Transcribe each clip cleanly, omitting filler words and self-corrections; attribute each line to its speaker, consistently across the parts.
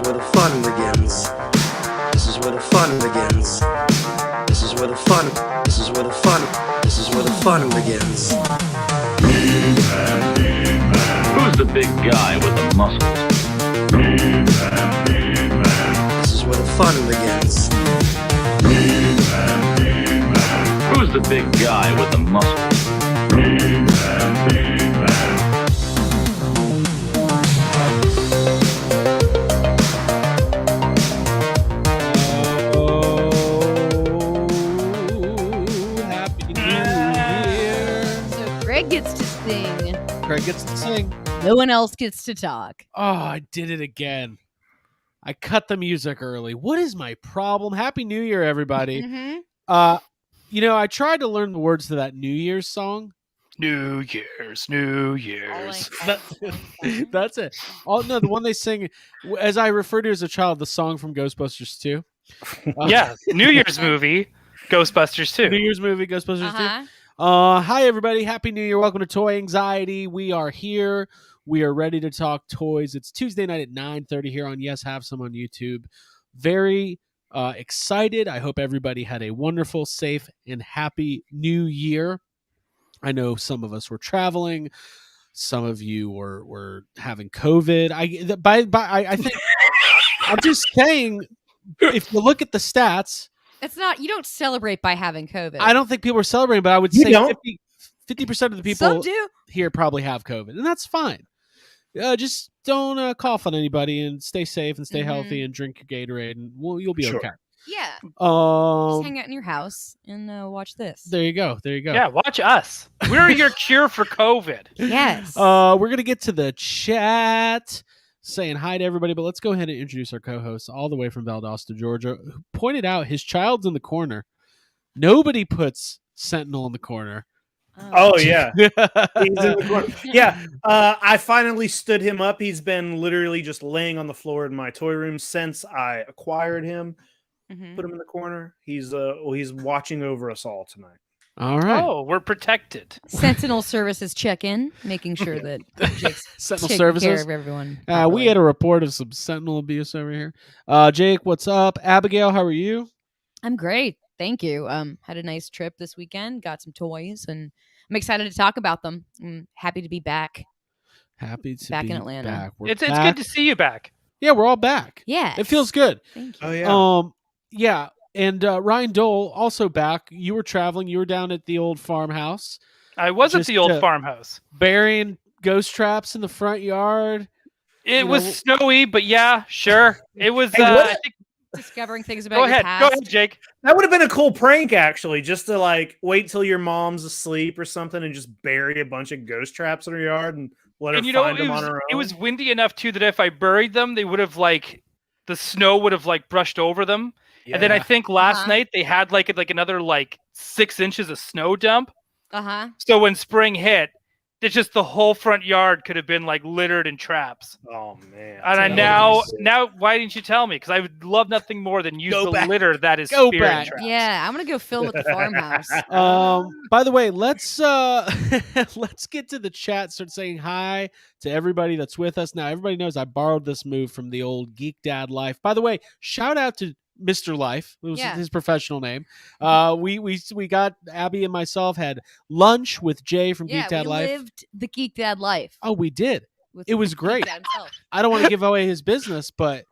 Speaker 1: where the fun begins. This is where the fun begins. This is where the fun. This is where the fun. This is where the fun begins.
Speaker 2: Who's the big guy with the muscles?
Speaker 1: This is where the fun begins.
Speaker 2: Who's the big guy with the muscles?
Speaker 3: Happy New Year.
Speaker 4: So Greg gets to sing.
Speaker 3: Greg gets to sing.
Speaker 4: No one else gets to talk.
Speaker 3: Oh, I did it again. I cut the music early. What is my problem? Happy New Year, everybody.
Speaker 4: Mm-hmm.
Speaker 3: I tried to learn the words to that New Year's song.
Speaker 5: New Year's, New Year's.
Speaker 3: That's it. Oh no, the one they sing, as I refer to as a child, the song from Ghostbusters 2.
Speaker 5: Yeah, New Year's movie, Ghostbusters 2.
Speaker 3: New Year's movie, Ghostbusters 2.
Speaker 4: Uh-huh.
Speaker 3: Hi, everybody. Happy New Year. Welcome to Toy Anxiety. We are here. We are ready to talk toys. It's Tuesday night at 9:30 here on Yes Have Some on YouTube. Very excited. I hope everybody had a wonderful, safe, and happy New Year. I know some of us were traveling. Some of you were having COVID. I think I'm just saying, if you look at the stats,
Speaker 4: It's not, you don't celebrate by having COVID.
Speaker 3: I don't think people are celebrating, but I would
Speaker 6: You
Speaker 3: say
Speaker 6: don't?
Speaker 3: 50% of the
Speaker 4: Some
Speaker 3: people
Speaker 4: do.
Speaker 3: here probably have COVID, and that's fine. Just don't cough on anybody and stay safe and stay healthy and drink your Gatorade, and you'll be
Speaker 6: Sure.
Speaker 3: okay.
Speaker 4: Yeah. Just hang
Speaker 3: Um,
Speaker 4: out in your house and watch this.
Speaker 3: there you go. There you go.
Speaker 5: Yeah, watch us. We're your cure for COVID.
Speaker 4: Yes.
Speaker 3: We're gonna get to the chat, saying hi to everybody, but let's go ahead and introduce our co-host all the way from Valdosta, Georgia, who pointed out his child's in the corner. Nobody puts Sentinel in the corner.
Speaker 6: Oh yeah, he's in the corner. Yeah, I finally stood him up. He's been literally just laying on the floor in my toy room since I acquired him.
Speaker 4: Mhm.
Speaker 6: Put him in the corner. He's watching over us all tonight.
Speaker 3: All right.
Speaker 5: Oh, we're protected.
Speaker 4: Sentinel Services check in, making sure that Jake's
Speaker 3: Sentinel
Speaker 4: taking
Speaker 3: Services.
Speaker 4: care of everyone.
Speaker 3: We
Speaker 4: properly.
Speaker 3: had a report of some Sentinel abuse over here. Jake, what's up? Abigail, how are you?
Speaker 4: I'm great. Thank you. Had a nice trip this weekend, got some toys, and I'm excited to talk about them. I'm happy to be back.
Speaker 3: Happy to
Speaker 4: Back
Speaker 3: be
Speaker 4: in Atlanta.
Speaker 3: back. We're
Speaker 5: It's
Speaker 3: back.
Speaker 5: good to see you back.
Speaker 3: Yeah, we're all back.
Speaker 4: Yeah.
Speaker 3: It feels good.
Speaker 4: Thank you.
Speaker 6: Oh yeah.
Speaker 3: Yeah, and Ryan Dole also back. You were traveling. You were down at the old farmhouse,
Speaker 5: I was at
Speaker 3: Just,
Speaker 5: the old farmhouse.
Speaker 3: burying ghost traps in the front yard.
Speaker 5: It
Speaker 3: You
Speaker 5: was
Speaker 3: know-
Speaker 5: snowy, but yeah, sure. It was.
Speaker 6: Hey, what-
Speaker 5: I think,
Speaker 4: Discovering things about
Speaker 5: go
Speaker 4: your
Speaker 5: ahead.
Speaker 4: past.
Speaker 5: Go ahead, Jake.
Speaker 6: That would have been a cool prank, actually, just to like wait till your mom's asleep or something and just bury a bunch of ghost traps in her yard and let her
Speaker 5: And you know,
Speaker 6: find them on her own.
Speaker 5: it was windy enough too that if I buried them, they would have the snow would have brushed over them. And then I
Speaker 6: Yeah.
Speaker 5: think last
Speaker 4: Uh-huh.
Speaker 5: night they had another 6 inches of snow dump.
Speaker 4: Uh-huh.
Speaker 5: So when spring hit, it's just the whole front yard could have been littered in traps.
Speaker 6: Oh man.
Speaker 5: And I now, why didn't you tell me? Because I would love nothing more than use
Speaker 3: Go
Speaker 5: the
Speaker 3: back.
Speaker 5: litter that is
Speaker 3: Go
Speaker 5: spirit
Speaker 3: back.
Speaker 5: traps.
Speaker 4: Yeah, I'm gonna go film at the farmhouse.
Speaker 3: By the way, let's let's get to the chat. Start saying hi to everybody that's with us now. Everybody knows I borrowed this move from the old Geek Dad Life. By the way, shout out to Mr. Life. It was
Speaker 4: Yeah.
Speaker 3: his professional name. We got Abby and myself had lunch with Jay from
Speaker 4: Yeah,
Speaker 3: Geek Dad
Speaker 4: we
Speaker 3: Life.
Speaker 4: lived the Geek Dad life.
Speaker 3: Oh, we did.
Speaker 4: with
Speaker 3: it was
Speaker 4: Geek
Speaker 3: great.
Speaker 4: Dad himself.
Speaker 3: I don't want to give away his business, but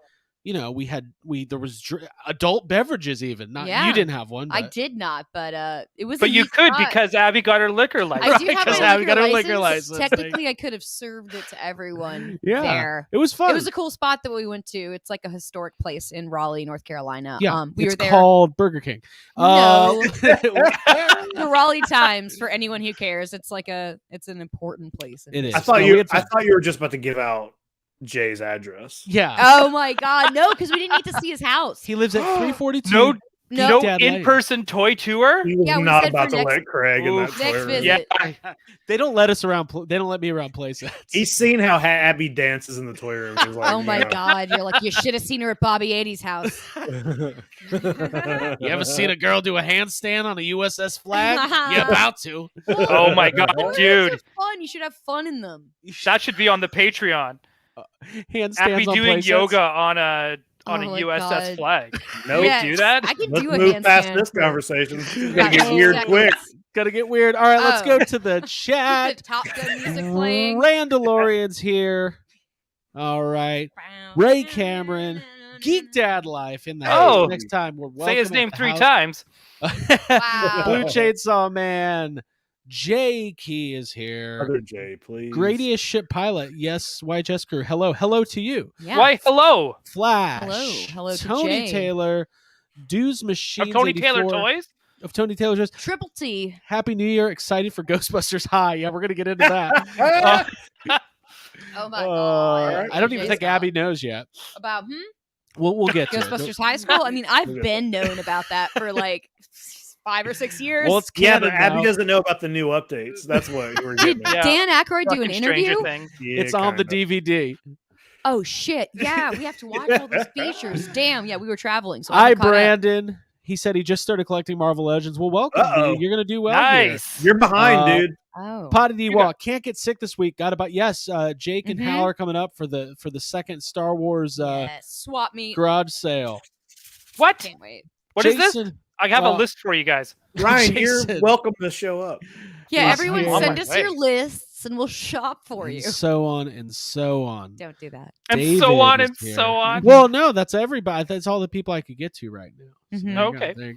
Speaker 3: there was adult beverages even. Not
Speaker 4: Yeah.
Speaker 3: you didn't have one.
Speaker 4: I
Speaker 3: but-
Speaker 4: did not, but it was.
Speaker 5: But
Speaker 4: a
Speaker 5: you
Speaker 4: neat
Speaker 5: could
Speaker 4: spot.
Speaker 5: because Abby got her liquor license.
Speaker 4: I do have
Speaker 3: because
Speaker 4: my
Speaker 3: Abby got her liquor license.
Speaker 4: Technically, I could have served it to everyone
Speaker 3: Yeah,
Speaker 4: there.
Speaker 3: it was fun.
Speaker 4: It was a cool spot that we went to. It's like a historic place in Raleigh, North Carolina.
Speaker 3: Yeah,
Speaker 4: we
Speaker 3: it's
Speaker 4: were there.
Speaker 3: called Burger King.
Speaker 4: No. The Raleigh Times for anyone who cares. It's an important place.
Speaker 3: It is.
Speaker 6: I thought
Speaker 3: No, we
Speaker 6: you
Speaker 3: had fun.
Speaker 6: were just about to give out Jay's address.
Speaker 3: Yeah,
Speaker 4: Oh my God, no! Because we didn't get to see his house.
Speaker 3: he lives at 342.
Speaker 5: No,
Speaker 4: No,
Speaker 5: no
Speaker 3: Dad Life.
Speaker 5: in-person toy tour.
Speaker 6: He was
Speaker 4: Yeah, we
Speaker 6: not
Speaker 4: said
Speaker 6: about
Speaker 4: for
Speaker 6: to
Speaker 4: next-
Speaker 6: let Craig in that
Speaker 5: Oof.
Speaker 6: toy
Speaker 4: Next
Speaker 6: room.
Speaker 4: visit.
Speaker 5: Yeah,
Speaker 3: They don't let us around. They don't let me around play sets.
Speaker 6: He's seen how Abby dances in the toy room. He's like,
Speaker 4: Oh my God, you're like, you should have seen her at Bobby 80's house.
Speaker 3: You ever seen a girl do a handstand on a USS flag? You're about to.
Speaker 5: Oh my God,
Speaker 4: Toys
Speaker 5: dude.
Speaker 4: are fun. You should have fun in them.
Speaker 5: that should be on the Patreon.
Speaker 3: Handstands
Speaker 5: Abby
Speaker 3: on
Speaker 5: doing
Speaker 3: play sets.
Speaker 5: yoga on a
Speaker 4: Oh my
Speaker 5: USS
Speaker 4: God.
Speaker 5: flag.
Speaker 6: Nope.
Speaker 5: We
Speaker 4: Yes,
Speaker 5: do that?
Speaker 4: I can
Speaker 6: Let's
Speaker 4: do a
Speaker 6: move past
Speaker 4: handstand
Speaker 6: this
Speaker 4: for
Speaker 6: conversation. It's gonna
Speaker 4: about
Speaker 6: get
Speaker 4: 8
Speaker 6: weird quick.
Speaker 4: seconds.
Speaker 3: Gotta get weird. All right, let's
Speaker 4: Oh.
Speaker 3: go to the
Speaker 4: With the
Speaker 3: chat.
Speaker 4: Top Gun music playing.
Speaker 3: Randalorian's here. All right. Ray Cameron, Geek Dad Life in the house.
Speaker 5: Oh.
Speaker 3: Next time we're welcome
Speaker 5: Say his
Speaker 3: at
Speaker 5: name
Speaker 3: the
Speaker 5: 3
Speaker 3: house.
Speaker 5: times.
Speaker 4: Wow.
Speaker 3: Blue Chainsaw Man. Jay Key is here.
Speaker 6: Other J, please.
Speaker 3: Grady is ship pilot. Yes, YHS crew. Hello to you.
Speaker 4: Yeah.
Speaker 5: Why, hello.
Speaker 3: Flash.
Speaker 4: Hello to
Speaker 3: Tony
Speaker 4: Jay.
Speaker 3: Taylor. Dues Machines.
Speaker 5: Of Tony Taylor
Speaker 3: 84,
Speaker 5: Toys?
Speaker 3: Of Tony Taylor Toys.
Speaker 4: Triple T.
Speaker 3: Happy New Year. Excited for Ghostbusters High. Yeah, we're going to get into that.
Speaker 4: Oh my God.
Speaker 3: I don't even
Speaker 4: Jay
Speaker 3: think
Speaker 4: Scott.
Speaker 3: Abby knows yet.
Speaker 4: About
Speaker 3: We'll get to it.
Speaker 4: Ghostbusters High School. I mean, I've
Speaker 6: We'll get
Speaker 4: been known about that for like 5 or 6 years.
Speaker 3: Well, it's
Speaker 6: Yeah,
Speaker 3: canon
Speaker 6: but Abby
Speaker 3: now.
Speaker 6: doesn't know about the new updates. That's what you were
Speaker 4: Did
Speaker 6: getting at.
Speaker 5: Yeah.
Speaker 4: Dan Aykroyd do an
Speaker 5: Fucking Stranger
Speaker 4: interview?
Speaker 5: Things.
Speaker 6: Yeah,
Speaker 3: It's on the
Speaker 6: kinda.
Speaker 3: DVD.
Speaker 4: Oh shit! Yeah, we have to watch all those features. Damn. Yeah, we were traveling. So I
Speaker 3: Hi,
Speaker 4: haven't caught up.
Speaker 3: Brandon. He said he just started collecting Marvel Legends. Well, welcome,
Speaker 6: Uh-oh.
Speaker 3: dude. You're going to do well here.
Speaker 5: Nice.
Speaker 6: You're behind, dude.
Speaker 4: Oh.
Speaker 3: Potty D
Speaker 5: You
Speaker 3: Walk can't get sick this week. Got about Jake and
Speaker 4: Mhm.
Speaker 3: Hal are coming up for the second Star Wars
Speaker 4: Yes. Swap meet.
Speaker 3: garage sale.
Speaker 5: What?
Speaker 4: Can't wait.
Speaker 5: What is this?
Speaker 3: Jason,
Speaker 5: I have
Speaker 3: well-
Speaker 5: a list for you guys.
Speaker 6: Ryan,
Speaker 3: Jason.
Speaker 6: you're welcome to show up.
Speaker 4: Yeah,
Speaker 3: Yes,
Speaker 4: everyone
Speaker 3: here.
Speaker 4: send
Speaker 5: On my
Speaker 4: us your
Speaker 5: way.
Speaker 4: lists and we'll shop for
Speaker 3: and
Speaker 4: you.
Speaker 3: so on and so on.
Speaker 4: Don't do that.
Speaker 5: And
Speaker 3: David
Speaker 5: so on
Speaker 3: is
Speaker 5: and
Speaker 3: here.
Speaker 5: so on.
Speaker 3: Well, no, that's everybody. That's all the people I could get to right now. So
Speaker 4: Mhm.
Speaker 3: there you
Speaker 5: Okay.
Speaker 3: go. There you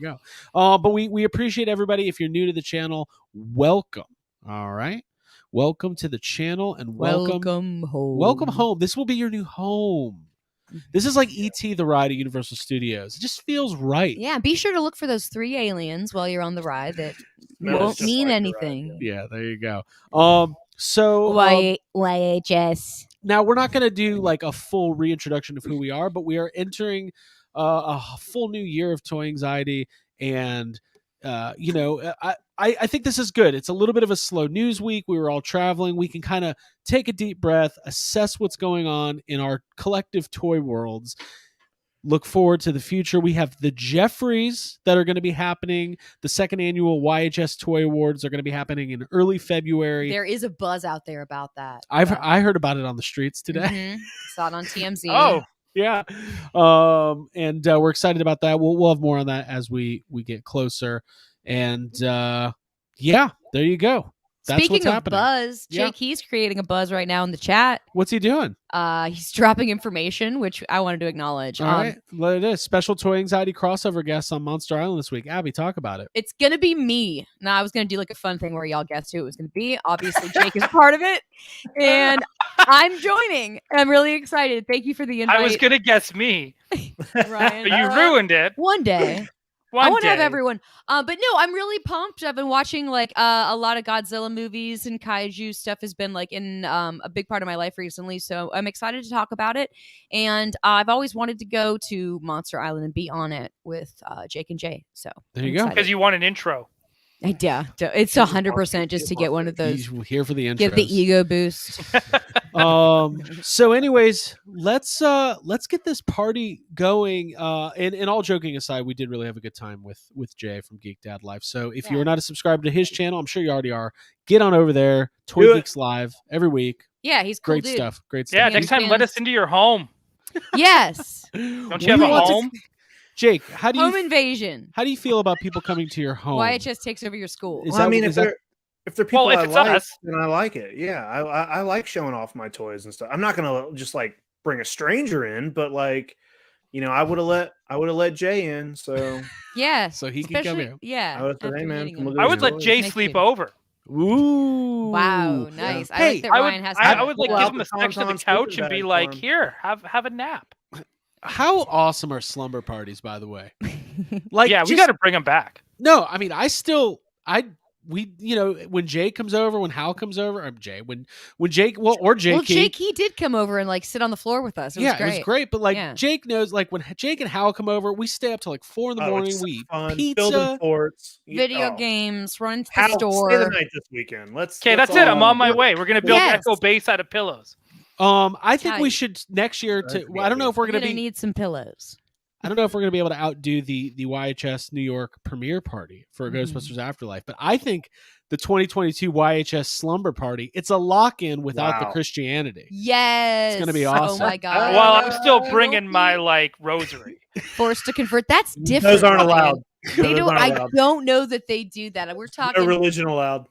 Speaker 3: go. But we appreciate everybody. If you're new to the channel, welcome. All right. Welcome to the channel and welcome
Speaker 4: home.
Speaker 3: Welcome home. This will be your new home. This is like E.T. the ride at Universal Studios. It just feels right.
Speaker 4: Yeah, be sure to look for those 3 aliens while you're on the ride that
Speaker 6: Smells
Speaker 4: won't
Speaker 6: just
Speaker 4: mean
Speaker 6: like the ride,
Speaker 4: anything.
Speaker 3: Yeah, there you go. So
Speaker 4: YHS.
Speaker 3: now we're not going to do like a full reintroduction of who we are, but we are entering a full new year of Toy Anxiety, and I think this is good. It's a little bit of a slow news week. We were all traveling. We can kind of take a deep breath, assess what's going on in our collective toy worlds. Look forward to the future. We have the Jeffries that are going to be happening. The second annual YHS Toy Awards are going to be happening in early February.
Speaker 4: There is a buzz out there about that.
Speaker 3: I heard about it on the streets today.
Speaker 4: Mhm. Saw it on TMZ.
Speaker 5: Oh,
Speaker 3: Yeah. And we're excited about that. We'll have more on that as we get closer. And yeah, there you go. That's
Speaker 4: Speaking
Speaker 3: what's
Speaker 4: of
Speaker 3: happening.
Speaker 4: buzz,
Speaker 3: Yeah.
Speaker 4: Jake, he's creating a buzz right now in the chat.
Speaker 3: What's he doing?
Speaker 4: He's dropping information, which I wanted to acknowledge.
Speaker 3: All right. Let it is. Special Toy Anxiety crossover guests on Monster Island this week. Abby, talk about it.
Speaker 4: It's gonna be me. Now I was gonna do like a fun thing where y'all guessed who it was gonna be. Obviously, Jake is part of it, and I'm joining. I'm really excited. Thank you for the invite,
Speaker 5: I was going to guess me,
Speaker 4: Ryan.
Speaker 5: but you ruined it.
Speaker 4: One day. I
Speaker 5: One
Speaker 4: want to have
Speaker 5: day.
Speaker 4: everyone. But no, I'm really pumped. I've been watching like a lot of Godzilla movies, and kaiju stuff has been like in a big part of my life recently. So I'm excited to talk about it. And I've always wanted to go to Monster Island and be on it with Jake and Jay. So
Speaker 3: There
Speaker 4: I'm
Speaker 3: you go.
Speaker 4: excited.
Speaker 5: Because you want an intro.
Speaker 4: Yeah, it's 100% just to get one of those.
Speaker 3: He's here for the intro.
Speaker 4: Give the ego boost.
Speaker 3: So anyways, let's get this party going. And all joking aside, we did really have a good time with Jay from Geek Dad Life. So if
Speaker 4: Yeah.
Speaker 3: you're not a subscriber to his channel, I'm sure you already are, get on over there. Toy
Speaker 6: Do it.
Speaker 3: Geeks Live every week.
Speaker 4: Yeah, he's cool,
Speaker 3: Great
Speaker 4: dude.
Speaker 3: stuff. Great stuff.
Speaker 5: Yeah,
Speaker 4: He
Speaker 5: next time let us
Speaker 4: understands.
Speaker 5: into your home.
Speaker 4: Yes,
Speaker 5: Don't you have
Speaker 3: We
Speaker 5: a
Speaker 3: want to-
Speaker 5: home?
Speaker 3: Jake, how do
Speaker 4: home
Speaker 3: you
Speaker 4: invasion.
Speaker 3: how do you feel about people coming to your home?
Speaker 4: YHS takes over your school.
Speaker 3: Is
Speaker 6: Well, I
Speaker 3: that-
Speaker 6: mean,
Speaker 3: is that-
Speaker 6: if they're people
Speaker 5: Well, if
Speaker 6: I
Speaker 5: it's
Speaker 6: like,
Speaker 5: us.
Speaker 6: then I like it. Yeah, I like showing off my toys and stuff. I'm not gonna just like bring a stranger in, but like, I would have let Jay in. So
Speaker 4: Yeah,
Speaker 3: So he can come
Speaker 4: especially-
Speaker 3: here.
Speaker 4: Yeah,
Speaker 6: I would say,
Speaker 4: after
Speaker 6: hey, man,
Speaker 4: meeting
Speaker 6: come
Speaker 4: him.
Speaker 6: look at
Speaker 5: I would
Speaker 6: these
Speaker 5: let Jay
Speaker 4: Nice
Speaker 5: sleep
Speaker 4: kid.
Speaker 5: over.
Speaker 3: Ooh.
Speaker 4: Wow, nice. I
Speaker 3: Hey,
Speaker 4: like that
Speaker 5: I
Speaker 4: Ryan
Speaker 5: would,
Speaker 4: has.
Speaker 5: I would like
Speaker 6: Pull
Speaker 5: give
Speaker 6: out
Speaker 5: him
Speaker 6: the
Speaker 5: a section of the
Speaker 6: Tauntaun
Speaker 5: couch
Speaker 6: sleeping
Speaker 5: and be
Speaker 6: bag
Speaker 5: like,
Speaker 6: for him.
Speaker 5: here, have a nap.
Speaker 3: How awesome are slumber parties, by the way? Like,
Speaker 5: Yeah, we
Speaker 3: just-
Speaker 5: got to bring him back.
Speaker 3: No, I mean, when Jay comes over, when Hal comes over, or Jay, when Jake, or Jake,
Speaker 4: Well, Jake, he did come over and like sit on the floor with us. It was
Speaker 3: yeah,
Speaker 4: great.
Speaker 3: it was great. But like,
Speaker 4: Yeah.
Speaker 3: Jake knows, like when Jake and Hal come over, we stay up till like 4 in the
Speaker 6: Oh,
Speaker 3: morning.
Speaker 6: it's so
Speaker 3: We eat
Speaker 6: fun.
Speaker 3: pizza.
Speaker 6: Building forts,
Speaker 4: Video
Speaker 6: oh.
Speaker 4: games, run to the
Speaker 6: Hal,
Speaker 4: store.
Speaker 6: stay the night this weekend. Let's.
Speaker 5: Okay,
Speaker 6: let's
Speaker 5: that's it.
Speaker 6: all-
Speaker 5: I'm on my way. We're going to build
Speaker 4: Yes.
Speaker 5: Echo Base out of pillows.
Speaker 3: I think we
Speaker 4: Tight.
Speaker 3: should next year
Speaker 6: That's a good
Speaker 3: I don't know if we're
Speaker 4: We're
Speaker 3: gonna
Speaker 4: gonna
Speaker 3: be
Speaker 4: need some pillows.
Speaker 3: I don't know if we're going to be able to outdo the YHS New York premiere party for Ghostbusters Afterlife, but I think the 2022 YHS Slumber Party, it's a lock-in without the
Speaker 6: Wow.
Speaker 3: Christianity.
Speaker 4: Yes.
Speaker 3: It's gonna be
Speaker 4: Oh
Speaker 3: awesome.
Speaker 4: my god.
Speaker 5: While I'm still
Speaker 4: Don't
Speaker 5: bringing
Speaker 4: be
Speaker 5: my like rosary.
Speaker 4: forced to convert. That's different.
Speaker 6: Those aren't
Speaker 4: Ryan.
Speaker 6: allowed.
Speaker 4: They
Speaker 6: Those
Speaker 4: don't.
Speaker 6: aren't
Speaker 4: I
Speaker 6: allowed.
Speaker 4: don't know that they do that. We're
Speaker 6: No
Speaker 4: talking.
Speaker 6: religion allowed.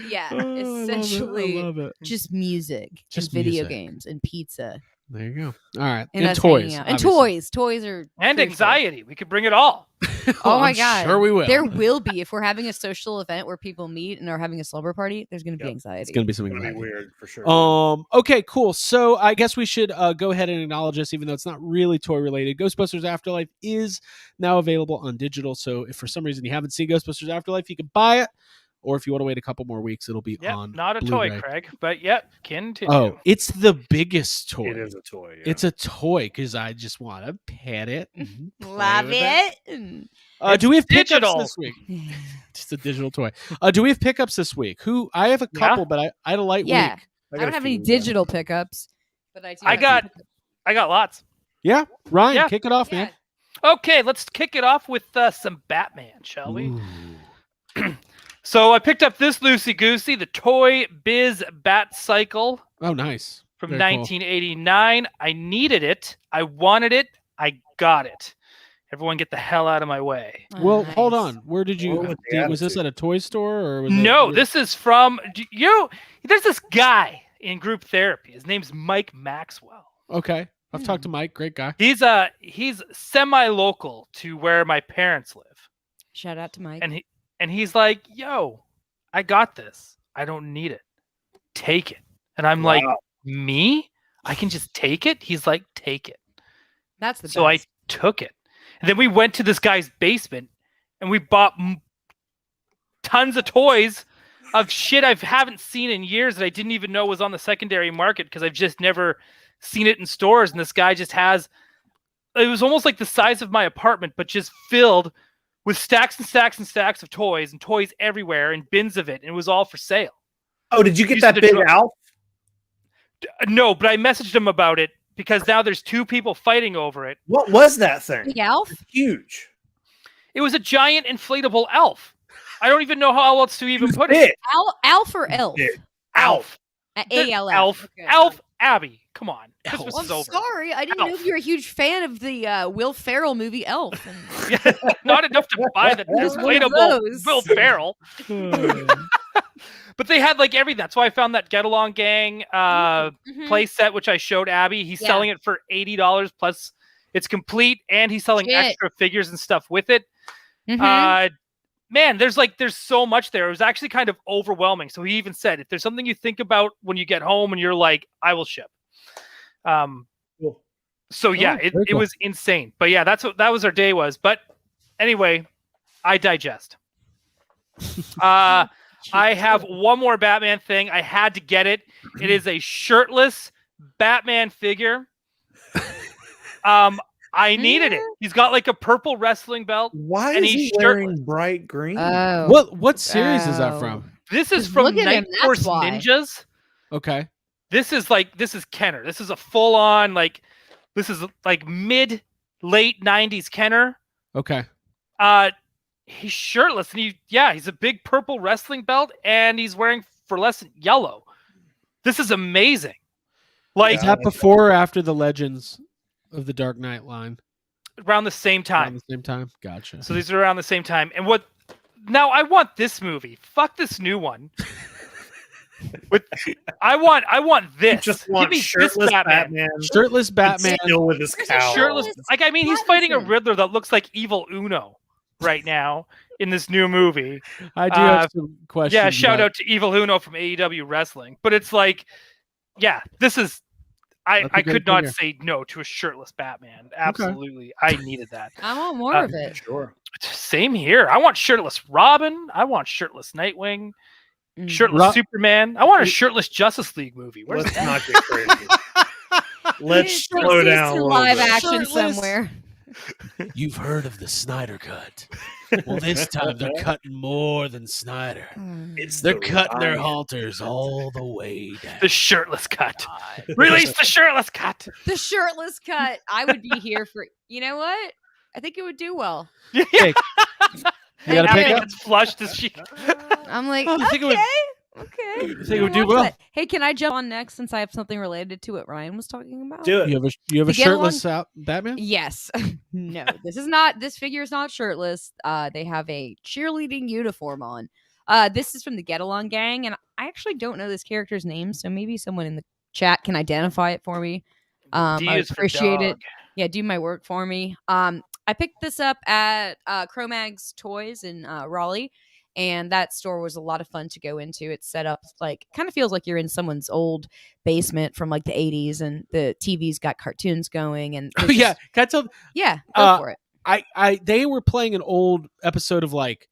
Speaker 4: Yeah,
Speaker 3: Oh, I love it.
Speaker 4: essentially
Speaker 3: I love it.
Speaker 4: just music,
Speaker 3: Just
Speaker 4: and video
Speaker 3: music.
Speaker 4: games, and pizza,
Speaker 3: There you go. All right.
Speaker 4: and, us
Speaker 3: toys.
Speaker 4: hanging out. And
Speaker 3: obviously.
Speaker 4: toys. Toys are
Speaker 5: And
Speaker 4: crucial.
Speaker 5: anxiety. We could bring it all.
Speaker 4: Oh my
Speaker 3: I'm
Speaker 4: god!
Speaker 3: Sure, we will.
Speaker 4: There will be if we're having a social event where people meet and are having a slumber party. There's going to be
Speaker 6: Yep.
Speaker 4: anxiety.
Speaker 3: It's going to be
Speaker 6: It's
Speaker 3: something
Speaker 6: gonna be
Speaker 3: like
Speaker 6: weird for sure.
Speaker 3: Okay, cool. So I guess we should go ahead and acknowledge this, even though it's not really toy related. Ghostbusters Afterlife is now available on digital. So if for some reason you haven't seen Ghostbusters Afterlife, you can buy it. Or if you want to wait a couple more weeks, it'll be
Speaker 5: Yep,
Speaker 3: on.
Speaker 5: not a
Speaker 3: Blu-ray.
Speaker 5: toy, Craig, but yep, continue.
Speaker 3: Oh, it's the biggest toy.
Speaker 6: It is a toy. Yeah.
Speaker 3: It's a toy because I just want to pet it. and play
Speaker 4: Love
Speaker 3: with
Speaker 4: it.
Speaker 3: Do we have pickups
Speaker 5: digital.
Speaker 3: this week? Just a digital toy. Do we have pickups this week? I have a
Speaker 5: Yeah.
Speaker 3: couple, but I had a light
Speaker 4: Yeah.
Speaker 3: week.
Speaker 4: I
Speaker 6: got
Speaker 4: don't
Speaker 6: a
Speaker 4: have any
Speaker 6: few, yeah.
Speaker 4: digital pickups, but I do.
Speaker 5: I
Speaker 4: have
Speaker 5: got-
Speaker 4: pickups.
Speaker 5: I got lots.
Speaker 3: Yeah, Ryan,
Speaker 5: Yeah.
Speaker 3: kick it off,
Speaker 4: Yeah.
Speaker 3: man.
Speaker 5: Okay, let's kick it off with some Batman, shall we?
Speaker 3: Ooh.
Speaker 5: So I picked up this loosey goosey, the Toy Biz Bat Cycle
Speaker 3: Oh, nice.
Speaker 5: from
Speaker 3: Very cool.
Speaker 5: 1989. I needed it. I wanted it. I got it. Everyone get the hell out of my way.
Speaker 4: Oh,
Speaker 3: Well, hold
Speaker 4: nice.
Speaker 3: on. Where did you?
Speaker 6: What was the
Speaker 3: Was this
Speaker 6: attitude?
Speaker 3: at a toy store or was
Speaker 5: No,
Speaker 3: it,
Speaker 5: this is from there's this guy in group therapy. His name's Mike Maxwell.
Speaker 3: Okay, I've talked to Mike. Great guy.
Speaker 5: He's semi-local to where my parents live.
Speaker 4: Shout out to Mike.
Speaker 5: And he's like, "Yo, I got this. I don't need it. Take it." And I'm like,
Speaker 6: Wow.
Speaker 5: "Me? I can just take it?" He's like, "Take it."
Speaker 4: That's the
Speaker 5: So I
Speaker 4: best.
Speaker 5: took it. And then we went to this guy's basement and we bought tons of toys of shit I haven't seen in years that I didn't even know was on the secondary market because I've just never seen it in stores. And this guy just has, it was almost like the size of my apartment, but just filled with stacks and stacks and stacks of toys and toys everywhere and bins of it. And it was all for sale.
Speaker 6: Oh, did you get
Speaker 5: Used
Speaker 6: that
Speaker 5: to
Speaker 6: big
Speaker 5: dro-
Speaker 6: Alf?
Speaker 5: No, but I messaged him about it because now there's two people fighting over it.
Speaker 6: What was that thing?
Speaker 4: Big Alf?
Speaker 6: Huge.
Speaker 5: It was a giant inflatable elf. I don't even know how else to even put it.
Speaker 6: Big.
Speaker 4: Alf or Elf?
Speaker 6: Big.
Speaker 5: Alf.
Speaker 4: A-L-F.
Speaker 5: Elf.
Speaker 4: Okay.
Speaker 5: Elf. Abby. Come on.
Speaker 3: Elf.
Speaker 5: Christmas
Speaker 4: Well,
Speaker 5: is
Speaker 4: I'm
Speaker 5: over.
Speaker 4: sorry. I didn't know
Speaker 5: Elf.
Speaker 4: if you were a huge fan of the Will Ferrell movie Elf. And
Speaker 5: Not enough to buy the
Speaker 4: That's one of
Speaker 5: inflatable
Speaker 4: those.
Speaker 5: Will Ferrell. But they had like everything. That's why I found that Get Along Gang
Speaker 4: Mhm.
Speaker 5: play set, which I showed Abby. He's
Speaker 4: Yeah.
Speaker 5: selling it for $80 plus it's complete, and he's selling
Speaker 4: Shit.
Speaker 5: extra figures and stuff with it.
Speaker 4: Mhm.
Speaker 5: Man, there's so much there. It was actually kind of overwhelming. So he even said, if there's something you think about when you get home and you're like, I will ship.
Speaker 6: Cool.
Speaker 5: So yeah,
Speaker 3: Oh,
Speaker 5: it
Speaker 3: very cool.
Speaker 5: was insane. But yeah, that was our day was. But anyway, I digest. I have one more Batman thing. I had to get it. It is a shirtless Batman figure. I needed it. He's got like a purple wrestling belt.
Speaker 6: Why
Speaker 5: And
Speaker 6: is
Speaker 5: he's
Speaker 6: he wearing bright green?
Speaker 4: Oh.
Speaker 3: What series is that
Speaker 4: Oh.
Speaker 3: from?
Speaker 5: This is
Speaker 4: Just
Speaker 5: from
Speaker 4: look at him,
Speaker 5: Night Force
Speaker 4: that's why.
Speaker 5: Ninjas.
Speaker 3: Okay.
Speaker 5: This is Kenner. This is a full on this is like late 90s Kenner.
Speaker 3: Okay.
Speaker 5: He's shirtless and he's a big purple wrestling belt and he's wearing fluorescent yellow. This is amazing. Like
Speaker 3: Is that before or after the Legends of the Dark Knight line?
Speaker 5: around the same
Speaker 3: Around
Speaker 5: time.
Speaker 3: the same time. Gotcha.
Speaker 5: So these are around the same time. And now I want this movie. Fuck this new one. I want
Speaker 6: You
Speaker 5: this.
Speaker 6: just
Speaker 5: Give
Speaker 6: want
Speaker 5: me this
Speaker 6: shirtless
Speaker 5: Batman.
Speaker 3: Shirtless Batman.
Speaker 6: Still with his
Speaker 4: There's a
Speaker 6: cowl.
Speaker 5: Shirtless. Like, I mean, he's fighting a
Speaker 4: Pattinson.
Speaker 5: Riddler that looks like Evil Uno right now in this new movie.
Speaker 3: I do have some questions.
Speaker 5: Yeah, shout
Speaker 3: about-
Speaker 5: out to Evil Uno from AEW Wrestling. But it's like, yeah, this is.
Speaker 3: That's a
Speaker 5: I
Speaker 3: great
Speaker 5: could not
Speaker 3: figure.
Speaker 5: say no to a shirtless Batman. Absolutely, I needed that.
Speaker 4: I want more of it.
Speaker 6: Sure.
Speaker 5: Same here. I want shirtless Robin. I want shirtless Nightwing.
Speaker 4: Mm.
Speaker 5: Shirtless Superman. I want a shirtless Justice League movie. Where's
Speaker 6: Let's
Speaker 5: that?
Speaker 6: not get crazy. Let's
Speaker 4: It's
Speaker 6: slow
Speaker 4: in
Speaker 6: down a little
Speaker 4: live
Speaker 6: bit.
Speaker 4: action
Speaker 3: Shirtless.
Speaker 4: somewhere.
Speaker 3: You've heard of the Snyder Cut. Well, this time they're cutting more than Snyder. They're cutting their halters all the way down.
Speaker 5: The shirtless cut. Release the shirtless cut.
Speaker 4: The shirtless cut. I would be here for. You know what? I think it would do well.
Speaker 5: Yeah.
Speaker 3: Hey, you got to pick
Speaker 5: Everything
Speaker 3: up.
Speaker 5: gets flushed as she.
Speaker 4: I'm like,
Speaker 3: Oh, I think it would-
Speaker 4: okay.
Speaker 3: You think it would do
Speaker 4: Watch
Speaker 3: well?
Speaker 4: that. Hey, can I jump on next since I have something related to what Ryan was talking about?
Speaker 6: Do it.
Speaker 3: You have a
Speaker 4: To get
Speaker 3: shirtless Batman?
Speaker 4: Yes. No, this figure is not shirtless. They have a cheerleading uniform on. This is from the Get Along Gang, and I actually don't know this character's name, so maybe someone in the chat can identify it for me.
Speaker 5: D
Speaker 4: I
Speaker 5: is
Speaker 4: would
Speaker 5: for
Speaker 4: appreciate it.
Speaker 5: dog.
Speaker 4: Yeah, do my work for me. I picked this up at Cro-Mag's Toys in Raleigh, and that store was a lot of fun to go into. It's set up like kind of feels like you're in someone's old basement from like the 80s, and the TV's got cartoons going. And
Speaker 3: Oh yeah, can I tell?
Speaker 4: yeah, go for it.
Speaker 3: They were playing an old episode of like,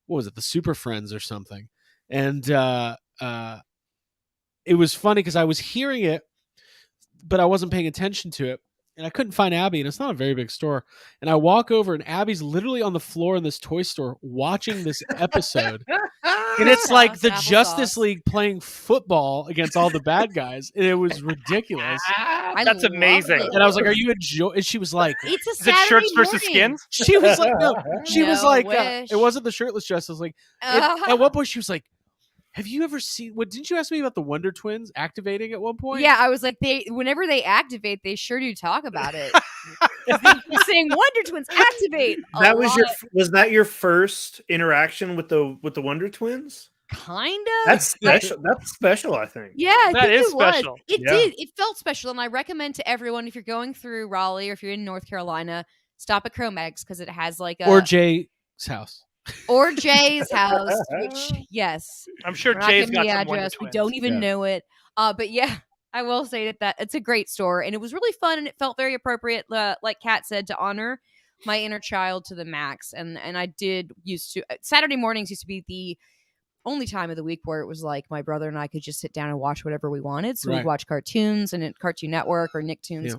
Speaker 3: what was it, the Super Friends or something, and it was funny because I was hearing it, but I wasn't paying attention to it, and I couldn't find Abby, and it's not a very big store. And I walk over, and Abby's literally on the floor in this toy store watching this episode, and it's like the
Speaker 4: Applesauce.
Speaker 3: Justice League playing football against all the bad guys, and it was ridiculous.
Speaker 5: That's
Speaker 4: love
Speaker 5: amazing.
Speaker 4: it.
Speaker 3: And I was like, "Are you enjoying?" And she was like,
Speaker 4: It's a
Speaker 5: Is it
Speaker 4: Saturday
Speaker 5: shirts versus
Speaker 4: morning.
Speaker 5: skins?
Speaker 3: "She was like, no, she was
Speaker 4: No
Speaker 3: like,
Speaker 4: wish.
Speaker 3: it wasn't the shirtless Justice League." At one point, she was like, "Have you ever seen? What didn't you ask me about the Wonder Twins activating at one point?"
Speaker 4: Yeah, I was like, whenever they activate, they sure do talk about it. They're saying Wonder Twins activate.
Speaker 6: That was that your first interaction with the Wonder Twins?
Speaker 4: kind of.
Speaker 6: That's special. That's special, I think.
Speaker 4: Yeah, I
Speaker 5: That
Speaker 4: think
Speaker 5: is
Speaker 4: it was.
Speaker 5: special.
Speaker 4: It
Speaker 6: Yeah.
Speaker 4: did. It felt special, and I recommend to everyone if you're going through Raleigh or if you're in North Carolina, stop at Cro-Mag's because it has like a
Speaker 3: or Jay's house.
Speaker 4: or Jay's house. Which yes,
Speaker 5: I'm sure
Speaker 4: we're not
Speaker 5: Jay's
Speaker 4: giving
Speaker 5: got
Speaker 4: the
Speaker 5: some Wonder
Speaker 4: address. We
Speaker 5: Twins.
Speaker 4: don't even
Speaker 6: Yeah.
Speaker 4: know it. But yeah, I will say that it's a great store, and it was really fun, and it felt very appropriate. Like Kat said, to honor my inner child to the max. And I did used to Saturday mornings used to be the only time of the week where it was like my brother and I could just sit down and watch whatever we wanted. So
Speaker 3: Right.
Speaker 4: we'd watch cartoons and at Cartoon Network or Nicktoons.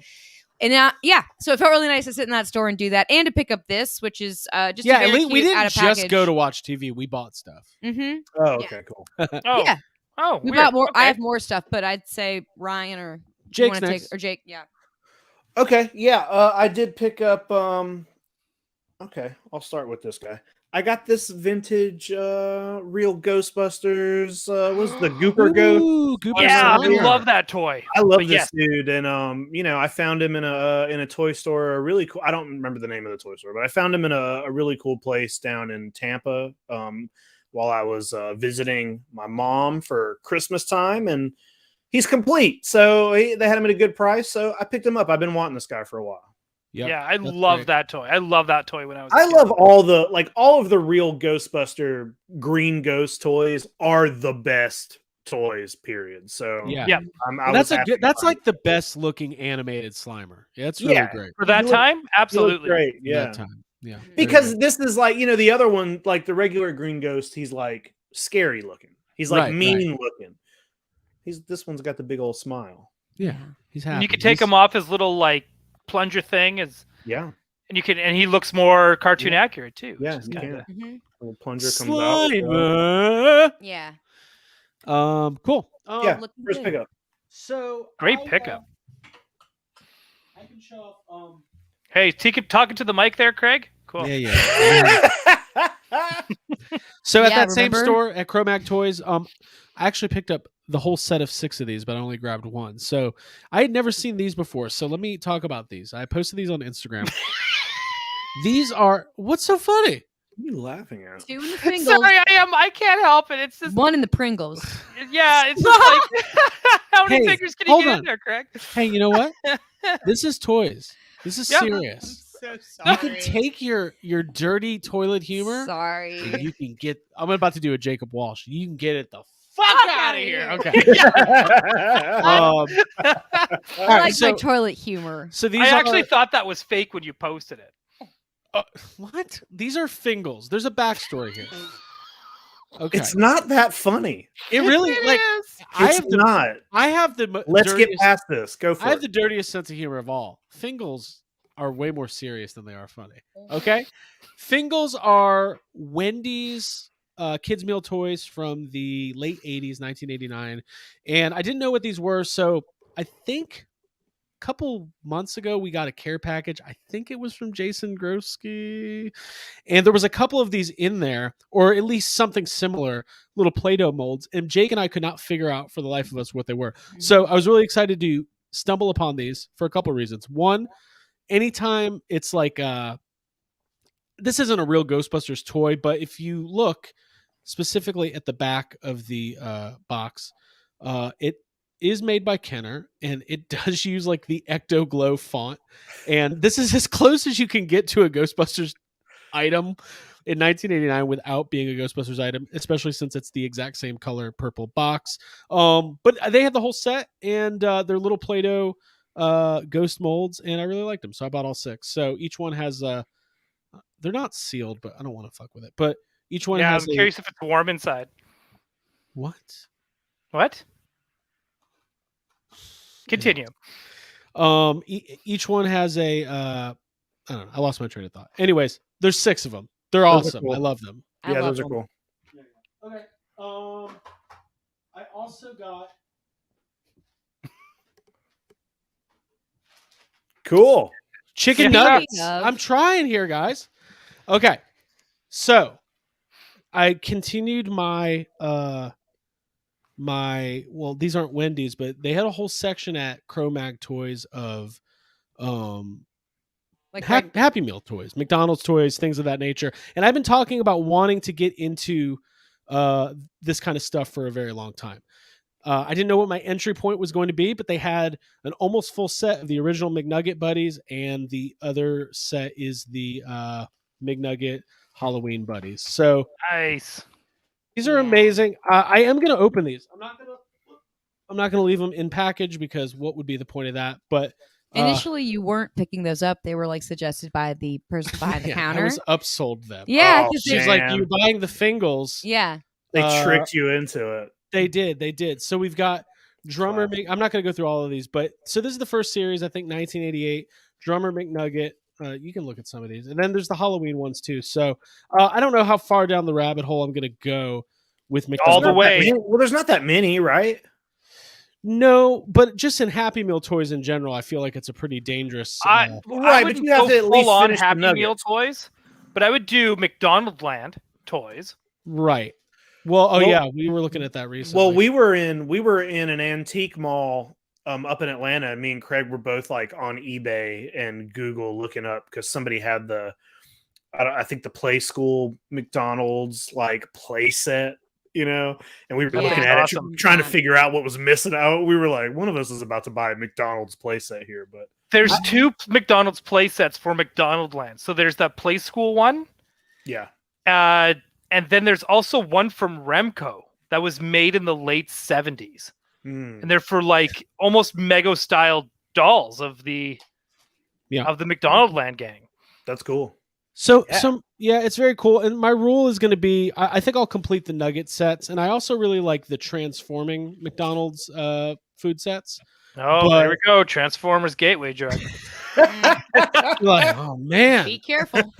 Speaker 3: Yeah.
Speaker 4: And so it felt really nice to sit in that store and do that, and to pick up this, which is just
Speaker 3: Yeah,
Speaker 4: a very
Speaker 3: at least we
Speaker 4: cute out
Speaker 3: didn't
Speaker 4: of
Speaker 3: just
Speaker 4: package.
Speaker 3: go to watch TV. We bought stuff.
Speaker 4: Mm-hmm.
Speaker 6: Oh, okay, cool.
Speaker 5: Oh,
Speaker 4: Yeah.
Speaker 5: oh,
Speaker 4: We
Speaker 5: weird.
Speaker 4: bought more. I
Speaker 5: Okay.
Speaker 4: have more stuff, but I'd say Ryan or you
Speaker 3: Jake's
Speaker 4: wanna
Speaker 3: next.
Speaker 4: or Jake. Yeah.
Speaker 6: Okay, yeah, I did pick up. Okay, I'll start with this guy. I got this vintage, real Ghostbusters. Was the Gooper Ghost?
Speaker 3: Ooh, Gooper
Speaker 5: Yeah, I
Speaker 3: Slimer.
Speaker 5: love that toy.
Speaker 6: I love
Speaker 5: But
Speaker 6: this dude, and I found him in a toy store. A really cool. I don't remember the name of the toy store, but I found him in a really cool place down in Tampa. While I was visiting my mom for Christmas time, and he's complete. So they had him at a good price. So I picked him up. I've been wanting this guy for a while.
Speaker 3: Yep,
Speaker 5: Yeah, I
Speaker 3: that's
Speaker 5: love
Speaker 3: great.
Speaker 5: that toy. I love that toy when I was.
Speaker 6: I
Speaker 5: a kid.
Speaker 6: love all of the real Ghostbuster green ghost toys are the best toys. Period. So
Speaker 3: Yeah.
Speaker 5: Yeah.
Speaker 3: And that's that's like the best looking animated Slimer. Yeah, it's really
Speaker 6: Yeah.
Speaker 3: great.
Speaker 5: for that
Speaker 6: You look-
Speaker 5: time. Absolutely.
Speaker 6: great.
Speaker 3: For
Speaker 6: Yeah.
Speaker 3: that time. Yeah. very
Speaker 6: Because
Speaker 3: good.
Speaker 6: this is like, the other one, like the regular green ghost, he's like scary looking. He's like
Speaker 3: Right,
Speaker 6: mean looking. This one's got the big old smile.
Speaker 3: Yeah, he's happy.
Speaker 5: And you could take him off his little like plunger thing,
Speaker 6: Yeah.
Speaker 5: and he looks more cartoon accurate too. which
Speaker 6: Yeah,
Speaker 5: is
Speaker 6: you
Speaker 5: kinda-
Speaker 6: can.
Speaker 4: Mm-hmm.
Speaker 6: Little plunger comes out.
Speaker 3: Slimer.
Speaker 4: Yeah.
Speaker 3: Cool.
Speaker 6: Yeah,
Speaker 4: looking
Speaker 6: first
Speaker 4: good.
Speaker 6: pickup.
Speaker 3: So
Speaker 5: Great pickup.
Speaker 3: I can show off.
Speaker 5: Hey, talking to the mic there, Craig. Cool.
Speaker 3: Yeah. So at
Speaker 4: Yeah,
Speaker 3: that same
Speaker 4: remember?
Speaker 3: store at Cro-Mag Toys, I actually picked up the whole set of 6 of these, but I only grabbed one. So I had never seen these before. So let me talk about these. I posted these on Instagram. These are what's so funny?
Speaker 6: What are you laughing at?
Speaker 4: 2 in the Pringles,
Speaker 5: Sorry, I can't help it. It's just
Speaker 4: 1 in the Pringles.
Speaker 5: yeah. It's just like how many
Speaker 3: Hey,
Speaker 5: figures can you
Speaker 3: hold
Speaker 5: get
Speaker 3: on.
Speaker 5: in there, Craig?
Speaker 3: Hey, you know what? This is toys. This is
Speaker 5: Yeah.
Speaker 3: serious.
Speaker 4: So
Speaker 3: You can take your dirty toilet humor.
Speaker 4: Sorry.
Speaker 3: And you can get. I'm about to do a Jacob Walsh. You can get it the fuck out of here. Okay. All
Speaker 4: I
Speaker 3: right,
Speaker 4: like
Speaker 3: so,
Speaker 4: my toilet humor.
Speaker 3: so these
Speaker 5: I
Speaker 3: are
Speaker 5: actually thought that was fake when you posted it.
Speaker 3: what? These are Fingles. There's a backstory here. Okay.
Speaker 6: It's not that funny.
Speaker 3: It really like
Speaker 5: is.
Speaker 3: I
Speaker 6: It's
Speaker 3: have the
Speaker 6: not.
Speaker 3: I have the
Speaker 6: Let's get
Speaker 3: dirtiest,
Speaker 6: past this. Go for
Speaker 3: I have
Speaker 6: it.
Speaker 3: the dirtiest sense of humor of all. Fingles are way more serious than they are funny. Okay, Fingles are Wendy's kids meal toys from the late 80s, 1989, and I didn't know what these were, so I think a couple months ago we got a care package. I think it was from Jason Grosky, and there was a couple of these in there, or at least something similar, little Play-Doh molds, and Jake and I could not figure out for the life of us what they were. So I was really excited to stumble upon these for a couple of reasons. One, anytime it's like this isn't a real Ghostbusters toy, but if you look specifically at the back of the box, it is made by Kenner, and it does use like the Ecto Glow font, and this is as close as you can get to a Ghostbusters item in 1989 without being a Ghostbusters item, especially since it's the exact same color purple box. But they had the whole set, and their little Play-Doh ghost molds, and I really liked them, so I bought all 6. So each one has they're not sealed, but I don't want to fuck with it. But each one
Speaker 5: Yeah,
Speaker 3: has
Speaker 5: I'm curious if it's warm inside.
Speaker 3: What?
Speaker 5: What? Continue.
Speaker 3: Each one has a I don't know. I lost my train of thought. Anyways, there's 6 of them. They're awesome.
Speaker 6: cool.
Speaker 3: I love them.
Speaker 4: I
Speaker 6: Yeah,
Speaker 4: love
Speaker 6: those are
Speaker 4: them.
Speaker 6: cool.
Speaker 3: Okay. I also got
Speaker 6: Cool.
Speaker 3: chicken
Speaker 5: Yeah.
Speaker 3: nuggets.
Speaker 4: Of-
Speaker 3: I'm trying here, guys. Okay. So I continued my well, these aren't Wendy's, but they had a whole section at Cro-Mag Toys of
Speaker 4: Like
Speaker 3: Happy Meal toys, McDonald's toys, things of that nature. And I've been talking about wanting to get into this kind of stuff for a very long time. I didn't know what my entry point was going to be, but they had an almost full set of the original McNugget buddies, and the other set is the McNugget Halloween buddies. So
Speaker 5: Nice.
Speaker 3: these are
Speaker 4: Yeah.
Speaker 3: amazing. I am going to open these. I'm not going to leave them in package because what would be the point of that? But
Speaker 4: Initially, you weren't picking those up. They were like suggested by the person behind the
Speaker 3: yeah,
Speaker 4: counter.
Speaker 3: I was upsold them.
Speaker 4: Yeah,
Speaker 6: Oh,
Speaker 4: 'cause
Speaker 3: She's
Speaker 4: they-
Speaker 3: like,
Speaker 6: man.
Speaker 3: you're buying the Fingles.
Speaker 4: yeah.
Speaker 6: They
Speaker 3: Uh,
Speaker 6: tricked you into it.
Speaker 3: They did. So we've got Drummer. I'm not going to go through all of these, but so this is the first series. I think 1988. Drummer McNugget. You can look at some of these, and then there's the Halloween ones too. So I don't know how far down the rabbit hole I'm going to go with McNugget.
Speaker 5: All the way.
Speaker 6: Well, there's not that many, right?
Speaker 3: No, but just in Happy Meal toys in general, I feel like it's a pretty dangerous.
Speaker 5: I
Speaker 6: Right, but
Speaker 5: wouldn't
Speaker 6: you have
Speaker 5: go
Speaker 6: to at least
Speaker 5: full on
Speaker 6: finish the
Speaker 5: Happy Meal
Speaker 6: nuggets.
Speaker 5: toys, but I would do McDonald Land toys.
Speaker 3: Right. Well,
Speaker 6: Well-
Speaker 3: yeah, we were looking at that recently.
Speaker 6: Well, we were in an antique mall up in Atlanta. Me and Craig were both like on eBay and Google looking up because somebody had I think the Play School McDonald's like play set, and we were
Speaker 4: Yeah.
Speaker 6: looking at
Speaker 5: Awesome.
Speaker 6: it, trying to figure out what was missing out. We were like, one of us is about to buy a McDonald's play set here, but
Speaker 5: There's 2 McDonald's play sets for McDonald Land. So there's that Play School one,
Speaker 6: yeah.
Speaker 5: and then there's also one from Remco that was made in the late 70s.
Speaker 6: Mm.
Speaker 5: And they're for like almost Mego style dolls of the McDonald Land gang.
Speaker 6: That's cool.
Speaker 3: So
Speaker 6: Yeah.
Speaker 3: it's very cool. And my rule is going to be, I think I'll complete the nugget sets, and I also really like the transforming McDonald's food sets.
Speaker 5: Oh,
Speaker 3: But-
Speaker 5: there we go. Transformers Gateway drug.
Speaker 3: Like, oh man,
Speaker 4: Be careful.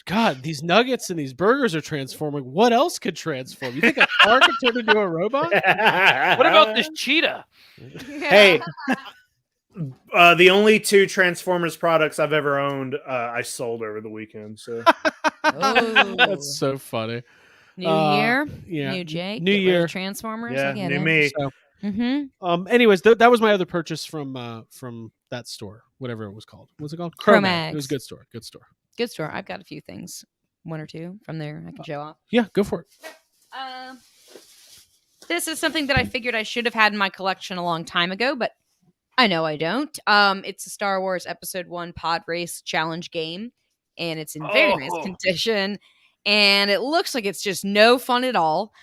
Speaker 3: God, these nuggets and these burgers are transforming. What else could transform? You think a car could turn into a robot?
Speaker 5: What about this cheetah?
Speaker 6: Hey, the only 2 Transformers products I've ever owned, I sold over the weekend. So
Speaker 4: Oh.
Speaker 3: That's so funny.
Speaker 4: New
Speaker 3: Uh,
Speaker 4: year,
Speaker 3: Yeah.
Speaker 4: new Jake,
Speaker 3: New
Speaker 4: get rid of
Speaker 3: year.
Speaker 4: Transformers.
Speaker 6: yeah,
Speaker 4: I get
Speaker 6: new
Speaker 4: it.
Speaker 6: me.
Speaker 3: So,
Speaker 4: Mm-hmm.
Speaker 3: anyways, that was my other purchase from that store, whatever it was called. What's it called? Cro-Mag. It was a good store. Good store.
Speaker 4: Good store. I've got a few things, 1 or 2 from there I can show off.
Speaker 3: Yeah, go for it.
Speaker 4: This is something that I figured I should have had in my collection a long time ago, but I know I don't. It's a Star Wars Episode 1 Pod Race Challenge game, and it's in very nice
Speaker 5: Oh.
Speaker 4: condition, and it looks like it's just no fun at all.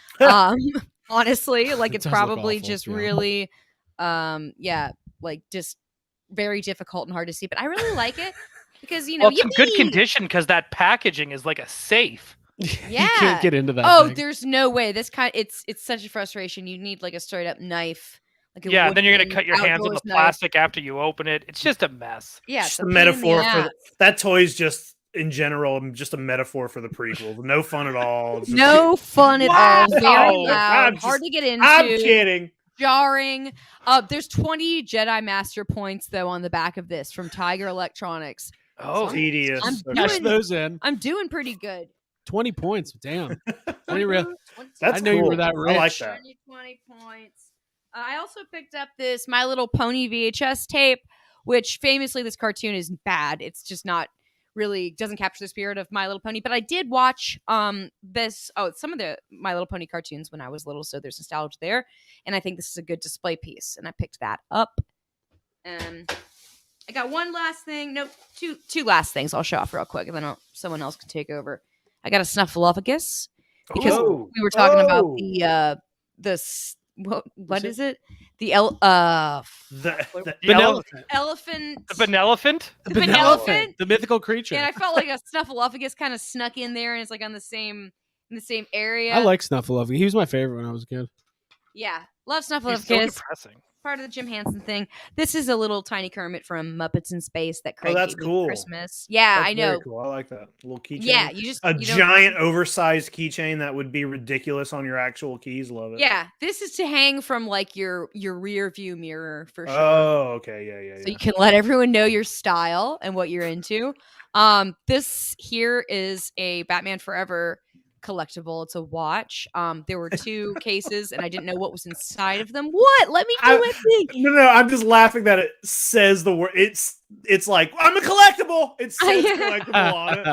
Speaker 4: Honestly, like
Speaker 3: It
Speaker 4: it's
Speaker 3: does look
Speaker 4: probably
Speaker 3: awful,
Speaker 4: just
Speaker 3: yeah.
Speaker 4: really, like just very difficult and hard to see. But I really like it because
Speaker 5: Well, it's in good
Speaker 4: yippee!
Speaker 5: condition because that packaging is like a safe.
Speaker 3: You
Speaker 4: Yeah.
Speaker 3: can't get into that.
Speaker 4: Oh,
Speaker 3: thing.
Speaker 4: there's no way. It's such a frustration. You need like a straight up knife, Like a
Speaker 5: Yeah, then you're gonna
Speaker 4: wooden
Speaker 5: cut your hands on the
Speaker 4: outdoors knife.
Speaker 5: plastic after you open it. It's just a mess.
Speaker 4: Yeah,
Speaker 6: Just
Speaker 4: it's
Speaker 6: a
Speaker 4: pain in the
Speaker 6: metaphor for
Speaker 4: ass.
Speaker 6: that toy's just in general, just a metaphor for the prequel. No fun at all. It's just-
Speaker 4: No fun at all. Very
Speaker 5: Wow.
Speaker 4: loud,
Speaker 6: I'm
Speaker 4: hard
Speaker 6: just-
Speaker 4: to get into.
Speaker 6: I'm kidding.
Speaker 4: Jarring. There's 20 Jedi Master points though on the back of this from Tiger Electronics.
Speaker 5: Oh,
Speaker 6: Tedious.
Speaker 4: I'm
Speaker 6: Okay.
Speaker 3: Cash
Speaker 4: doing-
Speaker 3: those in.
Speaker 4: I'm doing pretty good.
Speaker 3: 20 points. Damn. 20 real.
Speaker 6: That's
Speaker 3: I know you
Speaker 6: cool.
Speaker 3: were that
Speaker 6: I like
Speaker 3: rich.
Speaker 6: that.
Speaker 4: 20 points. I also picked up this My Little Pony VHS tape, which famously this cartoon is bad. It's just not really doesn't capture the spirit of My Little Pony. But I did watch some of the My Little Pony cartoons when I was little, so there's nostalgia there. And I think this is a good display piece, and I picked that up. I got one last thing. No, two last things I'll show off real quick, and then someone else can take over. I got a Snuffleupagus because
Speaker 6: Oh.
Speaker 4: we were talking about
Speaker 6: Oh.
Speaker 4: what is it? The
Speaker 6: The
Speaker 3: Benevolent.
Speaker 4: elephant.
Speaker 5: the Benevolent?
Speaker 4: The Benevolent.
Speaker 3: The mythical creature.
Speaker 4: And I felt like a Snuffleupagus kind of snuck in there, and it's like on the same area.
Speaker 3: I like Snuffleupagus. He was my favorite when I was a kid.
Speaker 4: Yeah, love
Speaker 5: He's so
Speaker 4: Snuffleupagus.
Speaker 5: depressing.
Speaker 4: Part of the Jim Henson thing. This is a little tiny Kermit from Muppets in Space that Craig
Speaker 6: that's
Speaker 4: gave me
Speaker 6: cool.
Speaker 4: for Christmas. Yeah,
Speaker 6: That's
Speaker 4: I know.
Speaker 6: very cool. I like that. A little keychain.
Speaker 4: Yeah, you
Speaker 6: A
Speaker 4: don't-
Speaker 6: giant oversized keychain that would be ridiculous on your actual keys. Love it.
Speaker 4: Yeah, this is to hang from like your rear view mirror for sure.
Speaker 6: Oh, okay. Yeah.
Speaker 4: So you can let everyone know your style and what you're into. This here is a Batman Forever collectible. It's a watch. There were 2 cases, and I didn't know what was inside of them. What? Let me do my thing.
Speaker 6: No, I'm just laughing that it says the word. It's like I'm a collectible. It says collectible on it.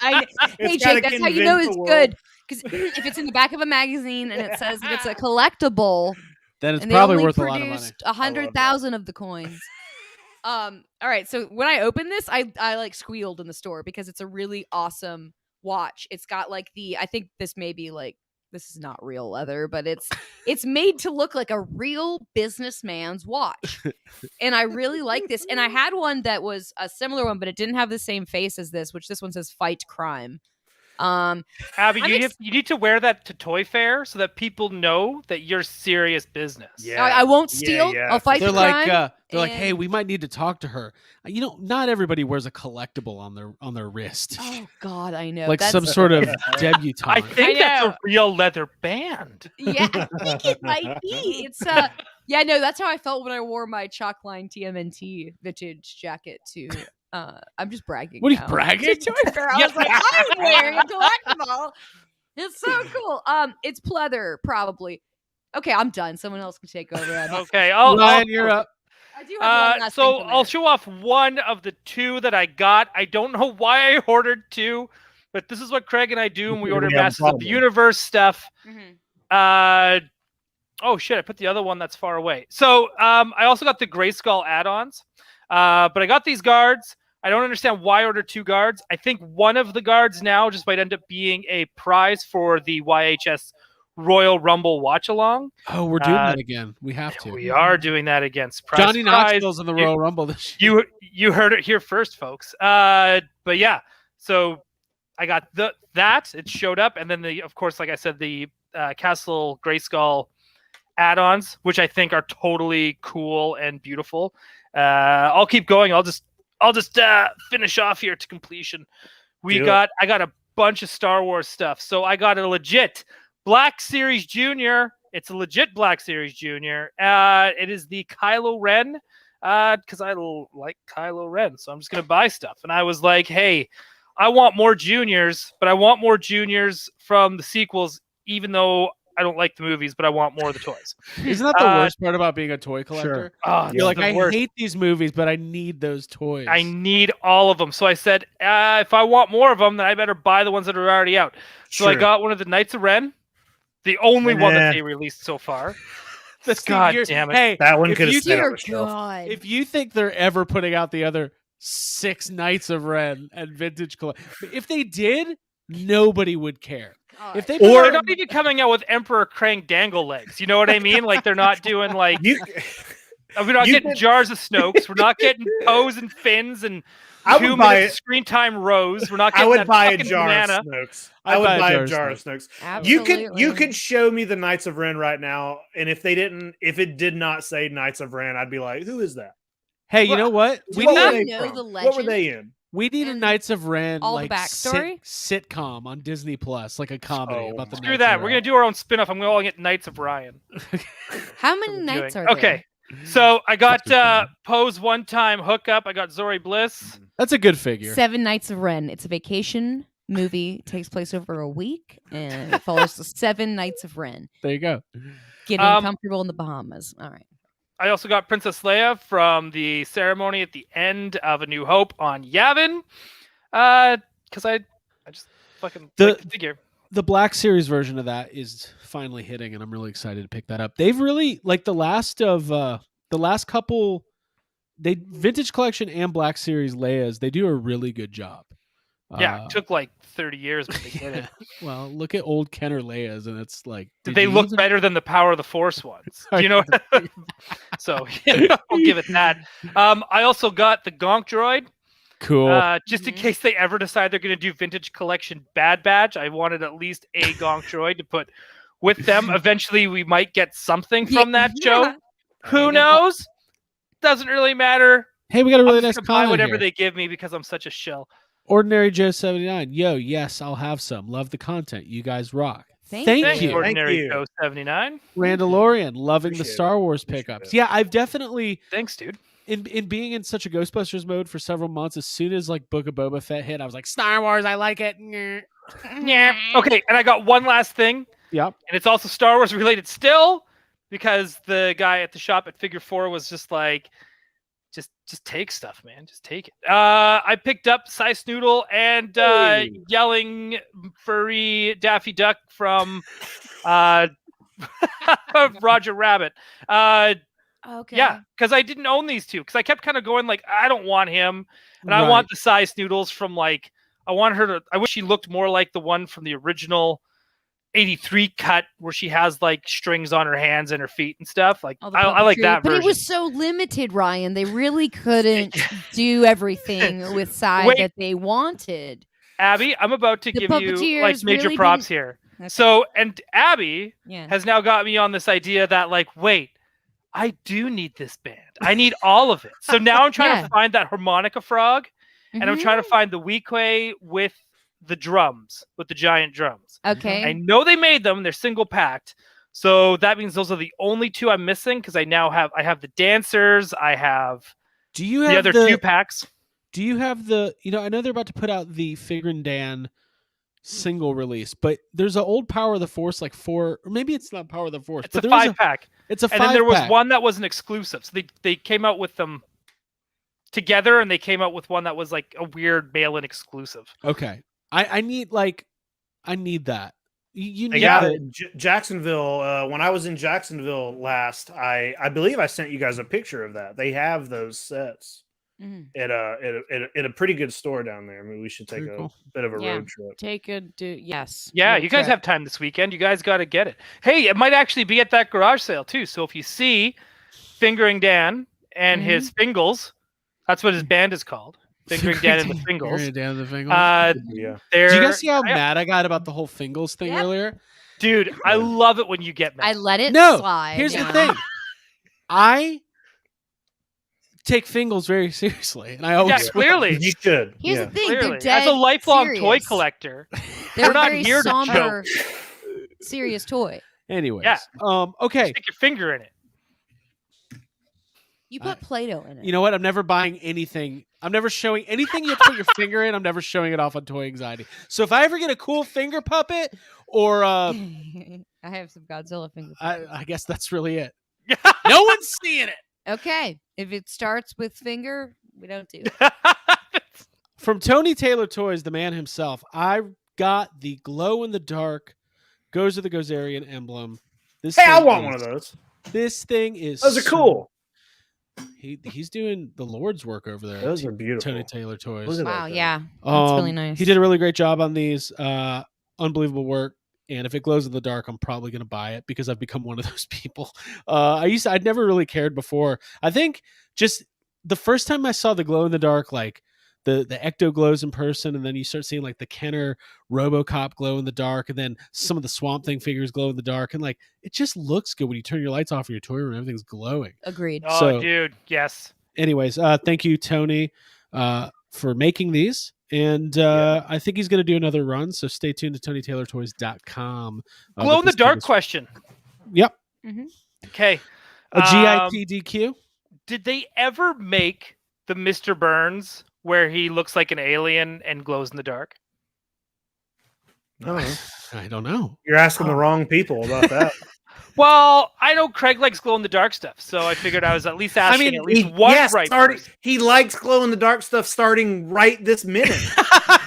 Speaker 4: Hey
Speaker 6: It's gotta
Speaker 4: Jake, that's how you know
Speaker 6: convince
Speaker 4: it's
Speaker 6: the world.
Speaker 4: good. Because if it's in the back of a magazine and it says that it's a collectible,
Speaker 3: Then it's
Speaker 4: and they
Speaker 3: probably
Speaker 4: only
Speaker 3: worth a lot of money.
Speaker 4: produced 100,000 of the coins. All right. So when I opened this, I like squealed in the store because it's a really awesome watch. It's got like I think this may be like, this is not real leather, but it's made to look like a real businessman's watch. And I really like this. And I had one that was a similar one, but it didn't have the same face as this, which this one says fight crime.
Speaker 5: Abby, you need to wear that to Toy Fair so that people know that you're serious business.
Speaker 6: Yeah.
Speaker 4: I won't steal.
Speaker 6: yeah,
Speaker 4: I'll fight
Speaker 3: They're
Speaker 4: the
Speaker 3: like,
Speaker 4: crime.
Speaker 3: they're like, hey,
Speaker 4: and-
Speaker 3: we might need to talk to her. Not everybody wears a collectible on their wrist,
Speaker 4: Oh God, I know.
Speaker 3: like
Speaker 4: That's-
Speaker 3: some sort of debutante.
Speaker 5: I think that's
Speaker 4: know.
Speaker 5: a real leather band.
Speaker 4: Yeah, I think it might be. It's yeah, no, that's how I felt when I wore my Chalkline TMNT vintage jacket to I'm just bragging.
Speaker 3: What are you
Speaker 4: now.
Speaker 3: bragging?
Speaker 4: To Toy Fair. I was like, I'm wearing a collectible. It's so cool. It's pleather, probably. Okay, I'm done. Someone else can take over.
Speaker 5: Okay,
Speaker 3: Ryan, you're up.
Speaker 4: I do have one last
Speaker 5: so
Speaker 4: thing to
Speaker 5: I'll
Speaker 4: mention.
Speaker 5: show off one of the 2 that I got. I don't know why I ordered 2, but this is what Craig and I do when we order
Speaker 6: We have a
Speaker 5: Masters of the
Speaker 6: problem.
Speaker 5: Universe stuff.
Speaker 4: Mhm.
Speaker 5: Oh shit! I put the other one that's far away. So I also got the Grayskull add-ons, but I got these guards. I don't understand why I ordered 2 guards. I think one of the guards now just might end up being a prize for the YHS Royal Rumble watch along.
Speaker 3: Oh, we're doing that again. We have to.
Speaker 5: We are doing that again. Surprise,
Speaker 3: Johnny
Speaker 5: surprise.
Speaker 3: Knoxville's in the Royal Rumble this year.
Speaker 5: You heard it here first, folks. But yeah, so I got that. It showed up, and then of course, like I said, the Castle Grayskull add-ons, which I think are totally cool and beautiful. I'll keep going. I'll just finish off here to completion. I got a bunch of Star Wars stuff. So I got a legit Black Series Junior. It's a legit Black Series Junior. It is the Kylo Ren, because I like Kylo Ren. So I'm just gonna buy stuff. And I was like, hey, I want more juniors, but I want more juniors from the sequels, even though I don't like the movies, but I want more of the toys.
Speaker 3: Isn't that the worst part about being a toy collector?
Speaker 5: Oh,
Speaker 3: You're like,
Speaker 5: the
Speaker 3: I
Speaker 5: worst.
Speaker 3: hate these movies, but I need those toys.
Speaker 5: I need all of them. So I said, if I want more of them, then I better buy the ones that are already out. So I
Speaker 6: Sure.
Speaker 5: got one of the Knights of Ren, the only one that they released so far. God damn it.
Speaker 3: Hey,
Speaker 6: That one
Speaker 3: if
Speaker 6: could have
Speaker 3: you
Speaker 6: stayed
Speaker 4: Dear
Speaker 6: on the shelf.
Speaker 4: God.
Speaker 3: if you think they're ever putting out the other 6 Knights of Ren and vintage if they did, nobody would care.
Speaker 4: God.
Speaker 3: If they
Speaker 5: Or
Speaker 3: put
Speaker 5: they're not even coming out with Emperor Krang dangle legs. You know what I mean? Like they're not doing like
Speaker 6: You
Speaker 5: We're not
Speaker 6: You
Speaker 5: getting
Speaker 6: can-
Speaker 5: jars of Snokes. We're not getting Poes and Fins and
Speaker 6: I
Speaker 5: 2
Speaker 6: would buy
Speaker 5: minutes
Speaker 6: it.
Speaker 5: screen time Rose. We're not
Speaker 6: I
Speaker 5: getting
Speaker 6: would
Speaker 5: that
Speaker 6: buy a
Speaker 5: fucking
Speaker 6: jar
Speaker 5: banana.
Speaker 6: of Snokes.
Speaker 3: I'd
Speaker 6: I would
Speaker 3: buy a
Speaker 6: buy
Speaker 3: jar
Speaker 6: a
Speaker 3: of
Speaker 6: jar of
Speaker 3: Snokes.
Speaker 6: Snokes.
Speaker 4: Absolutely.
Speaker 6: You could show me the Knights of Ren right now, and if it did not say Knights of Ren, I'd be like, who is that?
Speaker 3: Hey, you know what?
Speaker 4: Do
Speaker 3: We
Speaker 6: What
Speaker 4: you
Speaker 6: were
Speaker 3: need
Speaker 6: they
Speaker 4: know
Speaker 6: from?
Speaker 4: the
Speaker 6: What were
Speaker 4: legend?
Speaker 6: they in?
Speaker 3: a
Speaker 4: and
Speaker 3: Knights of Ren
Speaker 4: all the
Speaker 3: like
Speaker 4: backstory?
Speaker 3: sitcom on Disney Plus, like a comedy
Speaker 6: Oh,
Speaker 3: about the
Speaker 5: Screw
Speaker 3: Knights
Speaker 5: that.
Speaker 3: of
Speaker 5: We're
Speaker 3: Ren.
Speaker 5: gonna do our own spin-off. I'm gonna get Knights of Ryan.
Speaker 4: How many
Speaker 5: We're
Speaker 4: nights
Speaker 5: doing.
Speaker 4: are
Speaker 5: Okay.
Speaker 4: there?
Speaker 5: So I got
Speaker 3: Fucking
Speaker 5: Poe's one-time hookup. I got Zori Bliss.
Speaker 3: That's a good figure.
Speaker 4: 7 Nights of Ren. It's a vacation movie. It takes place over a week, and it follows the 7 Nights of Ren.
Speaker 3: There you go.
Speaker 4: Getting
Speaker 5: Um,
Speaker 4: comfortable in the Bahamas. All right.
Speaker 5: I also got Princess Leia from the ceremony at the end of A New Hope on Yavin. Because I just fucking like the figure.
Speaker 3: The Black Series version of that is finally hitting, and I'm really excited to pick that up. They've really like the last couple, they Vintage Collection and Black Series Leia's. They do a really good job.
Speaker 5: Yeah, it took like 30 years, but they did it.
Speaker 3: Well, look at old Kenner Leia's, and it's like,
Speaker 5: Did they
Speaker 3: you
Speaker 5: look
Speaker 3: even-
Speaker 5: better than the Power of the Force ones? Do you know? So we'll give it that. I also got the Gonk droid.
Speaker 3: Cool.
Speaker 5: Just in case they ever decide they're going to do Vintage Collection Bad Batch, I wanted at least a Gonk droid to put with them. Eventually, we might get something from that show.
Speaker 4: Yeah.
Speaker 5: Who knows? Doesn't really matter.
Speaker 3: Hey, we got a really
Speaker 5: I'm
Speaker 3: nice
Speaker 5: just gonna buy
Speaker 3: comment
Speaker 5: whatever
Speaker 3: here.
Speaker 5: they give me because I'm such a shill.
Speaker 3: Ordinary Joe 79. Yo, yes, I'll have some. Love the content. You guys rock.
Speaker 4: Thank
Speaker 5: Thank
Speaker 3: you.
Speaker 5: you, Ordinary
Speaker 6: you.
Speaker 5: Joe 79.
Speaker 3: Randalorian, loving the
Speaker 6: Appreciate
Speaker 3: Star Wars
Speaker 6: Appreciate
Speaker 3: pickups.
Speaker 6: it.
Speaker 3: Yeah, I've definitely
Speaker 5: Thanks, dude.
Speaker 3: in being in such a Ghostbusters mode for several months. As soon as like Book of Boba Fett hit, I was like, Star Wars, I like it.
Speaker 5: Yeah. Okay, and I got one last thing,
Speaker 3: Yep.
Speaker 5: and it's also Star Wars related still, because the guy at the shop at Figure 4 was just like, just take stuff, man. Just take it. I picked up Sice Noodle and yelling furry Daffy Duck from Roger Rabbit.
Speaker 4: Okay.
Speaker 5: Yeah, because I didn't own these two. Because I kept kind of going like, I don't want him, and I want the Sice Noodles from like, I want her to. I wish she looked more like the one from the original '83 cut, where she has like strings on her hands and her feet and stuff. Like
Speaker 4: All the
Speaker 5: I like
Speaker 4: puppetry.
Speaker 5: that
Speaker 4: But
Speaker 5: version.
Speaker 4: it was so limited, Ryan. They really couldn't do everything with side
Speaker 5: Wait.
Speaker 4: that they wanted.
Speaker 5: Abby, I'm about to
Speaker 4: The
Speaker 5: give you like
Speaker 4: puppeteers
Speaker 5: major
Speaker 4: really
Speaker 5: props
Speaker 4: didn't-
Speaker 5: here.
Speaker 4: Okay.
Speaker 5: So, and Abby
Speaker 4: Yeah.
Speaker 5: has now got me on this idea that like, wait, I do need this band. I need all of it. So now I'm trying
Speaker 4: Yeah.
Speaker 5: to find that harmonica frog, and I'm
Speaker 4: Mhm.
Speaker 5: trying to find the Weequay with the drums, with the giant drums.
Speaker 4: Okay.
Speaker 5: I know they made them; they're single packed. So that means those are the only two I'm missing, because I have the dancers, I have
Speaker 3: Do you
Speaker 5: the
Speaker 3: have
Speaker 5: other two packs.
Speaker 3: Do you have the? You know, I know they're about to put out the Figrin Dan single release, but there's an old Power of the Force, like 4, or maybe it's not Power of the Force,
Speaker 5: It's
Speaker 3: but
Speaker 5: a
Speaker 3: there is
Speaker 5: 5-pack.
Speaker 3: It's a
Speaker 5: And then there was
Speaker 3: 5-pack.
Speaker 5: one that was an exclusive. So they came out with them together, and they came out with one that was like a weird mail-in exclusive.
Speaker 3: Okay, I need that. You
Speaker 6: They
Speaker 3: need
Speaker 6: got
Speaker 3: the-
Speaker 6: it. Jacksonville. When I was in Jacksonville last, I believe I sent you guys a picture of that. They have those sets
Speaker 4: Mhm.
Speaker 6: at a pretty good store down there. I mean, we should take
Speaker 3: Very
Speaker 6: a
Speaker 3: cool.
Speaker 6: bit of a
Speaker 4: Yeah.
Speaker 6: road trip.
Speaker 4: Take a yes.
Speaker 5: Yeah,
Speaker 4: road
Speaker 5: you guys
Speaker 4: trip.
Speaker 5: have time this weekend. You guys got to get it. Hey, it might actually be at that garage sale too. So if you see Fingering Dan and his Fingles, that's what his band is called. Fingering Dan and the Fingles.
Speaker 3: Fingering Dan and the Fingles.
Speaker 6: Yeah.
Speaker 5: They're,
Speaker 3: Do you guys see how
Speaker 5: I-
Speaker 3: mad I got about the whole Fingles thing
Speaker 4: Yep.
Speaker 3: earlier?
Speaker 5: Dude, I love it when you get mad.
Speaker 4: I let it
Speaker 3: No,
Speaker 4: slide.
Speaker 3: here's the
Speaker 4: yeah.
Speaker 3: thing. I take Fingles very seriously, and I always
Speaker 5: Yeah, clearly.
Speaker 6: You should.
Speaker 4: Here's
Speaker 6: yeah.
Speaker 4: the thing.
Speaker 5: Clearly.
Speaker 4: They're dead
Speaker 5: As a lifelong toy
Speaker 4: serious.
Speaker 5: collector,
Speaker 4: They're
Speaker 5: we're not
Speaker 4: very
Speaker 5: here to
Speaker 4: somber, serious toy.
Speaker 3: Anyways,
Speaker 5: Yeah.
Speaker 3: okay.
Speaker 5: stick your finger in it.
Speaker 4: You put Play-Doh in it.
Speaker 3: You know what? I'm never buying anything. I'm never showing anything you have to put your finger in. I'm never showing it off on Toy Anxiety. So if I ever get a cool finger puppet, or
Speaker 4: I have some Godzilla fingers.
Speaker 3: I guess that's really it. No one's seeing it.
Speaker 4: Okay, if it starts with finger, we don't do it.
Speaker 3: From Tony Taylor Toys, the man himself, I got the glow in the dark Goes of the Gozerian emblem. This
Speaker 6: Hey, I
Speaker 3: thing
Speaker 6: want
Speaker 3: is-
Speaker 6: one of those.
Speaker 3: This thing is
Speaker 6: Those are
Speaker 3: so-
Speaker 6: cool.
Speaker 3: He's doing the Lord's work over there.
Speaker 6: Those are beautiful.
Speaker 3: Tony Taylor Toys.
Speaker 6: Look at
Speaker 4: Wow,
Speaker 6: that thing.
Speaker 4: yeah, that's really nice.
Speaker 3: He did a really great job on these. Unbelievable work. and if it glows in the dark, I'm probably going to buy it because I've become one of those people. I'd never really cared before. I think just the first time I saw the glow in the dark, like the Ecto glows in person, and then you start seeing like the Kenner RoboCop glow in the dark, and then some of the Swamp Thing figures glow in the dark, and like it just looks good when you turn your lights off in your toy room, everything's glowing.
Speaker 4: Agreed.
Speaker 5: Oh,
Speaker 3: So-
Speaker 5: dude, yes.
Speaker 3: Anyways, thank you, Tony, for making these. And I think he's going to do another run, so stay tuned to TonyTaylorToys.com.
Speaker 5: Glow in the dark question.
Speaker 3: Yep.
Speaker 5: Okay.
Speaker 3: A GITDQ.
Speaker 5: Did they ever make the Mr. Burns where he looks like an alien and glows in the dark?
Speaker 6: No,
Speaker 3: I don't know.
Speaker 6: you're asking the wrong people about that.
Speaker 5: Well, I know Craig likes glow in the dark stuff, so I figured I was at least asking at least one right person.
Speaker 6: He likes glow in the dark stuff starting right this minute.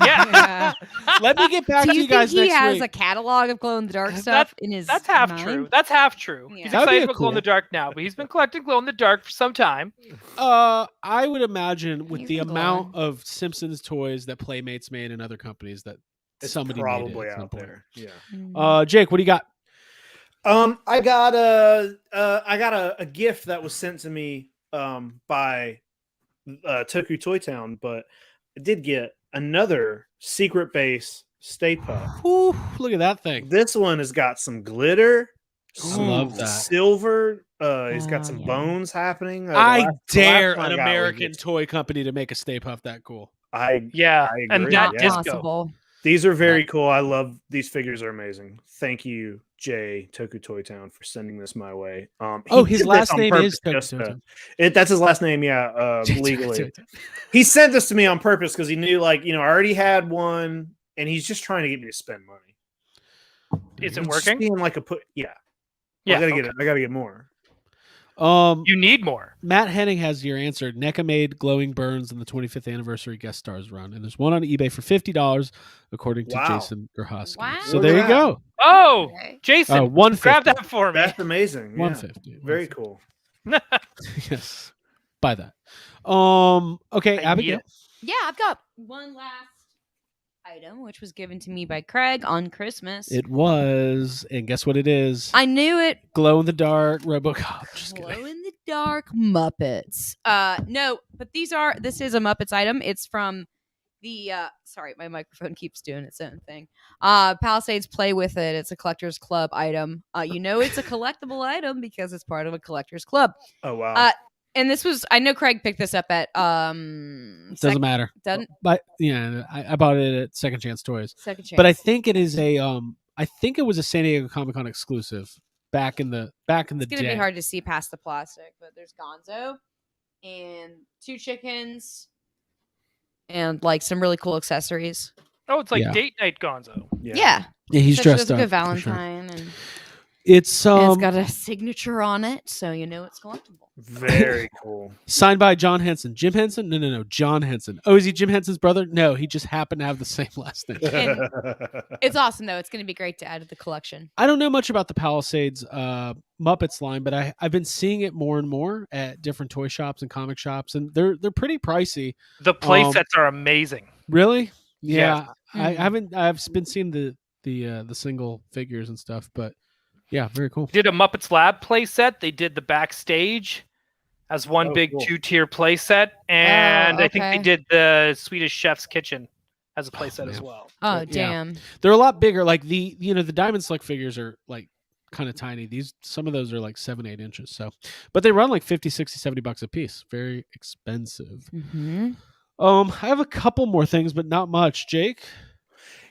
Speaker 5: Yeah.
Speaker 3: Let me get back
Speaker 4: Do
Speaker 3: to
Speaker 4: you
Speaker 3: you guys
Speaker 4: think he
Speaker 3: next
Speaker 4: has
Speaker 3: week.
Speaker 4: a catalog of glow in the dark
Speaker 5: That's-
Speaker 4: stuff in his
Speaker 5: That's half
Speaker 4: mind?
Speaker 5: true. That's half true.
Speaker 4: Yeah.
Speaker 5: He's
Speaker 3: That would be
Speaker 5: excited
Speaker 3: a
Speaker 5: about glow in
Speaker 3: cool-
Speaker 5: the dark now, but he's been collecting glow in the dark for some time.
Speaker 3: I would imagine with
Speaker 4: He's
Speaker 3: the
Speaker 4: been
Speaker 3: amount
Speaker 4: glowing.
Speaker 3: of Simpsons toys that Playmates made and other companies that
Speaker 6: It's
Speaker 3: somebody
Speaker 6: probably
Speaker 3: made it at some
Speaker 6: out
Speaker 3: point.
Speaker 6: there. Yeah.
Speaker 4: Mm.
Speaker 3: Jake, what do you got?
Speaker 6: I got a gift that was sent to me by Toku Toy Town, but I did get another secret base Stay Puft.
Speaker 3: Whew, look at that thing.
Speaker 6: This one has got some glitter, some
Speaker 3: love that.
Speaker 6: silver. He's got
Speaker 4: Oh,
Speaker 6: some
Speaker 4: yeah.
Speaker 6: bones happening.
Speaker 3: I dare
Speaker 6: one I
Speaker 3: an
Speaker 6: got was
Speaker 3: American
Speaker 6: just-
Speaker 3: toy company to make a Stay Puft that cool.
Speaker 5: Yeah,
Speaker 6: I
Speaker 5: and
Speaker 6: agree,
Speaker 5: that
Speaker 6: yeah.
Speaker 5: disco.
Speaker 4: Possible.
Speaker 6: These are very cool. I love these figures. Are amazing. Thank you, Jay Toku Toy Town, for sending this my way. He
Speaker 3: His
Speaker 6: did this
Speaker 3: last
Speaker 6: on
Speaker 3: name
Speaker 6: purpose
Speaker 3: is Toku
Speaker 6: just
Speaker 3: Toy
Speaker 6: to-
Speaker 3: Town.
Speaker 6: That's his last name. Yeah, legally. He sent this to me on purpose because he knew, like, I already had one, and he's just trying to get me to spend money.
Speaker 5: Is it
Speaker 6: He's just
Speaker 5: working?
Speaker 6: being like a put. Yeah,
Speaker 5: Yeah,
Speaker 6: I gotta
Speaker 5: okay.
Speaker 6: get it. I gotta get more.
Speaker 5: You need more.
Speaker 3: Matt Henning has your answer. NECA made glowing burns in the 25th anniversary guest stars run, and there's one on eBay for $50, according to
Speaker 6: Wow.
Speaker 3: Jason Gerhosky.
Speaker 4: Wow.
Speaker 3: So
Speaker 6: Look
Speaker 3: there
Speaker 6: at
Speaker 3: you
Speaker 6: that.
Speaker 3: go.
Speaker 5: Oh,
Speaker 4: Okay.
Speaker 5: Jason,
Speaker 3: 150.
Speaker 5: grab that for me.
Speaker 6: That's amazing. Yeah.
Speaker 3: 150.
Speaker 6: Very cool.
Speaker 3: Yes. Buy that. Okay,
Speaker 5: I need
Speaker 3: Abigail.
Speaker 5: it.
Speaker 4: Yeah, I've got one last item, which was given to me by Craig on Christmas.
Speaker 3: It was, and guess what it is?
Speaker 4: I knew it.
Speaker 3: Glow in the dark RoboCop. Just
Speaker 4: Glow
Speaker 3: kidding.
Speaker 4: in the dark Muppets. No, but this is a Muppets item. It's from the sorry, my microphone keeps doing its own thing. Palisades Play With It. It's a collector's club item. It's a collectible item because it's part of a collector's club.
Speaker 6: Oh wow.
Speaker 4: And this was, I know Craig picked this up at
Speaker 3: Doesn't matter.
Speaker 4: doesn't-
Speaker 3: But yeah, I bought it at Second Chance Toys.
Speaker 4: Second Chance.
Speaker 3: But I think it is a I think it was a San Diego Comic Con exclusive back in the
Speaker 4: it's gonna
Speaker 3: day.
Speaker 4: be hard to see past the plastic, but there's Gonzo and 2 chickens and like some really cool accessories.
Speaker 5: Oh, it's like
Speaker 3: Yeah.
Speaker 5: date night Gonzo.
Speaker 4: Yeah,
Speaker 3: Yeah, he's
Speaker 4: such
Speaker 3: dressed
Speaker 4: as a
Speaker 3: up.
Speaker 4: good
Speaker 3: for sure.
Speaker 4: Valentine, and
Speaker 3: It's
Speaker 4: it's got a signature on it, so you know it's collectible.
Speaker 6: Very cool.
Speaker 3: signed by John Henson. Jim Henson? No. John Henson. Oh, is he Jim Henson's brother? No, he just happened to have the same last name.
Speaker 4: And it's awesome though. It's going to be great to add to the collection.
Speaker 3: I don't know much about the Palisades Muppets line, but I've been seeing it more and more at different toy shops and comic shops, and they're pretty pricey.
Speaker 5: The play
Speaker 3: Um,
Speaker 5: sets are amazing.
Speaker 3: Really? Yeah.
Speaker 4: Yes.
Speaker 3: I've been seeing the single figures and stuff, but yeah, very cool.
Speaker 5: Did a Muppets Lab play set. They did the backstage as one
Speaker 6: Oh,
Speaker 5: big
Speaker 6: cool.
Speaker 5: 2-tier play set, and I think they
Speaker 4: okay.
Speaker 5: did the Swedish Chef's Kitchen as a play set as
Speaker 3: man.
Speaker 5: well.
Speaker 4: Oh,
Speaker 3: Yeah.
Speaker 4: damn.
Speaker 3: They're a lot bigger. Like the Diamond Select figures are like kind of tiny. Some of those are like 7-8 inches. So, but they run like 50, 60, 70 bucks a piece. Very expensive.
Speaker 4: Mm-hmm.
Speaker 3: I have a couple more things, but not much. Jake?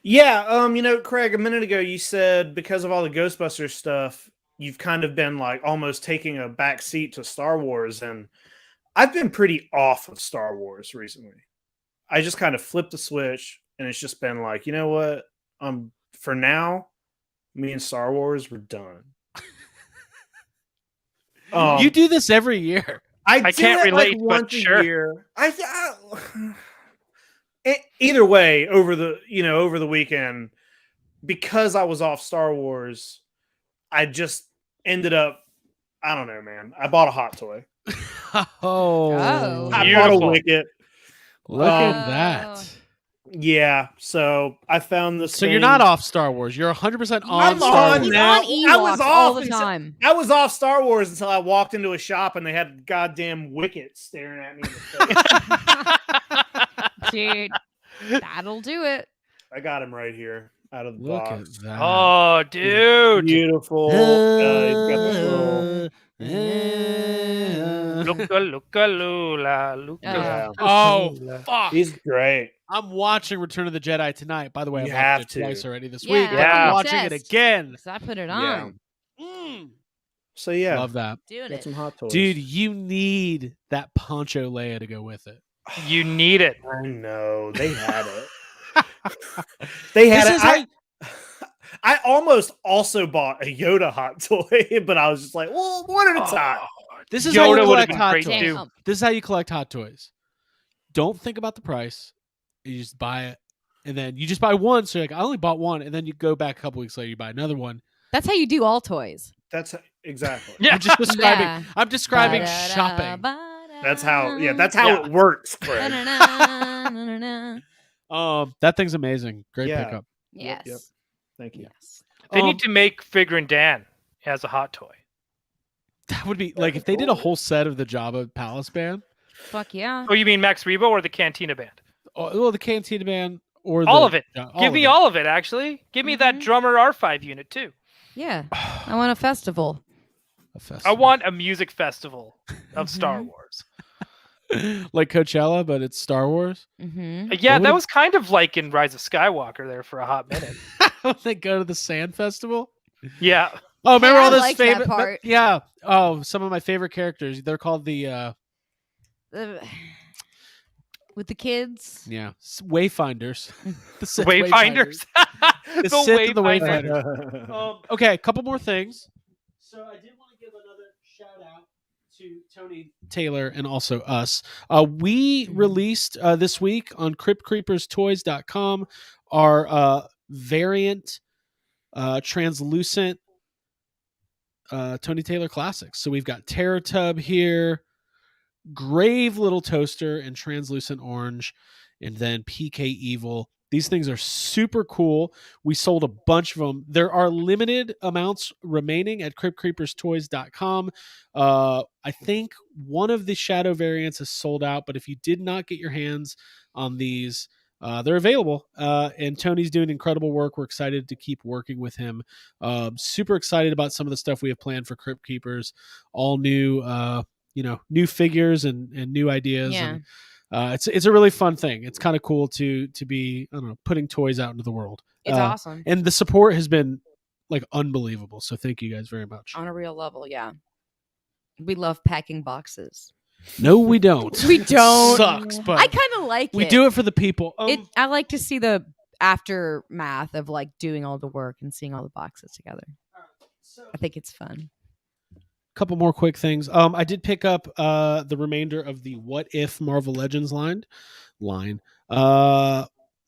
Speaker 6: Yeah, Craig, a minute ago you said because of all the Ghostbusters stuff, you've kind of been like almost taking a back seat to Star Wars, and I've been pretty off of Star Wars recently. I just kind of flipped the switch, and it's just been like, you know what? For now, me and Star Wars, we're done.
Speaker 3: You do this every year.
Speaker 6: I
Speaker 5: I
Speaker 6: do
Speaker 5: can't
Speaker 6: it,
Speaker 5: relate, but
Speaker 6: once
Speaker 5: sure.
Speaker 6: a year. Either way, over the weekend, because I was off Star Wars, I just ended up. I don't know, man. I bought a hot toy.
Speaker 3: Oh,
Speaker 4: Oh.
Speaker 6: I bought a
Speaker 5: Beautiful.
Speaker 6: Wicket.
Speaker 3: look at
Speaker 4: Oh.
Speaker 3: that.
Speaker 6: Yeah, so I found this.
Speaker 3: So you're not off Star Wars. You're 100% on
Speaker 6: I'm
Speaker 3: Star
Speaker 6: on
Speaker 3: Wars.
Speaker 4: He's
Speaker 6: now.
Speaker 4: on
Speaker 6: I was
Speaker 4: Ewoks
Speaker 6: off
Speaker 4: all the
Speaker 6: until-
Speaker 4: time.
Speaker 6: I was off Star Wars until I walked into a shop and they had goddamn Wicket staring at me in the face.
Speaker 4: Dude, that'll do it.
Speaker 6: I got him right here out of the
Speaker 3: Look
Speaker 6: box.
Speaker 3: at that.
Speaker 5: Oh, dude.
Speaker 6: Beautiful. He's got this little.
Speaker 5: Luca Lula. Luca.
Speaker 6: Yeah.
Speaker 3: Oh, fuck.
Speaker 6: He's great.
Speaker 3: I'm watching Return of the Jedi tonight. By the way,
Speaker 6: You
Speaker 3: I've
Speaker 6: have
Speaker 3: watched it
Speaker 6: to.
Speaker 3: twice already this
Speaker 4: Yeah,
Speaker 3: week. but
Speaker 5: Yeah.
Speaker 3: I'm watching it
Speaker 4: obsessed.
Speaker 3: again.
Speaker 4: Because I put it
Speaker 6: Yeah.
Speaker 4: on.
Speaker 3: Mm.
Speaker 6: So yeah,
Speaker 3: Love that.
Speaker 4: Doing
Speaker 6: got
Speaker 4: it.
Speaker 6: some hot toys.
Speaker 3: Dude, you need that Poncho Leia to go with it.
Speaker 5: You need it.
Speaker 6: I know they had it. They had
Speaker 3: This
Speaker 6: it.
Speaker 3: is how-
Speaker 6: I almost also bought a Yoda hot toy, but I was just like, well, one at a time.
Speaker 3: This is how you
Speaker 5: Yoda would have
Speaker 3: collect
Speaker 5: been
Speaker 3: hot
Speaker 5: great
Speaker 3: toys.
Speaker 5: too.
Speaker 4: Damn.
Speaker 3: This is how you collect hot toys. Don't think about the price. You just buy it. And then you just buy one. So you're like, I only bought one. And then you go back a couple weeks later, you buy another one.
Speaker 4: That's how you do all toys.
Speaker 6: That's exactly.
Speaker 5: Yeah.
Speaker 3: I'm just describing.
Speaker 4: Yeah.
Speaker 3: I'm describing
Speaker 4: Ba-da-da,
Speaker 3: shopping.
Speaker 4: ba-da.
Speaker 6: That's how. Yeah, that's how it works, Craig.
Speaker 4: Na-na-na, na-na-na.
Speaker 3: That thing's amazing. Great
Speaker 6: Yeah.
Speaker 3: pickup.
Speaker 4: Yes.
Speaker 6: Yep. Thank you.
Speaker 4: Yes.
Speaker 5: They
Speaker 3: Um,
Speaker 5: need to make Figuring Dan as a hot toy.
Speaker 3: That would be like if they did a whole set of the Jabba Palace Band.
Speaker 4: Fuck yeah.
Speaker 5: Oh, you mean Max Rebo or the Cantina Band?
Speaker 3: Well, the Cantina Band or
Speaker 5: All
Speaker 3: the,
Speaker 5: of it.
Speaker 3: yeah,
Speaker 5: Give
Speaker 3: of
Speaker 5: me
Speaker 3: it.
Speaker 5: all of it, actually. Give me that
Speaker 4: Mhm.
Speaker 5: drummer R5 unit, too.
Speaker 4: Yeah. I want a festival.
Speaker 3: A
Speaker 5: I
Speaker 3: festival.
Speaker 5: want a music festival of Star
Speaker 4: Mhm.
Speaker 5: Wars.
Speaker 3: like Coachella, but it's Star Wars.
Speaker 4: Mm-hmm.
Speaker 5: Yeah,
Speaker 3: What
Speaker 5: that
Speaker 3: would-
Speaker 5: was kind of like in Rise of Skywalker there for a hot minute.
Speaker 3: They go to the Sand Festival.
Speaker 5: Yeah.
Speaker 3: Oh, remember
Speaker 4: I
Speaker 3: all those
Speaker 4: like that
Speaker 3: favorite?
Speaker 4: part.
Speaker 3: Yeah. Oh, some of my favorite characters. They're called the
Speaker 4: With the kids.
Speaker 3: Wayfinders. The Sith
Speaker 5: Wayfinders.
Speaker 3: The Sith of the
Speaker 5: Wayfinders.
Speaker 3: Wayfinders. Okay, a couple more things. So I did want to give another shout out to Tony Taylor and also us. We released this week on cryptcreeperstoys.com our variant translucent Tony Taylor classics. So we've got Terror Tub here, Grave Little Toaster in translucent orange, and then PK Evil. These things are super cool. We sold a bunch of them. There are limited amounts remaining at cryptcreeperstoys.com. I think one of the shadow variants is sold out, but if you did not get your hands on these, they're available. And Tony's doing incredible work. We're excited to keep working with him. Super excited about some of the stuff we have planned for Crypt Keepers. All new, new figures and new ideas.
Speaker 4: Yeah.
Speaker 3: And it's a really fun thing. It's kind of cool to be, I don't know, putting toys out into the world.
Speaker 4: It's awesome.
Speaker 3: And the support has been like unbelievable. So thank you guys very much.
Speaker 4: On a real level, yeah. We love packing boxes.
Speaker 3: No, we don't.
Speaker 4: We don't.
Speaker 3: Sucks, but
Speaker 4: I kind of like
Speaker 3: we
Speaker 4: it.
Speaker 3: do it for the people.
Speaker 4: I like to see the aftermath of like doing all the work and seeing all the boxes together. I think it's fun.
Speaker 3: Couple more quick things. I did pick up the remainder of the What If Marvel Legends line.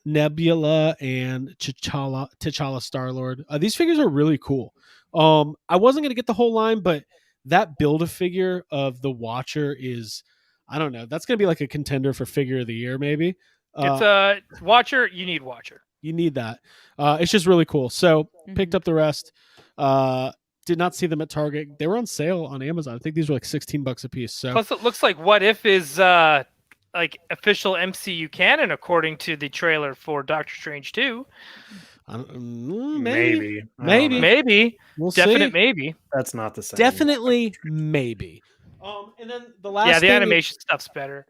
Speaker 3: Nebula and T'Challa Star-Lord. These figures are really cool. I wasn't gonna get the whole line, but that Build-A-Figure of the Watcher is, I don't know, that's gonna be like a contender for Figure of the Year, maybe.
Speaker 5: It's a Watcher. You need Watcher.
Speaker 3: You need that. It's just really cool. So picked up the rest. Did not see them at Target. They were on sale on Amazon. I think these were like $16 a piece. So
Speaker 5: Plus, it looks like What If is like official MCU canon according to the trailer for Doctor Strange 2.
Speaker 3: Maybe.
Speaker 6: I don't
Speaker 3: Maybe.
Speaker 6: know.
Speaker 5: Maybe.
Speaker 3: We'll
Speaker 5: Definite
Speaker 3: see.
Speaker 5: maybe.
Speaker 6: That's not the same.
Speaker 3: Definitely maybe. And then the last
Speaker 5: Yeah, the
Speaker 3: thing
Speaker 5: animation stuff's better.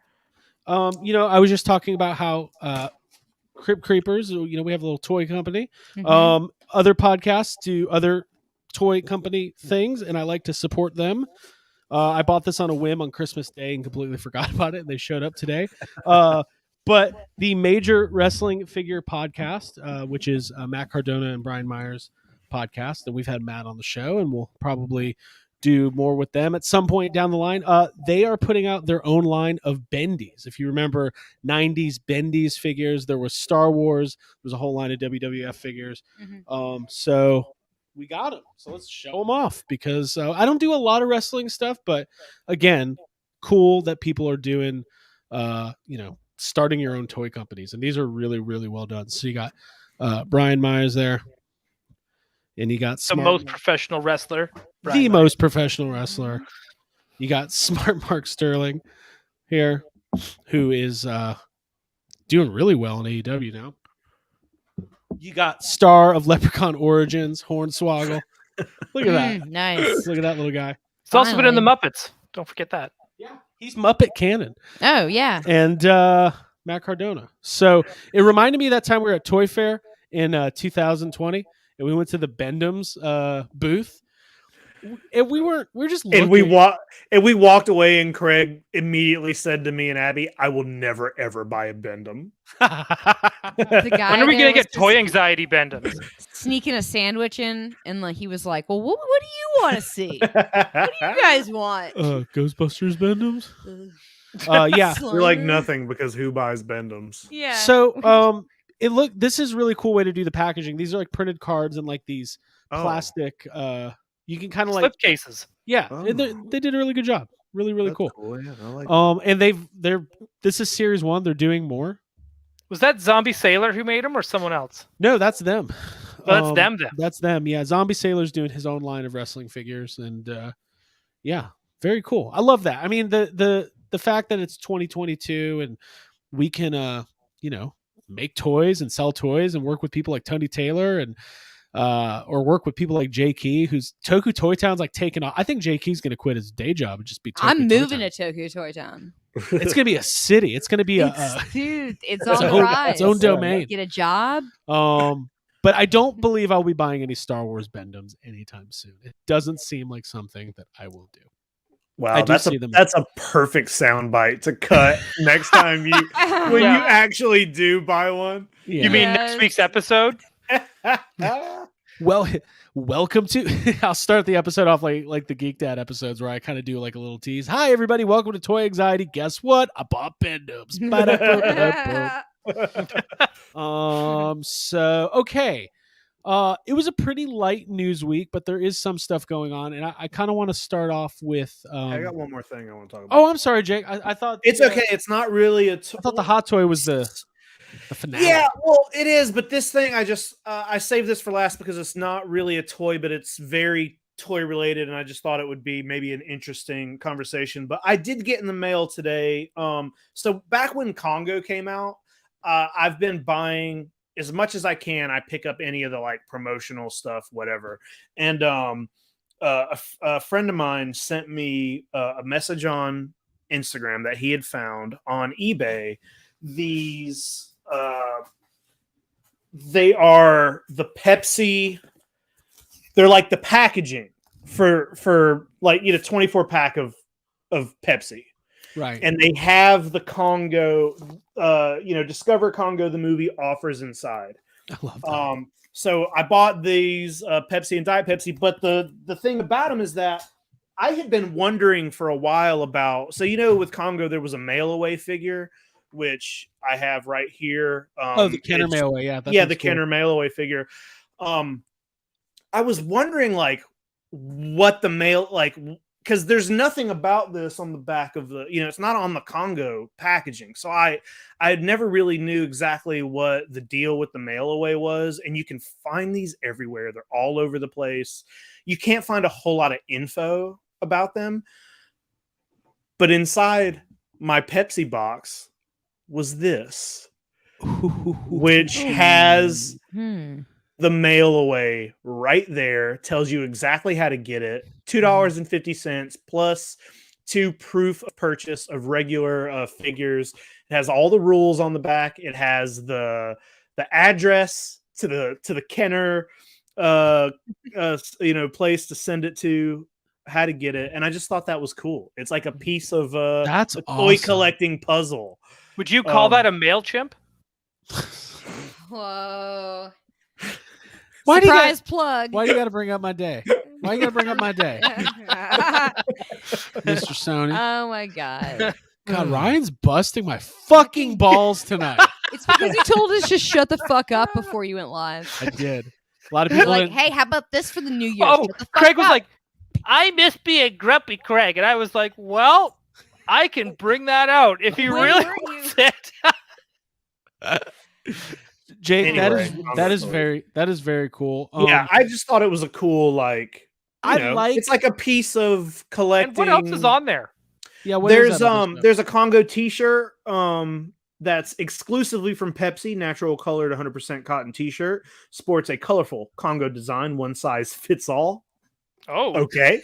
Speaker 3: I was just talking about how Crypt Creepers, we have a little toy company.
Speaker 4: Mhm.
Speaker 3: Other podcasts do other toy company things, and I like to support them. I bought this on a whim on Christmas Day and completely forgot about it. They showed up today. But the Major Wrestling Figure Podcast, which is Matt Cardona and Brian Myers podcast, and we've had Matt on the show, and we'll probably do more with them at some point down the line. They are putting out their own line of bendies. If you remember 90s bendies figures, there was Star Wars. There was a whole line of WWF figures. So we got them. So let's show them off, because I don't do a lot of wrestling stuff, but again, cool that people are doing, starting your own toy companies, and these are really, really well done. So you got Brian Myers there, and you got
Speaker 5: The most professional wrestler.
Speaker 3: the most professional wrestler. You got Smart Mark Sterling here, who is doing really well in AEW now. You got star of Leprechaun Origins, Hornswoggle. Look at that.
Speaker 4: Nice.
Speaker 3: Look at that little guy.
Speaker 5: He's also been in the
Speaker 4: Finally.
Speaker 5: Muppets. Don't forget that.
Speaker 3: Yeah. He's Muppet Canon.
Speaker 4: Oh yeah.
Speaker 3: And Matt Cardona. So it reminded me of that time we were at Toy Fair in 2020, and we went to the Bendham's booth. And we were just looking.
Speaker 6: And we walked away, and Craig immediately said to me and Abby, "I will never ever buy a Bendham."
Speaker 4: The guy
Speaker 5: When are we
Speaker 4: there
Speaker 5: gonna get
Speaker 4: was
Speaker 5: toy
Speaker 4: just
Speaker 5: anxiety Bendhams?
Speaker 4: sneaking a sandwich in, and like he was like, "Well, what do you want to see? What do you guys want?"
Speaker 3: Ghostbusters Bendham's. Yeah.
Speaker 6: We're like nothing because who buys Bendhams?
Speaker 4: Yeah.
Speaker 3: So this is a really cool way to do the packaging. These are like printed cards and like these plastic you can kind of like
Speaker 5: Slip cases.
Speaker 3: yeah,
Speaker 6: Oh.
Speaker 3: and they did a really good job. Really, really
Speaker 6: That's
Speaker 3: cool.
Speaker 6: Yeah, I like
Speaker 3: And this is series 1. They're doing more.
Speaker 5: Was that Zombie Sailor who made them, or someone else?
Speaker 3: No, that's them.
Speaker 5: Well, that's them then.
Speaker 3: That's them. Yeah, Zombie Sailor's doing his own line of wrestling figures, and yeah, very cool. I love that. I mean, the fact that it's 2022 and we can make toys and sell toys and work with people like Tony Taylor and or work with people like Jay Key, who's Toku Toy Town's like taking off. I think Jay Key's going to quit his day job and just be. Toku
Speaker 4: I'm
Speaker 3: Toy
Speaker 4: moving
Speaker 3: Town.
Speaker 4: to Toku Toy Town.
Speaker 3: It's going to be a city. It's going to be
Speaker 4: Dude, it's
Speaker 3: its
Speaker 4: on the
Speaker 3: own,
Speaker 4: rise.
Speaker 3: its own domain.
Speaker 4: Get a job.
Speaker 3: But I don't believe I'll be buying any Star Wars Bendhams anytime soon. It doesn't seem like something that I will do.
Speaker 6: Wow,
Speaker 3: do see them.
Speaker 6: that's a perfect soundbite to cut next time you when you actually do buy one.
Speaker 3: Yeah.
Speaker 5: You mean
Speaker 4: Yes.
Speaker 5: next week's episode?
Speaker 3: Well, welcome to. I'll start the episode off like the Geek Dad episodes where I kind of do like a little tease. Hi, everybody. Welcome to Toy Anxiety. Guess what? I bought Bendhams. So okay. It was a pretty light news week, but there is some stuff going on, and I kind of want to start off with.
Speaker 6: I got one more thing I want to talk about.
Speaker 3: Oh, I'm sorry, Jake. I thought
Speaker 6: It's okay. It's not really a.
Speaker 3: I thought the hot toy was the finale.
Speaker 6: Yeah, well, it is, but this thing I saved this for last because it's not really a toy, but it's very toy related, and I just thought it would be maybe an interesting conversation. But I did get in the mail today. So back when Congo came out, I've been buying as much as I can. I pick up any of the like promotional stuff, whatever. And a friend of mine sent me a message on Instagram that he had found on eBay. These they are the Pepsi. They're like the packaging for like 24 pack of Pepsi.
Speaker 3: Right.
Speaker 6: And they have the Congo, Discover Congo, the movie offers inside.
Speaker 3: I love that.
Speaker 6: So I bought these Pepsi and Diet Pepsi, but the thing about them is that I had been wondering for a while about, with Congo, there was a mail away figure, which I have right here.
Speaker 3: The Kenner mail away. Yeah.
Speaker 6: The Kenner mail away figure. I was wondering like what the mail, like, because there's nothing about this on the back of the, it's not on the Congo packaging. So I never really knew exactly what the deal with the mail away was. And you can find these everywhere. They're all over the place. You can't find a whole lot of info about them. But inside my Pepsi box was this, which has the mail away right there, tells you exactly how to get it. $2.50 plus 2 proof of purchase of regular figures. It has all the rules on the back. It has the address to the Kenner place to send it to, how to get it. And I just thought that was cool. It's like a piece of
Speaker 3: That's
Speaker 6: a toy
Speaker 3: awesome.
Speaker 6: collecting puzzle.
Speaker 5: Would you call that a MailChimp?
Speaker 4: Whoa.
Speaker 3: Surprise
Speaker 4: plug.
Speaker 3: Why do you got to bring up my day? Why you got to bring up my day, Mr. Sony?
Speaker 4: Oh my god.
Speaker 3: God, Ryan's busting my fucking balls tonight.
Speaker 4: It's because you told us to shut the fuck up before you went live.
Speaker 3: I did. A lot of
Speaker 4: You're
Speaker 3: people
Speaker 4: like,
Speaker 3: didn't-
Speaker 4: hey, how about this for the new year?
Speaker 5: Oh,
Speaker 4: Shut the fuck
Speaker 5: Craig was
Speaker 4: up.
Speaker 5: like, I miss being grumpy Craig. And I was like, well, I can bring that out if he
Speaker 4: When
Speaker 5: really
Speaker 4: were you?
Speaker 5: wants it.
Speaker 3: Jake,
Speaker 6: Anyway,
Speaker 3: that is very cool.
Speaker 6: Yeah, I just thought it was a cool, like, it's like a piece of collecting.
Speaker 5: And what else is on there?
Speaker 3: yeah. What is
Speaker 6: There's
Speaker 3: that other stuff?
Speaker 6: there's a Congo T-shirt that's exclusively from Pepsi, natural colored 100% cotton T-shirt. Sports a colorful Congo design, one size fits all.
Speaker 5: Oh,
Speaker 6: Okay.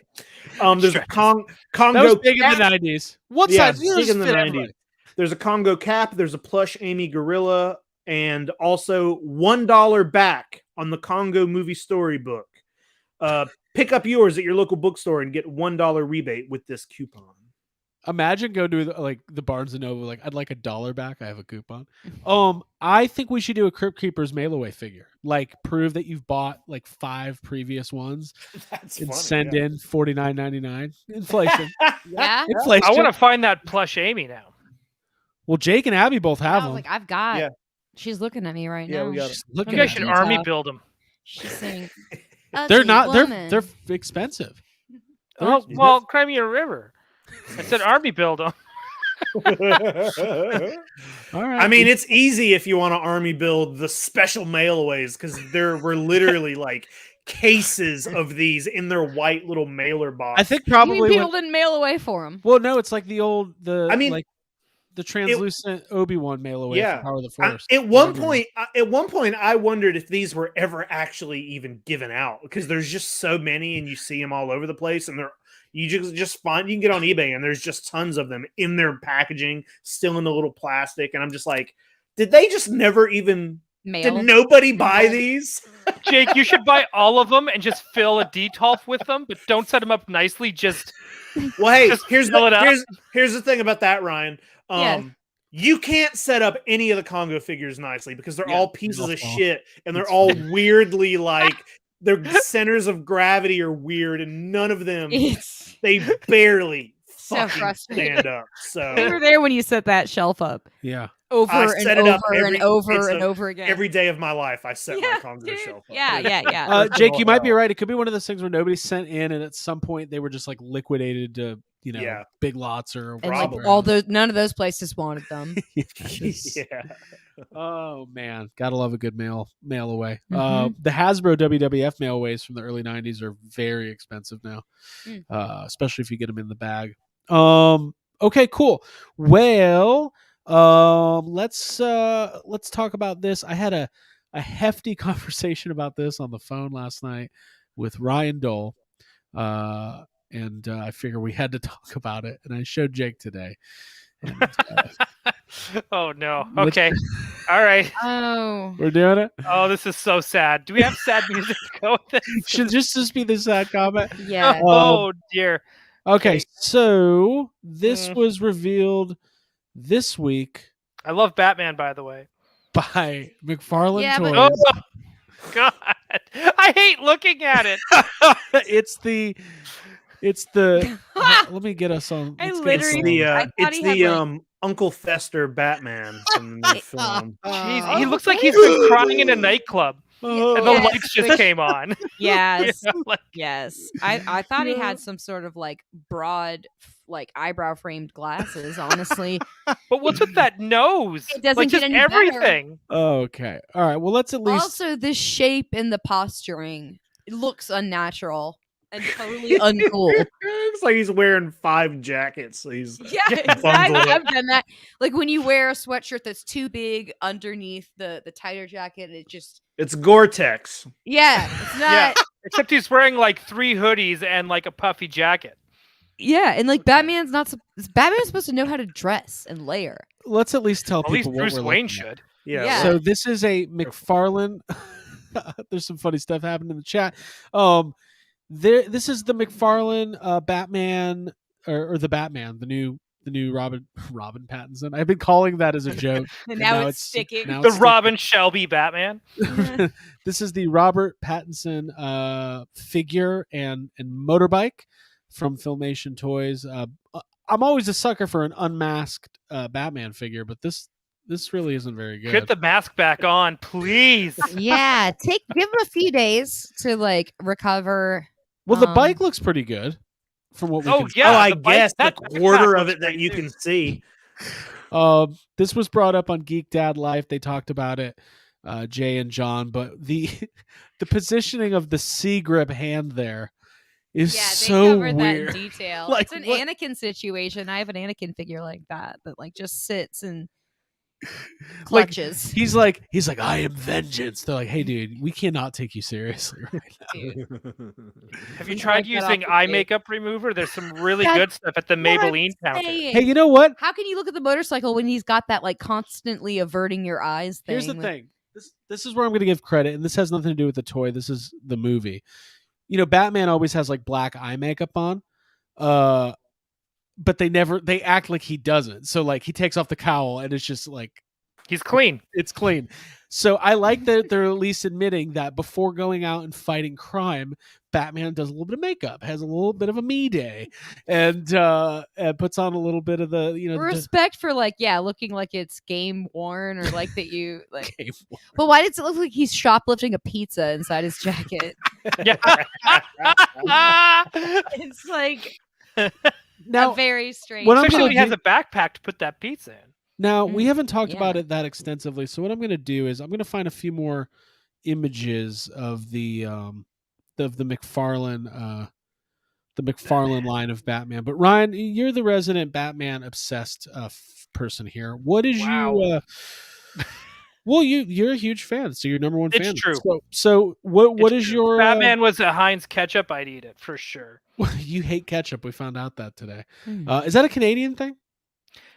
Speaker 6: There's a Congo
Speaker 3: that was big in
Speaker 6: cap.
Speaker 3: the 90s. What
Speaker 6: Yeah,
Speaker 3: size?
Speaker 6: big in the
Speaker 3: Fit
Speaker 6: 90s.
Speaker 3: everybody.
Speaker 6: There's a Congo cap. There's a plush Amy Gorilla, and also $1 back on the Congo movie storybook. Pick up yours at your local bookstore and get $1 rebate with this coupon.
Speaker 3: Imagine go to the Barnes and Noble. Like, I'd like $1 back. I have a coupon. I think we should do a Crypt Keepers mail away figure. Like, prove that you've bought like 5 previous ones
Speaker 6: That's
Speaker 3: and
Speaker 6: funny,
Speaker 3: send
Speaker 6: yeah.
Speaker 3: in $49.99. Inflation.
Speaker 4: Yeah.
Speaker 3: Inflation.
Speaker 5: I want to find that plush Amy now.
Speaker 3: Well, Jake and Abby both have
Speaker 4: I
Speaker 3: them.
Speaker 4: was like, I've got.
Speaker 6: Yeah.
Speaker 4: She's looking at me right
Speaker 6: Yeah,
Speaker 4: now.
Speaker 6: we got it.
Speaker 3: She's
Speaker 5: You
Speaker 3: looking
Speaker 5: guys
Speaker 3: at
Speaker 5: should
Speaker 3: you.
Speaker 5: army
Speaker 4: Detail.
Speaker 5: build them.
Speaker 4: She's saying,
Speaker 3: They're not.
Speaker 4: Woman.
Speaker 3: They're expensive.
Speaker 5: Oh, well, cry me a river. I said army build them.
Speaker 3: All right.
Speaker 6: I mean, it's easy if you want to army build the special mailaways, because there were literally like cases of these in their white little mailer box.
Speaker 3: I think
Speaker 4: You
Speaker 3: probably.
Speaker 4: mean people didn't mail away for him?
Speaker 3: Well, no, it's like the translucent Obi-Wan mail away
Speaker 6: Yeah.
Speaker 3: from Power of the Force.
Speaker 6: At one point, I wondered if these were ever actually even given out, because there's just so many, and you see them all over the place, and you just find, you can get on eBay and there's just tons of them in their packaging, still in the little plastic, and I'm just like, did they just never even?
Speaker 4: Mail.
Speaker 6: Did nobody buy these?
Speaker 5: Jake, you should buy all of them and just fill a detolf with them, but don't set them up nicely. Just
Speaker 6: Well, hey,
Speaker 5: Just
Speaker 6: here's
Speaker 5: fill it up.
Speaker 6: the thing about that, Ryan.
Speaker 4: Yes.
Speaker 6: You can't set up any of the Congo figures nicely because they're
Speaker 3: Yeah,
Speaker 6: all pieces
Speaker 3: they'll
Speaker 6: of
Speaker 3: fall.
Speaker 6: shit, and they're
Speaker 3: It's
Speaker 6: all weirdly like their centers of gravity are weird, and none of them
Speaker 4: It's
Speaker 6: they barely
Speaker 4: So
Speaker 6: fucking
Speaker 4: frustrating.
Speaker 6: stand up.
Speaker 4: we
Speaker 6: So
Speaker 4: were there when you set that shelf up
Speaker 3: Yeah.
Speaker 4: over
Speaker 6: I
Speaker 4: and
Speaker 6: set it
Speaker 4: over
Speaker 6: up every-
Speaker 4: and over
Speaker 6: it's
Speaker 4: and
Speaker 6: a-
Speaker 4: over again.
Speaker 6: every day of my life, I set my
Speaker 4: Yeah,
Speaker 6: Congo
Speaker 4: dude.
Speaker 6: shelf up.
Speaker 4: Yeah.
Speaker 3: Jake, you might be right. It could be one of those things where nobody sent in, and at some point they were just like liquidated to
Speaker 6: Yeah.
Speaker 3: big lots or
Speaker 4: and like
Speaker 6: Probably.
Speaker 4: all those, none of those places wanted them.
Speaker 3: Yes.
Speaker 6: Yeah.
Speaker 3: Oh man, gotta love a good mail away.
Speaker 4: Mhm.
Speaker 3: The Hasbro WWF mailaways from the early '90s are very expensive now,
Speaker 4: Mm.
Speaker 3: especially if you get them in the bag. Okay, cool. Well, let's talk about this. I had a hefty conversation about this on the phone last night with Ryan Dole, and I figure we had to talk about it. And I showed Jake today. And,
Speaker 5: oh no.
Speaker 3: let's-
Speaker 5: Okay. All right.
Speaker 4: Oh,
Speaker 3: We're doing it.
Speaker 5: Oh, this is so sad. Do we have sad music to go with this?
Speaker 3: Should just be the sad comment.
Speaker 4: yeah.
Speaker 5: Oh dear.
Speaker 3: Okay,
Speaker 5: Okay.
Speaker 3: so this
Speaker 5: Mm.
Speaker 3: was revealed this week
Speaker 5: I love Batman, by the way.
Speaker 3: by McFarlane
Speaker 4: Yeah,
Speaker 3: Toys.
Speaker 4: but-
Speaker 5: Oh God. I hate looking at it.
Speaker 3: it's the let me get us on.
Speaker 4: I
Speaker 3: let's get us
Speaker 4: literally-
Speaker 3: on.
Speaker 4: I thought
Speaker 6: It's
Speaker 4: he had,
Speaker 6: the
Speaker 4: like-
Speaker 6: Uncle Fester Batman from the new film.
Speaker 5: Jeez, he looks like he's been crying in a nightclub,
Speaker 3: Oh,
Speaker 5: and the
Speaker 4: Yes,
Speaker 5: lights just
Speaker 4: which-
Speaker 5: came on.
Speaker 4: Yes.
Speaker 5: You know, like,
Speaker 4: Yes. I thought he had some sort of like broad, like eyebrow framed glasses, honestly.
Speaker 5: but what's with that nose?
Speaker 4: It doesn't
Speaker 5: like
Speaker 4: get
Speaker 5: just
Speaker 4: any better.
Speaker 5: everything.
Speaker 3: okay. All right. Well, let's at least.
Speaker 4: Also, the shape and the posturing, it looks unnatural and totally uncool.
Speaker 6: Looks like he's wearing 5 jackets. He's
Speaker 4: Yeah,
Speaker 6: bundled
Speaker 4: exactly.
Speaker 6: up.
Speaker 4: I've done that. Like when you wear a sweatshirt that's too big underneath the tighter jacket, it just
Speaker 6: It's Gore-Tex.
Speaker 4: yeah, it's
Speaker 5: Yeah.
Speaker 4: not.
Speaker 5: Except he's wearing like 3 hoodies and like a puffy jacket.
Speaker 4: Yeah, and like Batman's not. Batman's supposed to know how to dress and layer.
Speaker 3: Let's at least tell
Speaker 5: At least
Speaker 3: people what
Speaker 5: Bruce
Speaker 3: we're
Speaker 5: Wayne
Speaker 3: looking at.
Speaker 5: should.
Speaker 6: Yeah.
Speaker 4: Yeah.
Speaker 3: So this is a McFarlane. There's some funny stuff happening in the chat. This is the McFarlane Batman or the Batman, the new Robin Pattinson. I've been calling that as a joke.
Speaker 4: And now it's sticking.
Speaker 3: now
Speaker 5: The
Speaker 3: it's
Speaker 5: Robin Shelby Batman.
Speaker 3: sticking. This is the Robert Pattinson figure and motorbike from Filmation Toys. I'm always a sucker for an unmasked Batman figure, but this really isn't very good.
Speaker 5: Get the mask back on, please.
Speaker 4: Yeah, give him a few days to like recover.
Speaker 3: Well, the bike looks pretty good. from what we
Speaker 5: Oh
Speaker 3: can
Speaker 5: yeah,
Speaker 6: I
Speaker 5: the bike-
Speaker 6: guess the
Speaker 5: that
Speaker 6: quarter
Speaker 5: backpack
Speaker 6: of
Speaker 5: looks
Speaker 6: it that
Speaker 5: great,
Speaker 6: you
Speaker 5: too.
Speaker 6: can see.
Speaker 3: This was brought up on Geek Dad Life. They talked about it, Jay and John, but the the positioning of the C grip hand there is
Speaker 4: Yeah, they
Speaker 3: so
Speaker 4: covered
Speaker 3: weird.
Speaker 4: that in detail.
Speaker 3: Like,
Speaker 4: It's an
Speaker 3: what-
Speaker 4: Anakin situation. I have an Anakin figure like that like just sits and
Speaker 3: Like,
Speaker 4: clutches.
Speaker 3: he's like, I am vengeance. They're like, hey, dude, we cannot take you seriously right now.
Speaker 4: Dude.
Speaker 5: Have you
Speaker 4: Like
Speaker 5: tried
Speaker 4: that
Speaker 5: using
Speaker 4: off the
Speaker 5: eye
Speaker 4: tape.
Speaker 5: makeup remover? There's some really
Speaker 4: That's
Speaker 5: good stuff at the
Speaker 4: what I'm
Speaker 5: Maybelline counter.
Speaker 4: saying.
Speaker 3: Hey, you know what?
Speaker 4: How can you look at the motorcycle when he's got that like constantly averting your eyes thing?
Speaker 3: Here's the
Speaker 4: Like,
Speaker 3: thing. This is where I'm going to give credit, and this has nothing to do with the toy. This is the movie. You know, Batman always has like black eye makeup on, but they act like he doesn't. So like he takes off the cowl, and it's just like
Speaker 5: He's clean.
Speaker 3: it's clean. So I like that they're at least admitting that before going out and fighting crime, Batman does a little bit of makeup, has a little bit of a me day, and puts on a little bit of the
Speaker 4: respect for like looking like it's game worn or like that you like.
Speaker 3: game.
Speaker 4: But why does it look like he's shoplifting a pizza inside his jacket?
Speaker 5: Yeah.
Speaker 4: It's like
Speaker 3: Now,
Speaker 4: a very strange.
Speaker 3: what I'm
Speaker 5: Especially
Speaker 3: gonna
Speaker 5: when he has
Speaker 3: do-
Speaker 5: a backpack to put that pizza in.
Speaker 3: Now we haven't talked
Speaker 4: yeah.
Speaker 3: about it that extensively, so what I'm going to do is I'm going to find a few more images of the McFarlane line of Batman. But Ryan, you're the resident Batman obsessed person here. What is
Speaker 5: Wow.
Speaker 3: well, you're a huge fan, so you're number one
Speaker 5: It's
Speaker 3: fan.
Speaker 5: true.
Speaker 3: So what
Speaker 5: It's
Speaker 3: is
Speaker 5: true.
Speaker 3: your
Speaker 5: Batman was a Heinz ketchup? I'd eat it for sure.
Speaker 3: you hate ketchup. We found out that today.
Speaker 4: Hmm.
Speaker 3: Is that a Canadian thing?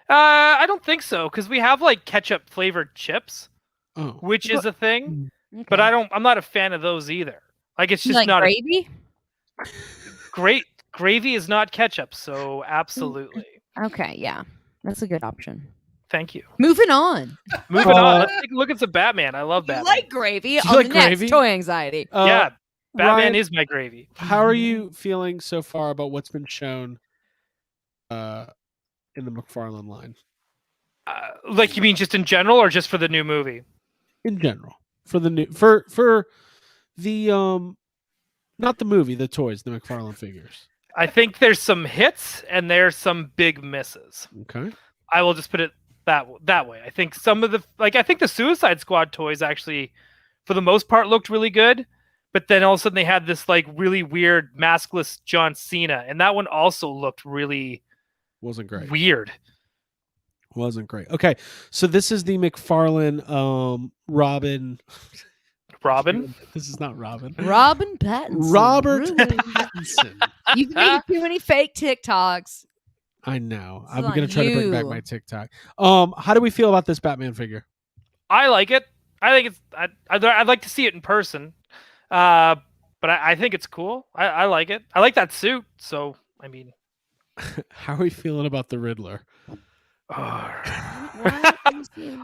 Speaker 5: I don't think so because we have like ketchup flavored chips,
Speaker 3: Oh,
Speaker 5: which is a thing.
Speaker 4: Okay.
Speaker 5: But I'm not a fan of those either. Like it's just
Speaker 4: like
Speaker 5: not
Speaker 4: gravy.
Speaker 5: great. Gravy is not ketchup, so absolutely.
Speaker 4: Okay, yeah, that's a good option.
Speaker 5: Thank you.
Speaker 4: Moving on.
Speaker 5: Moving on. Let's take a look at some Batman. I love
Speaker 4: You
Speaker 5: Batman.
Speaker 4: like gravy
Speaker 3: you
Speaker 4: on
Speaker 3: like
Speaker 4: the next
Speaker 3: gravy?
Speaker 4: Toy Anxiety.
Speaker 5: Yeah, Batman
Speaker 3: Ryan,
Speaker 5: is my gravy.
Speaker 3: How are you feeling so far about what's been shown in the McFarlane line
Speaker 5: Like you mean just in general, or just for the new movie?
Speaker 3: in general for the new for the not the movie, the toys, the McFarlane figures?
Speaker 5: I think there's some hits and there's some big misses.
Speaker 3: Okay.
Speaker 5: I will just put it that way. I think some of the I think the Suicide Squad toys actually, for the most part, looked really good. But then all of a sudden they had this like really weird maskless John Cena, and that one also looked really
Speaker 3: Wasn't great.
Speaker 5: weird.
Speaker 3: Wasn't great. Okay, so this is the McFarlane Robin.
Speaker 5: Robin?
Speaker 3: This is not Robin.
Speaker 4: Robin Pattinson.
Speaker 3: Robert
Speaker 4: Really?
Speaker 3: Pattinson.
Speaker 4: You've made too many fake TikToks.
Speaker 3: I know.
Speaker 4: This
Speaker 3: I'm
Speaker 4: is
Speaker 3: gonna
Speaker 4: on
Speaker 3: try to bring back
Speaker 4: you.
Speaker 3: my TikTok. How do we feel about this Batman figure?
Speaker 5: I like it. I think it's. I'd like to see it in person, but I think it's cool. I like it. I like that suit. So I mean,
Speaker 3: How are we feeling about the Riddler?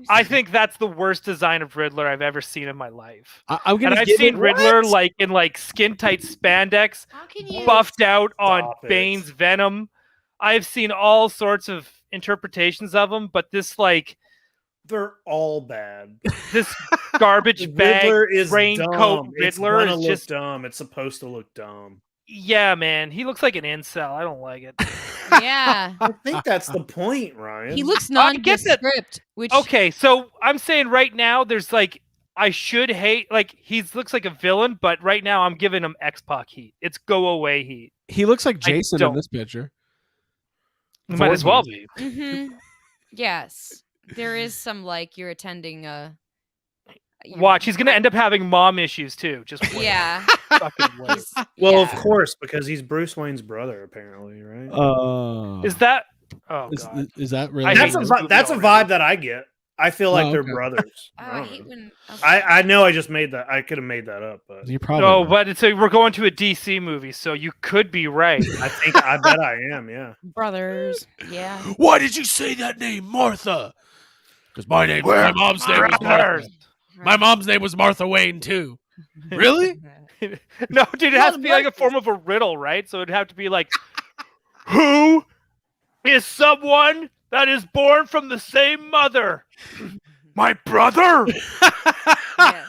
Speaker 5: I think that's the worst design of Riddler I've ever seen in my life.
Speaker 3: I'm gonna.
Speaker 5: And I've
Speaker 3: give
Speaker 5: seen
Speaker 3: it-
Speaker 5: Riddler
Speaker 3: What?
Speaker 5: like in like skin tight spandex,
Speaker 4: How can you?
Speaker 5: buffed out on
Speaker 6: Stop it.
Speaker 5: Bane's Venom. I've seen all sorts of interpretations of him, but this like
Speaker 6: They're all bad.
Speaker 5: this garbage bag
Speaker 6: Riddler is
Speaker 5: raincoat
Speaker 6: dumb. It's
Speaker 5: Riddler
Speaker 6: gonna
Speaker 5: is
Speaker 6: look
Speaker 5: just
Speaker 6: dumb. It's supposed to look dumb.
Speaker 5: yeah, man. He looks like an incel. I don't like it.
Speaker 4: Yeah,
Speaker 6: I think that's the point, Ryan.
Speaker 4: he looks
Speaker 5: I get that-
Speaker 4: nondescript. Which
Speaker 5: Okay, so I'm saying right now there's like I should hate like he looks like a villain, but right now I'm giving him X-Pac heat. It's go away heat.
Speaker 3: He looks like
Speaker 5: I
Speaker 3: Jason in
Speaker 5: don't.
Speaker 3: this picture.
Speaker 5: Might as well be.
Speaker 4: Mhm. Yes, there is some like you're attending a.
Speaker 5: Watch, he's gonna end up having mom issues too. Just wait.
Speaker 4: Yeah.
Speaker 5: Fucking wait.
Speaker 4: he's-
Speaker 6: well,
Speaker 4: yeah.
Speaker 6: of course, because he's Bruce Wayne's brother, apparently, right?
Speaker 5: Is that? Oh
Speaker 3: is,
Speaker 5: god.
Speaker 3: is that really?
Speaker 5: I
Speaker 6: that's
Speaker 5: hate
Speaker 6: a
Speaker 5: this movie
Speaker 6: that's a
Speaker 5: already.
Speaker 6: vibe that I get. I feel like
Speaker 3: Oh,
Speaker 6: they're
Speaker 3: okay.
Speaker 6: brothers.
Speaker 4: Oh,
Speaker 6: I
Speaker 4: I
Speaker 6: don't
Speaker 4: hate
Speaker 6: know.
Speaker 4: when.
Speaker 6: I know I just made that. I could have made that up, but
Speaker 3: You probably.
Speaker 5: Oh, but so we're going to a DC movie, so you could be right.
Speaker 6: I bet I am. Yeah.
Speaker 4: Brothers. Yeah.
Speaker 3: Why did you say that name, Martha? Because my mom's name was Martha. My mom's name was Martha Wayne too. Really?
Speaker 5: No, dude, it has to be like a form of a riddle, right? So it'd have to be like, who is someone that is born from the same mother? My brother.
Speaker 4: Yes.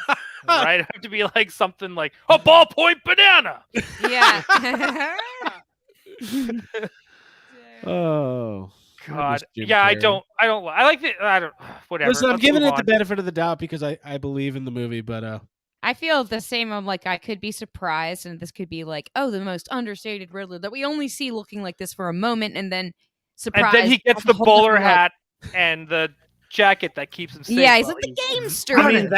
Speaker 5: Right? It'd have to be like something like a ballpoint banana.
Speaker 4: Yeah.
Speaker 3: Oh I miss
Speaker 5: God.
Speaker 3: Jim
Speaker 5: Yeah, I
Speaker 3: Carrey.
Speaker 5: don't. I like the. I don't. Whatever.
Speaker 3: Listen, I'm
Speaker 5: Let's
Speaker 3: giving
Speaker 5: move
Speaker 3: it the
Speaker 5: on.
Speaker 3: benefit of the doubt because I believe in the movie, but
Speaker 4: I feel the same. I'm like, I could be surprised, and this could be like, oh, the most understated Riddler that we only see looking like this for a moment, and then
Speaker 5: And
Speaker 4: surprised.
Speaker 5: then he gets
Speaker 4: as a
Speaker 5: the
Speaker 4: whole
Speaker 5: bowler
Speaker 4: different look.
Speaker 5: hat and the jacket that keeps him safe.
Speaker 4: Yeah, he's
Speaker 5: while
Speaker 4: like the gamester.
Speaker 6: I mean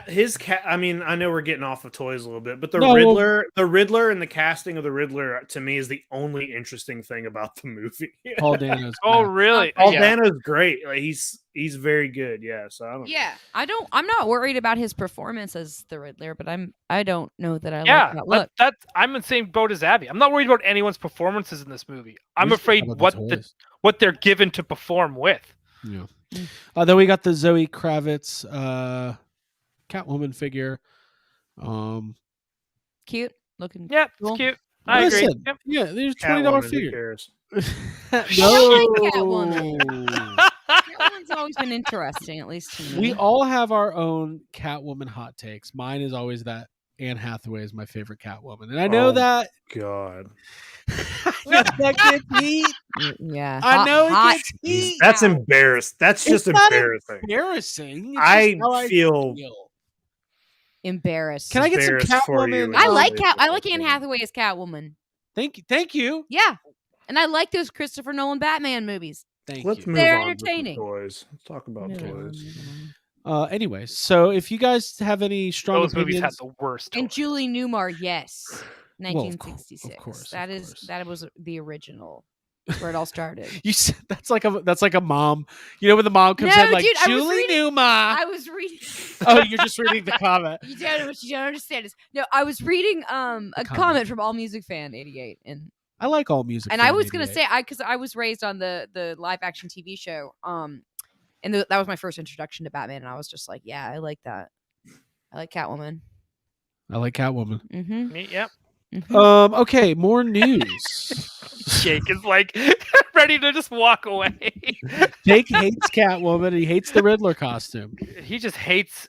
Speaker 6: his cat. I mean, I know we're getting off of toys a little bit, but the
Speaker 3: No, well-
Speaker 6: Riddler, and the casting of the Riddler to me is the only interesting thing about the movie.
Speaker 3: Paul Dano's.
Speaker 5: Oh, really?
Speaker 6: Paul
Speaker 5: Yeah.
Speaker 6: Dano's great. Like he's very good. Yeah. So I don't.
Speaker 4: Yeah, I'm not worried about his performance as the Riddler, but I don't know that I
Speaker 5: Yeah,
Speaker 4: like that look.
Speaker 5: I'm in the same boat as Abby. I'm not worried about anyone's performances in this movie. I'm
Speaker 3: Just
Speaker 5: afraid
Speaker 3: about the toys.
Speaker 5: what they're given to perform with.
Speaker 3: Yeah. Then we got the Zoe Kravitz Catwoman figure.
Speaker 4: Cute looking.
Speaker 5: Yeah,
Speaker 4: Cool.
Speaker 5: it's cute. I agree.
Speaker 3: Listen,
Speaker 5: Yep.
Speaker 3: yeah, there's
Speaker 6: Catwoman,
Speaker 3: $20
Speaker 6: who
Speaker 3: figure.
Speaker 6: cares?
Speaker 4: Catwoman's always been interesting, at least to me.
Speaker 3: We all have our own Catwoman hot takes. Mine is always that Anne Hathaway is my favorite Catwoman, and I know
Speaker 6: Oh,
Speaker 3: that.
Speaker 6: God.
Speaker 3: that gets heat.
Speaker 4: Yeah,
Speaker 3: I know
Speaker 4: hot
Speaker 3: it gets heat.
Speaker 6: That's embarrassing. That's just
Speaker 3: It's not
Speaker 6: embarrassing.
Speaker 3: embarrassing. It's
Speaker 6: I
Speaker 3: just how I
Speaker 6: feel-
Speaker 4: embarrassed.
Speaker 3: Can I get some
Speaker 6: embarrassed for you.
Speaker 3: Catwoman?
Speaker 4: I like
Speaker 6: Obviously,
Speaker 4: I like Anne Hathaway as Catwoman.
Speaker 3: Thank you.
Speaker 4: Yeah, and I like those Christopher Nolan Batman movies.
Speaker 3: Thank
Speaker 6: Let's
Speaker 3: you.
Speaker 6: move
Speaker 4: They're
Speaker 6: on with the
Speaker 4: entertaining.
Speaker 6: toys. Let's talk about toys.
Speaker 3: Anyways, so if you guys have any strong
Speaker 5: Those movies had
Speaker 3: opinions,
Speaker 5: the worst.
Speaker 4: And
Speaker 5: toys.
Speaker 4: Julie Newmar, yes,
Speaker 3: Well, of
Speaker 4: 1966.
Speaker 3: course,
Speaker 4: That
Speaker 3: of
Speaker 4: is
Speaker 3: course.
Speaker 4: that was the original where it all started.
Speaker 3: you said that's like a mom. You know when the mom comes
Speaker 4: No,
Speaker 3: in like
Speaker 4: dude, I was
Speaker 3: Julie
Speaker 4: reading-
Speaker 3: Newmar.
Speaker 4: I was reading.
Speaker 3: Oh, you're just reading the comment.
Speaker 4: You don't what you don't understand is no. I was reading a comment from All Music Fan 88, and
Speaker 3: I like all music.
Speaker 4: and
Speaker 3: Fan
Speaker 4: I was gonna
Speaker 3: 88.
Speaker 4: say because I was raised on the live action TV show, and that was my first introduction to Batman, and I was just like, yeah, I like that. I like Catwoman.
Speaker 3: I like Catwoman.
Speaker 4: Mm-hmm.
Speaker 5: Me, yep.
Speaker 3: Okay, more news.
Speaker 5: Jake is like ready to just walk away.
Speaker 3: Jake hates Catwoman and he hates the Riddler costume.
Speaker 5: He just hates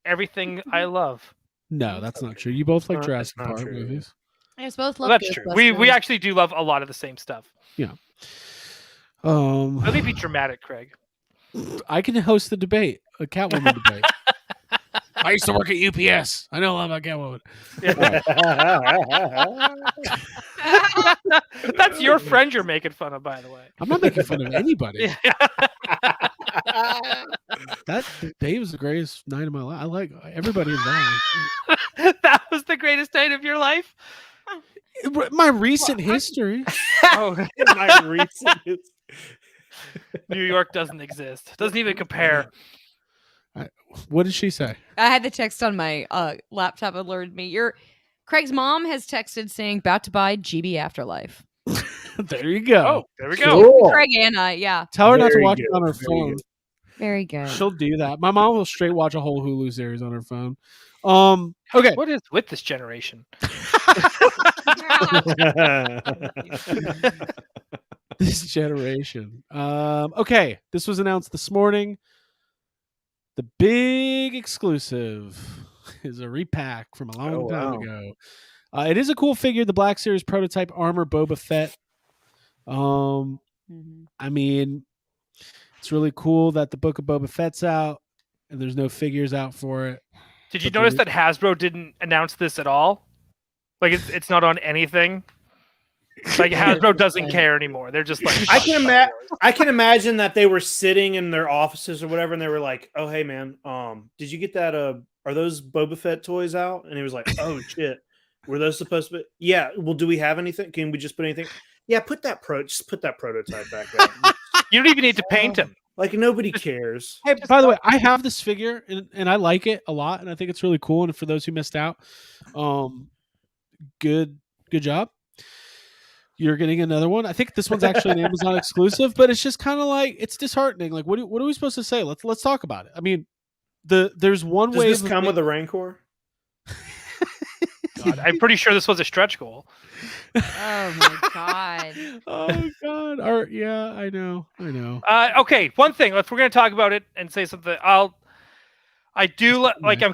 Speaker 5: everything I love.
Speaker 3: No, that's not true. You both like
Speaker 6: That's
Speaker 3: Jurassic
Speaker 6: not
Speaker 3: Park
Speaker 6: true.
Speaker 3: movies.
Speaker 4: I just both love.
Speaker 5: Well, that's true. We
Speaker 4: Ghostbusters.
Speaker 5: actually do love a lot of the same stuff. Let me be dramatic, Craig.
Speaker 3: I can host the debate, a Catwoman debate. I used to work at UPS. I know a lot about Catwoman.
Speaker 5: That's your friend you're making fun of, by the way.
Speaker 3: I'm not making fun of anybody. That day was the greatest night of my life. I like everybody involved.
Speaker 5: That was the greatest night of your life.
Speaker 3: My recent history.
Speaker 5: Oh,
Speaker 6: My recent
Speaker 5: New York doesn't exist. Doesn't even compare.
Speaker 3: What did she say?
Speaker 4: I had the text on my laptop alerted me. Craig's mom has texted saying about to buy GB Afterlife.
Speaker 3: There you go.
Speaker 5: Oh, there we go.
Speaker 6: Cool.
Speaker 4: Craig and I, yeah,
Speaker 3: Tell her not to
Speaker 6: Very
Speaker 3: watch
Speaker 6: good,
Speaker 3: it on her
Speaker 6: very
Speaker 3: phone.
Speaker 6: good.
Speaker 4: very good.
Speaker 3: She'll do that. My mom will straight watch a whole Hulu series on her phone. Okay.
Speaker 5: What is with this generation?
Speaker 3: This generation. Okay. This was announced this morning. The big exclusive is a repack from a long time
Speaker 6: wow.
Speaker 3: ago. It is a cool figure, the Black Series prototype armor Boba Fett.
Speaker 4: Mhm.
Speaker 3: I mean, it's really cool that the Book of Boba Fett's out and there's no figures out for it.
Speaker 5: Did you
Speaker 3: But
Speaker 5: notice
Speaker 3: there-
Speaker 5: that Hasbro didn't announce this at all? Like it's not on anything. Like Hasbro doesn't care anymore. They're just like
Speaker 6: I can imagine that they were sitting in their offices or whatever, and they were like, "Oh, hey, man, did you get that? Are those Boba Fett toys out?" And he was like, "Oh shit, were those supposed to be? Yeah. Well, do we have anything? Can we just put anything? Yeah, put that prototype back up.
Speaker 5: You don't even need to paint him.
Speaker 6: Like nobody cares."
Speaker 3: Hey, by the way, I have this figure and I like it a lot, and I think it's really cool. And for those who missed out, good job. You're getting another one. I think this one's actually an Amazon exclusive, but it's just kind of like it's disheartening. Like, what are we supposed to say? Let's talk about it. I mean, there's one
Speaker 6: Does
Speaker 3: way.
Speaker 6: this come with a Rancor?
Speaker 5: God, I'm pretty sure this was a stretch goal.
Speaker 4: Oh my god.
Speaker 3: Oh God! Yeah, I know.
Speaker 5: Okay, one thing. If we're gonna talk about it and say something, I'm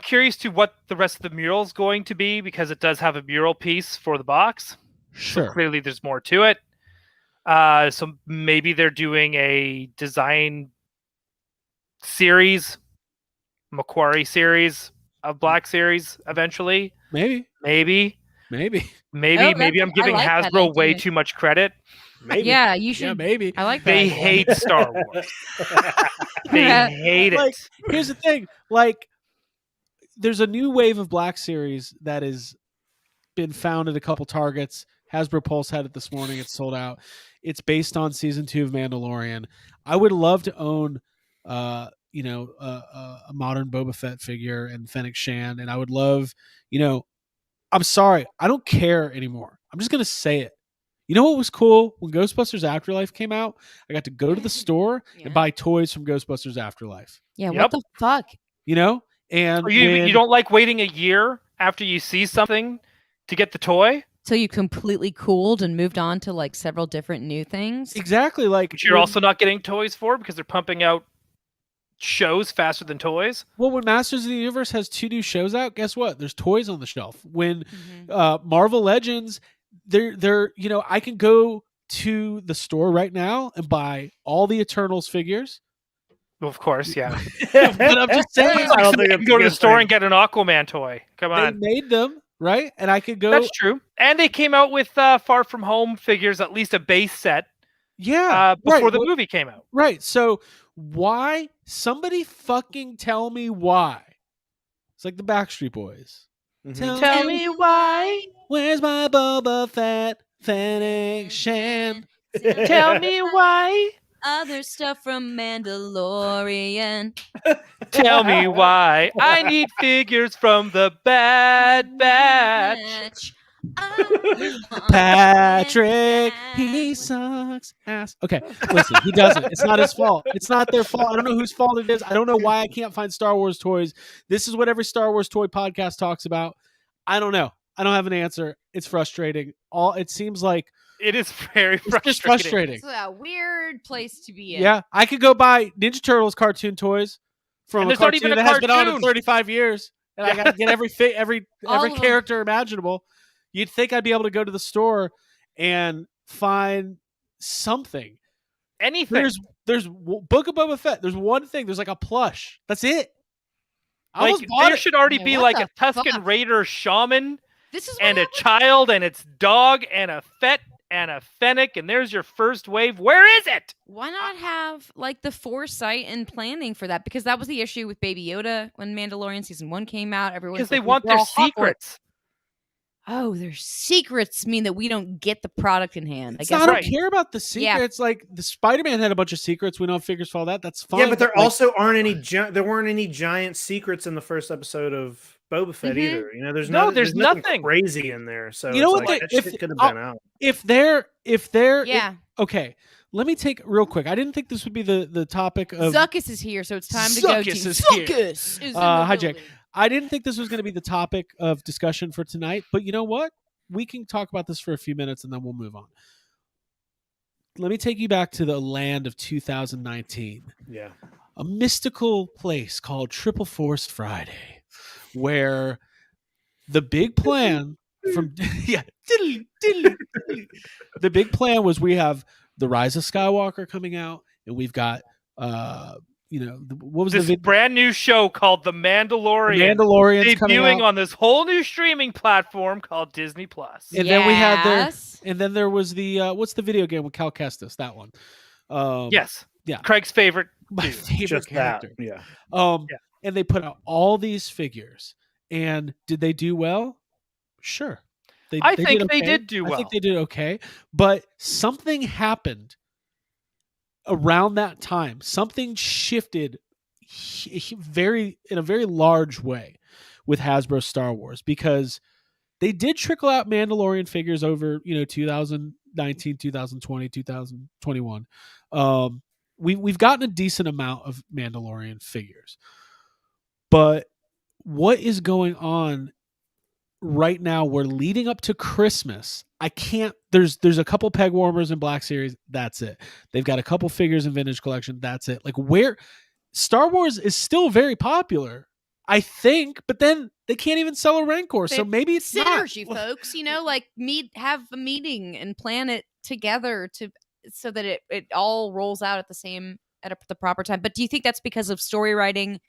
Speaker 5: curious to what the rest of the mural's going to be because it does have a mural piece for the box.
Speaker 3: Sure.
Speaker 5: So clearly there's more to it. So maybe they're doing a design series, Macquarie series of Black Series eventually.
Speaker 3: Maybe.
Speaker 5: Maybe
Speaker 4: Oh,
Speaker 5: I'm
Speaker 4: I
Speaker 5: giving
Speaker 4: like that
Speaker 5: Hasbro way
Speaker 4: idea.
Speaker 5: too much credit.
Speaker 6: Maybe.
Speaker 4: Yeah, you should.
Speaker 3: Yeah, maybe.
Speaker 4: I like that.
Speaker 5: They
Speaker 4: idea.
Speaker 5: hate Star Wars. They hate
Speaker 3: Like,
Speaker 5: it.
Speaker 3: here's the thing. Like, there's a new wave of Black Series that has been found at a couple Targets. Hasbro Pulse had it this morning. It's sold out. It's based on season 2 of Mandalorian. I would love to own, a modern Boba Fett figure and Fennec Shan, and I would love, I'm sorry, I don't care anymore. I'm just gonna say it. You know what was cool when Ghostbusters Afterlife came out? I got to go to the store
Speaker 4: Yeah.
Speaker 3: and buy toys from Ghostbusters Afterlife.
Speaker 4: Yeah,
Speaker 5: Yep.
Speaker 4: what the fuck?
Speaker 3: And
Speaker 5: You don't like waiting a year after you see something to get the toy?
Speaker 4: So you completely cooled and moved on to like several different new things.
Speaker 3: exactly like
Speaker 5: Which you're also not getting toys for because they're pumping out shows faster than toys.
Speaker 3: well, when Masters of the Universe has 2 new shows out, guess what? There's toys on the shelf. When
Speaker 4: Mhm.
Speaker 3: Marvel Legends, they're I can go to the store right now and buy all the Eternals figures.
Speaker 5: Well, of course, yeah.
Speaker 3: But I'm just saying,
Speaker 6: I don't think
Speaker 5: You
Speaker 6: it's
Speaker 5: can go to
Speaker 6: a
Speaker 5: the
Speaker 6: good
Speaker 5: store
Speaker 6: thing.
Speaker 5: and get an Aquaman toy. Come
Speaker 3: they
Speaker 5: on.
Speaker 3: made them, right? And I could go,
Speaker 5: That's true. And they came out with Far From Home figures, at least a base set,
Speaker 3: yeah,
Speaker 5: before
Speaker 3: right,
Speaker 5: the movie came out.
Speaker 3: right. So why? Somebody fucking tell me why. It's like the Backstreet Boys.
Speaker 6: Mhm.
Speaker 5: Tell me why.
Speaker 3: Where's my Boba Fett, Fennec Shan?
Speaker 5: Tell me why.
Speaker 4: Other stuff from Mandalorian.
Speaker 5: Tell me why. I need figures from the Bad Batch.
Speaker 3: Patrick, he sucks ass. Okay, listen, he doesn't. It's not his fault. It's not their fault. I don't know whose fault it is. I don't know why I can't find Star Wars toys. This is what every Star Wars toy podcast talks about. I don't know. I don't have an answer. It's frustrating. It seems like
Speaker 5: It is very
Speaker 3: it's
Speaker 5: frustrating.
Speaker 3: just frustrating.
Speaker 4: It's a weird place to be in.
Speaker 3: Yeah, I could go buy Ninja Turtles cartoon toys from
Speaker 5: And
Speaker 3: a
Speaker 5: there's not
Speaker 3: cartoon
Speaker 5: even a
Speaker 3: that has been on in
Speaker 5: cartoon.
Speaker 3: 35 years, and I got to get every
Speaker 4: All of 'em.
Speaker 3: character imaginable. You'd think I'd be able to go to the store and find something.
Speaker 5: Anything.
Speaker 3: There's Book of Boba Fett. There's one thing. There's like a plush. That's it. I
Speaker 5: Like
Speaker 3: almost bought
Speaker 5: there
Speaker 3: it.
Speaker 5: should already
Speaker 4: Yeah,
Speaker 5: be
Speaker 4: what
Speaker 5: like a
Speaker 4: the
Speaker 5: Tuscan
Speaker 4: fuck?
Speaker 5: Raider shaman
Speaker 4: This is what
Speaker 5: and a
Speaker 4: happened.
Speaker 5: child and its dog and a Fett and a Fennec, and there's your first wave. Where is it?
Speaker 4: Why not have like the foresight and planning for that? Because that was the issue with Baby Yoda when Mandalorian season 1 came out. Everyone
Speaker 5: Because they want their secrets.
Speaker 4: Oh, their secrets mean that we don't get the product in hand. I
Speaker 3: It's
Speaker 4: guess.
Speaker 3: not- I
Speaker 5: right.
Speaker 3: don't care about the
Speaker 4: Yeah.
Speaker 3: secrets. Like the Spider-Man had a bunch of secrets. We know figures for all that. That's fine.
Speaker 6: Yeah, but there
Speaker 3: like,
Speaker 6: also aren't any. There weren't any giant secrets in the first episode of Boba Fett
Speaker 4: Mhm.
Speaker 6: either. You know, there's
Speaker 5: there's
Speaker 6: nothing
Speaker 5: nothing.
Speaker 6: crazy in there. So
Speaker 3: You know
Speaker 6: it's
Speaker 3: what
Speaker 6: like,
Speaker 3: they-
Speaker 6: that shit could have been out.
Speaker 3: if they're
Speaker 4: Yeah.
Speaker 3: okay. Let me take real quick. I didn't think this would be the topic of
Speaker 4: Zuckus is here, so it's time to go to
Speaker 3: Zuckus is here.
Speaker 4: Zuckus is in the
Speaker 3: Hi, Jake.
Speaker 4: building.
Speaker 3: I didn't think this was going to be the topic of discussion for tonight, but you know what? We can talk about this for a few minutes and then we'll move on. Let me take you back to the land of 2019,
Speaker 6: Yeah.
Speaker 3: a mystical place called Triple Force Friday, where the big plan from yeah, diddly, diddly, diddly. The big plan was we have the Rise of Skywalker coming out, and we've got what was
Speaker 5: This
Speaker 3: the
Speaker 5: brand new show called The Mandalorian.
Speaker 3: Mandalorian's coming
Speaker 5: Debuting
Speaker 3: out.
Speaker 5: on this whole new streaming platform called Disney Plus.
Speaker 3: And then we had
Speaker 4: Yes.
Speaker 3: and then there was the what's the video game with Cal Kestis? That one.
Speaker 5: Yes.
Speaker 3: yeah.
Speaker 5: Craig's favorite.
Speaker 3: My
Speaker 5: dude.
Speaker 3: favorite
Speaker 6: Just
Speaker 3: character.
Speaker 6: that. Yeah.
Speaker 5: Yeah.
Speaker 3: And they put out all these figures. And did they do well? Sure.
Speaker 5: I think they
Speaker 3: okay.
Speaker 5: did do
Speaker 3: I
Speaker 5: well.
Speaker 3: think they did okay. But something happened around that time. Something shifted in a very large way with Hasbro Star Wars, because they did trickle out Mandalorian figures over 2019, 2020, 2021. We've gotten a decent amount of Mandalorian figures, but what is going on right now? We're leading up to Christmas. I can't. There's a couple peg warmers in Black Series. That's it. They've got a couple figures in Vintage Collection. That's it. Like, where Star Wars is still very popular. I think, but then they can't even sell a Rancor, so
Speaker 4: They-
Speaker 3: maybe it's
Speaker 4: synergy,
Speaker 3: not.
Speaker 4: folks. Like have a meeting and plan it together so that it all rolls out at the proper time. But do you think that's because of story writing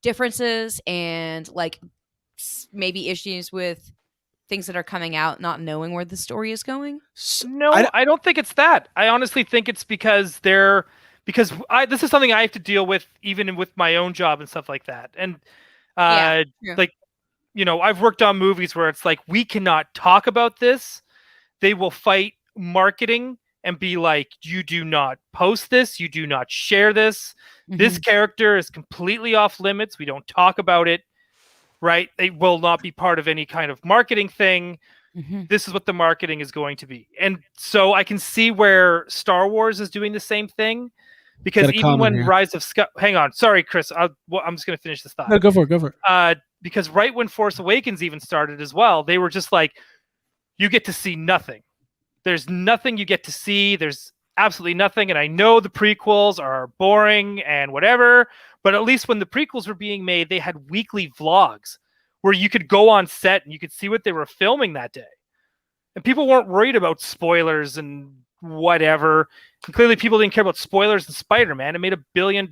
Speaker 4: differences and like maybe issues with things that are coming out, not knowing where the story is going?
Speaker 5: No, I don't think it's that. I honestly think it's because this is something I have to deal with even with my own job and stuff like that. And
Speaker 4: True.
Speaker 5: like, I've worked on movies where it's like, we cannot talk about this. They will fight marketing and be like, you do not post this, you do not share this. This character is completely off limits. We don't talk about it. Right? They will not be part of any kind of marketing thing. This is what the marketing is going to be. And so I can see where Star Wars is doing the same thing, because even when Rise of hang on, sorry, Chris, I'm just going to finish this thought.
Speaker 3: No, go for it.
Speaker 5: Because right when Force Awakens even started as well, they were just like, you get to see nothing. There's nothing you get to see. There's absolutely nothing. And I know the prequels are boring and whatever, but at least when the prequels were being made, they had weekly vlogs where you could go on set and you could see what they were filming that day. And people weren't worried about spoilers and whatever. And clearly people didn't care about spoilers in Spider-Man. It made $1 billion in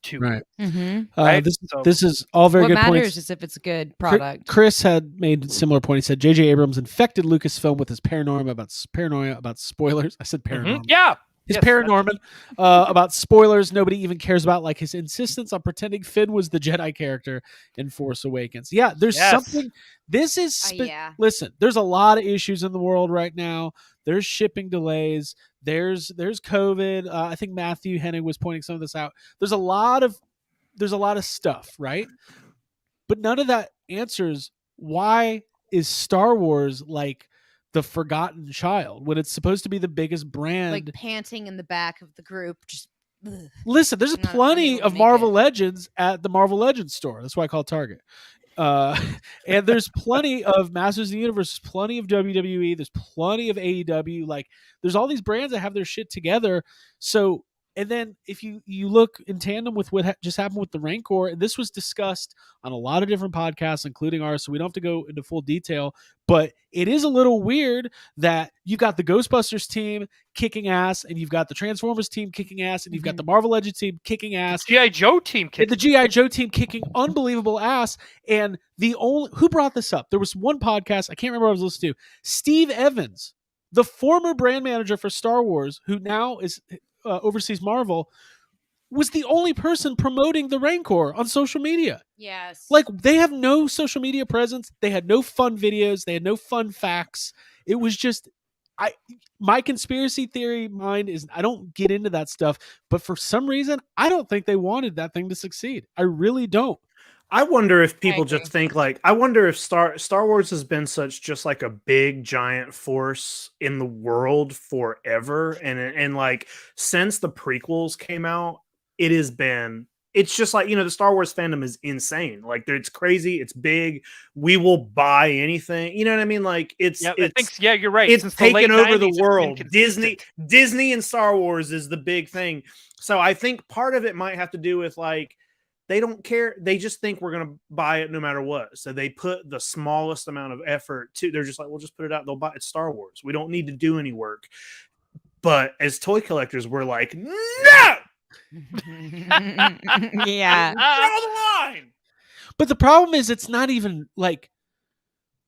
Speaker 5: 2
Speaker 3: Right.
Speaker 5: weeks. Right?
Speaker 3: This is all very
Speaker 4: what
Speaker 3: good
Speaker 4: matters
Speaker 3: points.
Speaker 4: is if it's a good product.
Speaker 3: Chris had made a similar point. He said J.J. Abrams infected Lucasfilm with his paranoia about spoilers. I said paranormal.
Speaker 5: Yeah.
Speaker 3: His Paranorman about spoilers. Nobody even cares about, like, his insistence on pretending Finn was the Jedi character in Force Awakens. Yeah, there's something. This is listen. There's a lot of issues in the world right now. There's shipping delays. There's COVID. I think Matthew Hennig was pointing some of this out. There's a lot of stuff, right? But none of that answers why is Star Wars like the forgotten child when it's supposed to be the biggest brand,
Speaker 4: like panting in the back of the group. Just
Speaker 3: listen, there's plenty of Marvel Legends at the Marvel Legends store. That's why I call it Target. And there's plenty of Masters of the Universe, plenty of WWE, there's plenty of AEW. Like, there's all these brands that have their shit together. So, and then if you look in tandem with what just happened with the Rancor, and this was discussed on a lot of different podcasts, including ours, so we don't have to go into full detail, but it is a little weird that you've got the Ghostbusters team kicking ass, and you've got the Transformers team kicking ass, and you've got the Marvel Legends team kicking ass.
Speaker 5: The G.I. Joe team kicking.
Speaker 3: The G.I. Joe team kicking unbelievable ass. And who brought this up? There was one podcast, I can't remember what I was listening to. Steve Evans, the former brand manager for Star Wars, who now is oversees Marvel, was the only person promoting the Rancor on social media.
Speaker 4: Yes.
Speaker 3: Like, they have no social media presence. They had no fun videos. They had no fun facts. It was just, my conspiracy theory mind is, I don't get into that stuff, but for some reason, I don't think they wanted that thing to succeed. I really don't.
Speaker 6: I wonder if people just think like, I wonder if Star Wars has been such just like a big giant force in the world forever. And like, since the prequels came out, it's just like, the Star Wars fandom is insane. Like, it's crazy. It's big. We will buy anything. You know what I mean? Like,
Speaker 5: you're right.
Speaker 6: It's
Speaker 5: Since
Speaker 6: taken over the
Speaker 5: 90s,
Speaker 6: world. Disney and Star Wars is the big thing. So I think part of it might have to do with like, they don't care. They just think we're going to buy it no matter what. So they put the smallest amount of effort they're just like, we'll just put it out. They'll buy it. It's Star Wars. We don't need to do any work. But as toy collectors, we're like, no!
Speaker 4: Yeah.
Speaker 6: Draw the line.
Speaker 3: But the problem is, it's not even like,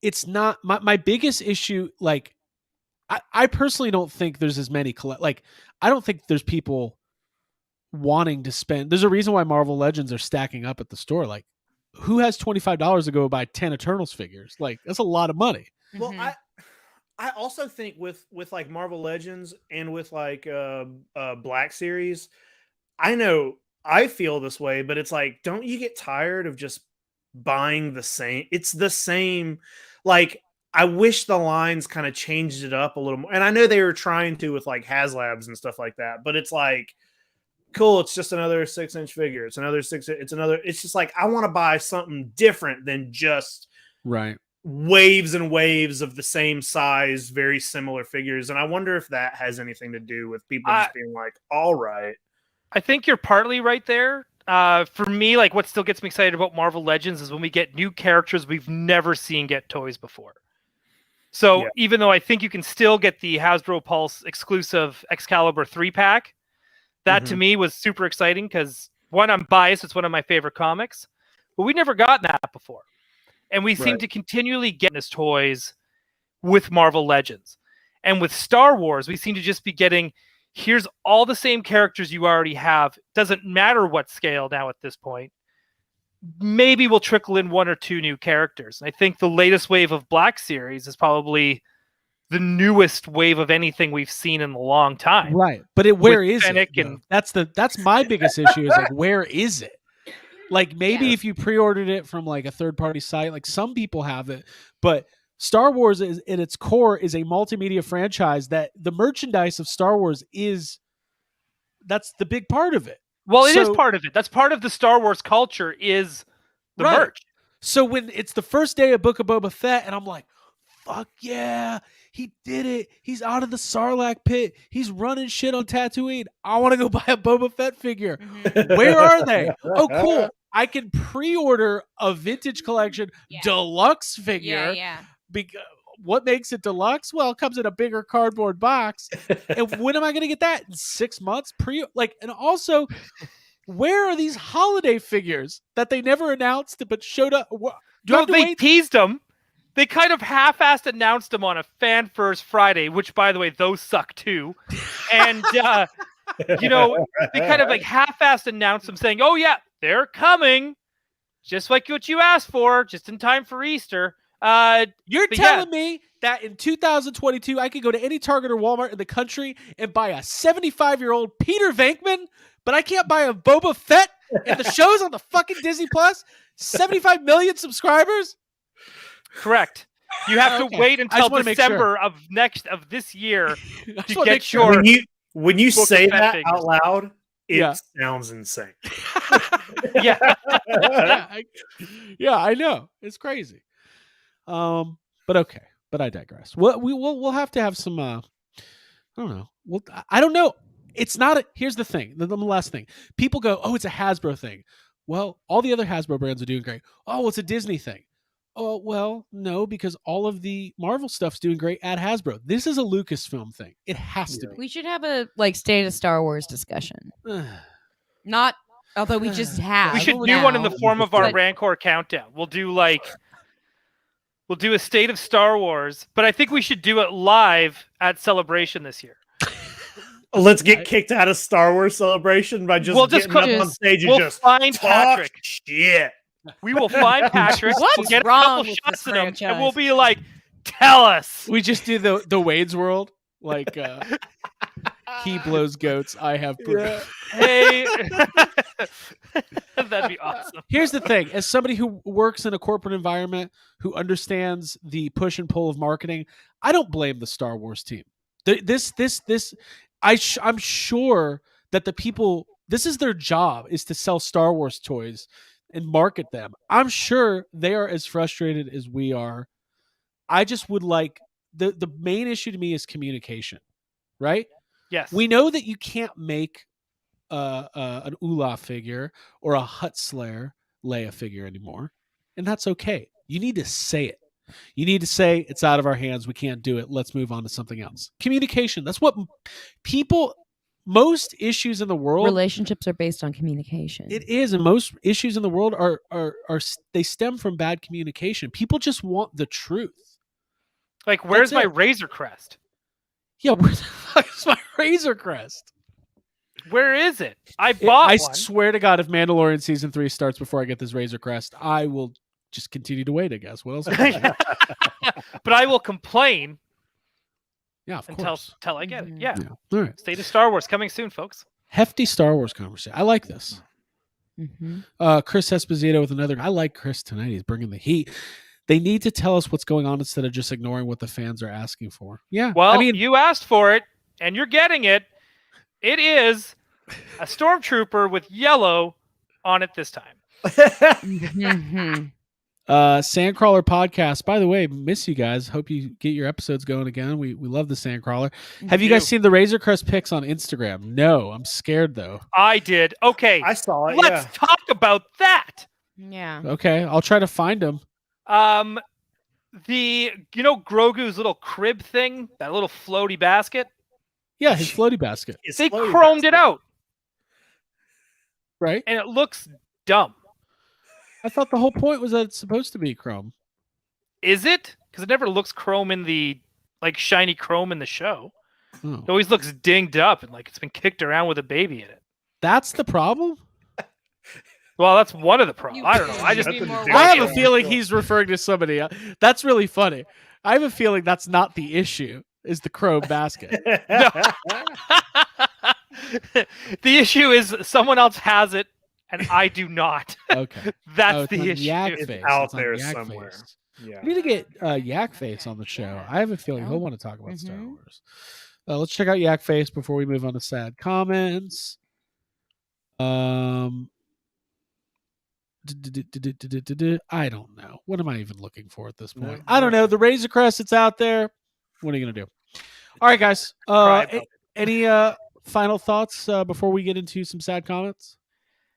Speaker 3: it's not my biggest issue. Like, I personally don't think there's as many I don't think there's people wanting to spend. There's a reason why Marvel Legends are stacking up at the store. Like, who has $25 to go buy 10 Eternals figures? Like, that's a lot of money.
Speaker 6: Well, I also think with like Marvel Legends and with like Black Series, I know I feel this way, but it's like, don't you get tired of just buying the same? It's the same. Like, I wish the lines kind of changed it up a little more. And I know they were trying to with like HasLabs and stuff like that, but it's like, cool, it's just another 6-inch figure. It's just like, I want to buy something different than just waves and waves of the same size, very similar figures. And I wonder if that has anything to do with people just being like, all right.
Speaker 5: I think you're partly right there. For me, like what still gets me excited about Marvel Legends is when we get new characters we've never seen get toys before. So
Speaker 6: Yeah.
Speaker 5: even though I think you can still get the Hasbro Pulse exclusive Excalibur 3-pack, that to me was super exciting because one, I'm biased, it's one of my favorite comics, but we've never gotten that before. And we seem
Speaker 6: Right.
Speaker 5: to continually get these toys with Marvel Legends. And with Star Wars, we seem to just be getting, here's all the same characters you already have. Doesn't matter what scale now at this point. Maybe we'll trickle in one or two new characters. And I think the latest wave of Black Series is probably the newest wave of anything we've seen in a long time.
Speaker 3: Right. But where is
Speaker 5: Fennec
Speaker 3: it?
Speaker 5: and-
Speaker 3: That's my biggest issue is like, where is it? Like maybe if you pre-ordered it from like a third-party site, like some people have it, but Star Wars is in its core is a multimedia franchise that the merchandise of Star Wars that's the big part of it.
Speaker 5: Well, it is
Speaker 3: So-
Speaker 5: part of it. That's part of the Star Wars culture is the
Speaker 3: Right.
Speaker 5: merch.
Speaker 3: So when it's the first day of Book of Boba Fett, and I'm like, fuck yeah, he did it. He's out of the Sarlacc pit. He's running shit on Tatooine. I want to go buy a Boba Fett figure. Where are they? Oh, cool. I can pre-order a vintage collection
Speaker 4: Yeah.
Speaker 3: deluxe figure.
Speaker 4: Yeah.
Speaker 3: Because what makes it deluxe? Well, it comes in a bigger cardboard box. And when am I going to get that? In 6 months? And also, where are these holiday figures that they never announced but showed up? Do I
Speaker 5: No,
Speaker 3: have to
Speaker 5: they
Speaker 3: wait?
Speaker 5: teased them. They kind of half-assed announced them on a Fan First Friday, which, by the way, those suck too. And you know, they kind of like half-assed announced them, saying, "Oh yeah, they're coming, just like what you asked for, just in time for Easter."
Speaker 3: You're
Speaker 5: but
Speaker 3: telling me that in 2022, I could go to any Target or Walmart in the country and buy a 75-year-old Peter Venkman, but I can't buy a Boba Fett and the show's on the fucking Disney Plus? 75 million subscribers?
Speaker 5: Correct. You have
Speaker 3: Okay.
Speaker 5: to wait
Speaker 3: I
Speaker 5: until
Speaker 3: just wanna make
Speaker 5: December of this year
Speaker 3: I just
Speaker 5: to
Speaker 3: wanna
Speaker 5: get
Speaker 3: make sure.
Speaker 5: your.
Speaker 6: When you
Speaker 5: Book of
Speaker 6: say
Speaker 5: Fett
Speaker 6: that
Speaker 5: figures.
Speaker 6: out loud, it
Speaker 3: Yeah.
Speaker 6: sounds insane.
Speaker 5: Yeah.
Speaker 3: yeah, I know. It's crazy. But okay. But I digress. We'll have to have some. I don't know. I don't know. It's not. Here's the thing. The last thing. People go, "Oh, it's a Hasbro thing." Well, all the other Hasbro brands are doing great. Oh, it's a Disney thing. Oh, well, no, because all of the Marvel stuff's doing great at Hasbro. This is a Lucasfilm thing. It has to be.
Speaker 4: We should have a state of Star Wars discussion. Not, although we just have.
Speaker 5: We should do
Speaker 4: now.
Speaker 5: one in the form of our
Speaker 4: But-
Speaker 5: Rancor countdown. We'll do a state of Star Wars, but I think we should do it live at Celebration this year.
Speaker 6: Let's get kicked out of Star Wars Celebration by just
Speaker 5: We'll just
Speaker 6: getting up on
Speaker 4: just-
Speaker 6: stage and
Speaker 5: We'll
Speaker 6: just
Speaker 5: find
Speaker 6: talk
Speaker 5: Patrick.
Speaker 6: shit.
Speaker 5: We will find Patrick.
Speaker 4: What's
Speaker 5: we'll get a
Speaker 4: wrong
Speaker 5: couple
Speaker 4: with
Speaker 5: shots
Speaker 4: this
Speaker 5: at him, and
Speaker 4: franchise?
Speaker 5: we'll be like, "Tell us."
Speaker 3: We just do the Wade's World. Like he blows goats. I have proof.
Speaker 5: Hey, that'd be awesome.
Speaker 3: Here's the thing: as somebody who works in a corporate environment, who understands the push and pull of marketing, I don't blame the Star Wars team. I'm sure that the people, this is their job, is to sell Star Wars toys and market them. I'm sure they are as frustrated as we are. I just would like the main issue to me is communication, right?
Speaker 5: Yes.
Speaker 3: We know that you can't make an Olaf figure or a Hutt-Slayer Leia figure anymore, and that's okay. You need to say it. You need to say it's out of our hands. We can't do it. Let's move on to something else. Communication. That's what most issues in the world.
Speaker 4: Relationships are based on communication.
Speaker 3: It is, and most issues in the world are they stem from bad communication. People just want the truth.
Speaker 5: Like, where's
Speaker 3: That's
Speaker 5: my
Speaker 3: it.
Speaker 5: Razor Crest?
Speaker 3: Yeah, where the fuck is my Razor Crest?
Speaker 5: Where is it? I bought
Speaker 3: I
Speaker 5: one.
Speaker 3: swear to God, if Mandalorian season 3 starts before I get this Razor Crest, I will just continue to wait. I guess. What else?
Speaker 5: But I will complain
Speaker 3: Yeah, of
Speaker 5: until
Speaker 3: course.
Speaker 5: I get it.
Speaker 4: Mhm.
Speaker 5: Yeah.
Speaker 3: Yeah. All right.
Speaker 5: State of Star Wars coming soon, folks.
Speaker 3: Hefty Star Wars conversation. I like this.
Speaker 4: Mhm.
Speaker 3: Chris Esposito with another. I like Chris tonight. He's bringing the heat. They need to tell us what's going on instead of just ignoring what the fans are asking for. Yeah.
Speaker 5: Well,
Speaker 3: I mean,
Speaker 5: you asked for it, and you're getting it. It is a stormtrooper with yellow on it this time.
Speaker 4: Mhm.
Speaker 3: Sandcrawler podcast. By the way, miss you guys. Hope you get your episodes going again. We love the Sandcrawler. Have you guys seen the Razor Crest pics on Instagram? No, I'm scared though.
Speaker 5: I did. Okay,
Speaker 6: I saw it.
Speaker 5: let's talk about that.
Speaker 4: Yeah.
Speaker 3: Okay, I'll try to find them.
Speaker 5: Grogu's little crib thing, that little floaty basket.
Speaker 3: Yeah, his floaty basket.
Speaker 5: They chromed it out,
Speaker 3: right?
Speaker 5: And it looks dumb.
Speaker 3: I thought the whole point was that it's supposed to be chrome.
Speaker 5: Is it? Because it never looks chrome in the shiny chrome in the show.
Speaker 3: Oh.
Speaker 5: It always looks dinged up and like it's been kicked around with a baby in it.
Speaker 3: That's the problem?
Speaker 5: Well, that's one of the problems. I don't know.
Speaker 3: I have a feeling he's referring to somebody else. That's really funny. I have a feeling that's not the issue, is the chrome basket.
Speaker 5: The issue is someone else has it and I do not.
Speaker 3: Okay.
Speaker 5: That's the issue.
Speaker 6: It's out there somewhere. Yeah.
Speaker 3: We need to get Yak Face on the show. I have a feeling he'll want to talk about Star Wars. Let's check out Yak Face before we move on to sad comments. I don't know. What am I even looking for at this point? I don't know. The Razor Crest, it's out there. What are you going to do? All right, guys. Any final thoughts before we get into some sad comments?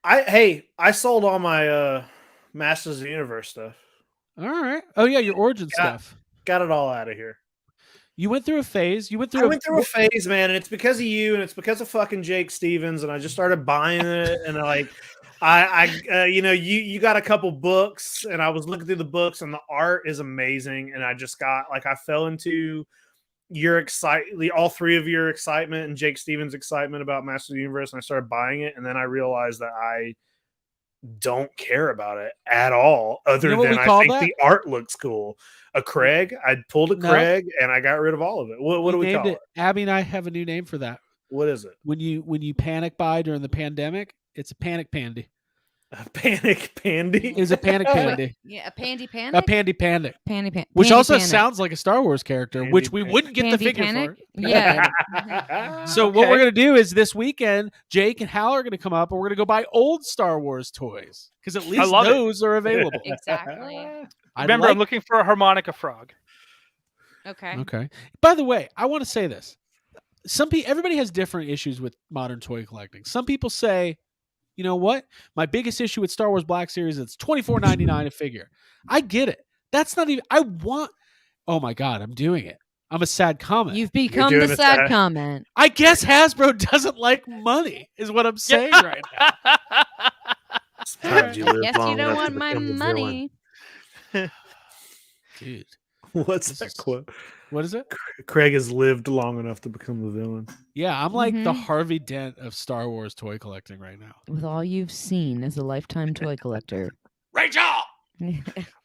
Speaker 6: I sold all my Masters of the Universe stuff.
Speaker 3: All right. Oh yeah, your origin stuff.
Speaker 6: Got it all out of here.
Speaker 3: You went through a phase. I went through
Speaker 6: a phase, man, and it's because of you, and it's because of fucking Jake Stevens, and I just started buying it, and you got a couple books, and I was looking through the books, and the art is amazing, and I just got I fell into your all three of your excitement and Jake Stevens' excitement about Masters of the Universe, and I started buying it, and then I realized that I don't care about it at all, other than I think the art looks cool. A Craig, I pulled a Craig, and I got rid of all of it. What do we call it?
Speaker 3: Abby and I have a new name for that.
Speaker 6: What is it?
Speaker 3: When you panic buy during the pandemic, it's a panic pandy.
Speaker 6: A panic pandy
Speaker 3: is a panic pandy.
Speaker 4: Yeah, a pandy panic.
Speaker 3: A pandy panic.
Speaker 4: Which
Speaker 3: also sounds like a Star Wars character,
Speaker 6: pandy
Speaker 3: which we wouldn't get the figure
Speaker 4: panic?
Speaker 3: for.
Speaker 4: Yeah.
Speaker 3: So what we're gonna do is this weekend, Jake and Hal are gonna come up, and we're gonna go buy old Star Wars toys because at least those are available.
Speaker 4: Exactly.
Speaker 5: Remember, I'm looking for a harmonica frog.
Speaker 4: Okay.
Speaker 3: Okay. By the way, I want to say this. Everybody has different issues with modern toy collecting. Some people say, you know what? My biggest issue with Star Wars Black Series is it's $24.99 a figure. I get it. That's not even. Oh my God, I'm doing it. I'm a sad comment.
Speaker 4: You've become the sad comment.
Speaker 3: I guess Hasbro doesn't like money, is what I'm saying right now.
Speaker 4: Yes, you don't want my money.
Speaker 3: Dude.
Speaker 6: What's that quote?
Speaker 3: What is it?
Speaker 6: Craig has lived long enough to become the villain.
Speaker 3: Yeah, I'm like the Harvey Dent of Star Wars toy collecting right now.
Speaker 4: With all you've seen as a lifetime toy collector.
Speaker 3: Rachel!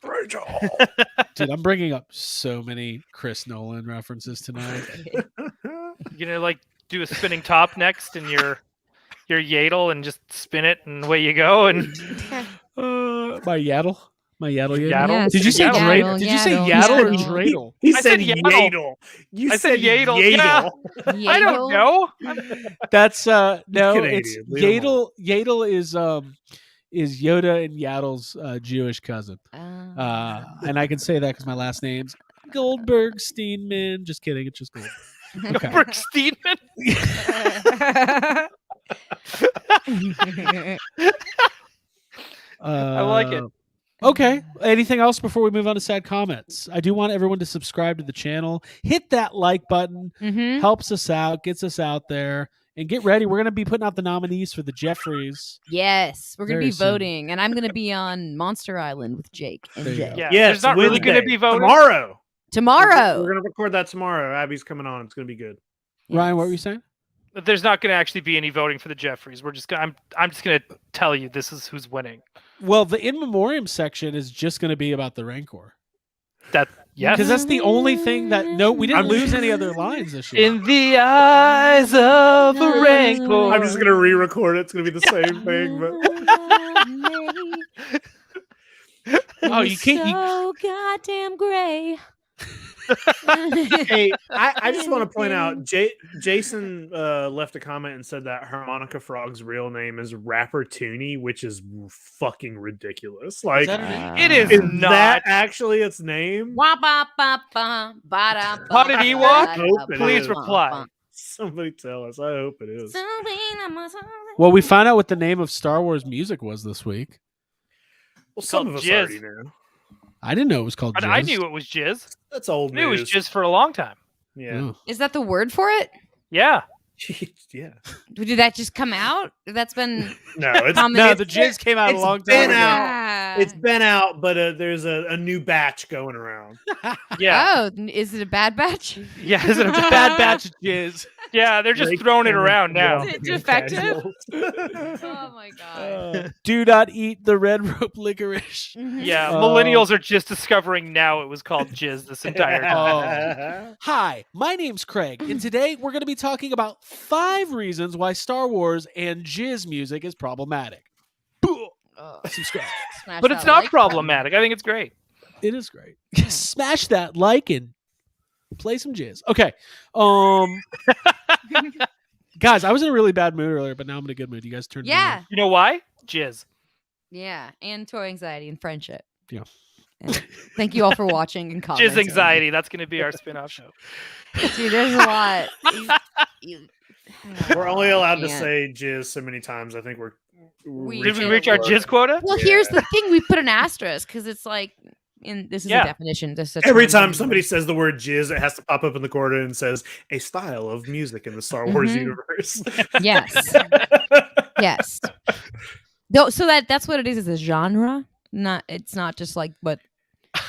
Speaker 6: Rachel!
Speaker 3: Dude, I'm bringing up so many Chris Nolan references tonight.
Speaker 5: You're gonna do a spinning top next and your Yadel and just spin it and away you go. And
Speaker 3: my Yaddle? My Yaddle.
Speaker 5: Yes,
Speaker 3: Did you say
Speaker 5: Yaddle?
Speaker 3: Dreidel? Did you say Yaddle or Dreidel?
Speaker 6: He said Yadel.
Speaker 5: I said Yadel. Yeah. I don't know.
Speaker 3: That's no.
Speaker 6: Canadian.
Speaker 3: It's Yadel. Yadel is Yoda and Yaddle's Jewish cousin. And I can say that because my last name's Goldberg Steenman. Just kidding. It's just Goldberg. Okay.
Speaker 5: Goldberg Steenman. I like it.
Speaker 3: Okay. Anything else before we move on to sad comments? I do want everyone to subscribe to the channel. Hit that like button. Helps us out. Gets us out there. And get ready. We're going to be putting out the nominees for the Jeffries.
Speaker 4: Yes. We're going to
Speaker 3: Very
Speaker 4: be
Speaker 3: soon.
Speaker 4: voting. And I'm going to be on Monster Island with Jake and
Speaker 3: There you
Speaker 4: Jay.
Speaker 3: go.
Speaker 5: Yeah.
Speaker 6: Yes,
Speaker 5: There's not really going to be voting
Speaker 6: tomorrow. We're going to record that tomorrow. Abby's coming on. It's going to be good.
Speaker 3: Ryan, what were you saying?
Speaker 5: There's not going to actually be any voting for the Jeffries. I'm just going to tell you this is who's winning.
Speaker 3: Well, the in memoriam section is just going to be about the Rancor.
Speaker 5: Yes.
Speaker 3: Because that's the only thing that we didn't lose any other lines this year.
Speaker 5: In the eyes of a Rancor.
Speaker 6: I'm just going to re-record it. It's going to be the same thing, but
Speaker 3: Oh, you can't.
Speaker 4: So goddamn gray.
Speaker 6: Hey, I just want to point out, Jason left a comment and said that Harmonica Frog's real name is Rapper Toonie, which is fucking ridiculous. Like,
Speaker 3: that her name?
Speaker 5: It is
Speaker 6: is
Speaker 5: not.
Speaker 6: that actually its name?
Speaker 5: Spotted Ewok? Please reply.
Speaker 6: Somebody tell us. I hope it is.
Speaker 3: Well, we found out what the name of Star Wars music was this week.
Speaker 6: Well, some of
Speaker 5: called
Speaker 6: us
Speaker 5: Jizz.
Speaker 6: already knew.
Speaker 3: I didn't know it was called
Speaker 5: But
Speaker 3: Jizz.
Speaker 5: I knew it was jizz.
Speaker 6: That's old
Speaker 5: I knew it
Speaker 6: news.
Speaker 5: was jizz for a long time.
Speaker 6: Yeah.
Speaker 3: Oh.
Speaker 4: Is that the word for it?
Speaker 5: Yeah.
Speaker 6: Yeah.
Speaker 4: Did that just come out? That's been
Speaker 6: No, it's
Speaker 4: common.
Speaker 3: No, the Jizz came out a
Speaker 6: it's
Speaker 3: long
Speaker 6: been
Speaker 3: time ago.
Speaker 6: out. It's been out, but there's a new batch going around.
Speaker 5: Yeah.
Speaker 4: Oh, is it a bad batch?
Speaker 5: Yeah. Is it a
Speaker 3: Bad batch of Jizz.
Speaker 5: Yeah, they're just throwing it around now.
Speaker 4: Is it defective?
Speaker 6: Casuals.
Speaker 4: Oh my god.
Speaker 3: Do not eat the red rope licorice.
Speaker 4: Mhm.
Speaker 5: Yeah, millennials are just discovering now it was called jizz this entire time.
Speaker 3: Hi, my name's Craig, and today we're going to be talking about 5 reasons why Star Wars and Jizz music is problematic.
Speaker 4: Oh,
Speaker 3: Subscribe.
Speaker 4: smash
Speaker 5: But it's
Speaker 4: that
Speaker 5: not
Speaker 4: like
Speaker 5: problematic. I think it's great.
Speaker 3: It is great. Smash that like and play some Jizz. Okay. Guys, I was in a really bad mood earlier, but now I'm in a good mood. You guys turned me
Speaker 4: Yeah,
Speaker 5: You know why? Jizz.
Speaker 4: yeah, and toy anxiety and friendship.
Speaker 3: Yeah.
Speaker 4: And thank you all for watching and commenting.
Speaker 5: Jizz anxiety. That's going to be our spin-off show.
Speaker 4: Dude, there's a lot.
Speaker 6: We're only allowed to
Speaker 4: Can't.
Speaker 6: say jizz so many times. I think we're.
Speaker 5: Did we reach our jizz quota?
Speaker 4: Well, here's the thing: we put an asterisk because it's like, this is
Speaker 5: Yeah.
Speaker 4: a definition. This is a
Speaker 6: Every
Speaker 4: term.
Speaker 6: time somebody says the word jizz, it has to pop up in the corner and says a style of music in the Star Wars
Speaker 4: Mhm.
Speaker 6: universe.
Speaker 4: Yes, yes. No, so that's what it is. It's a genre. It's not just like what.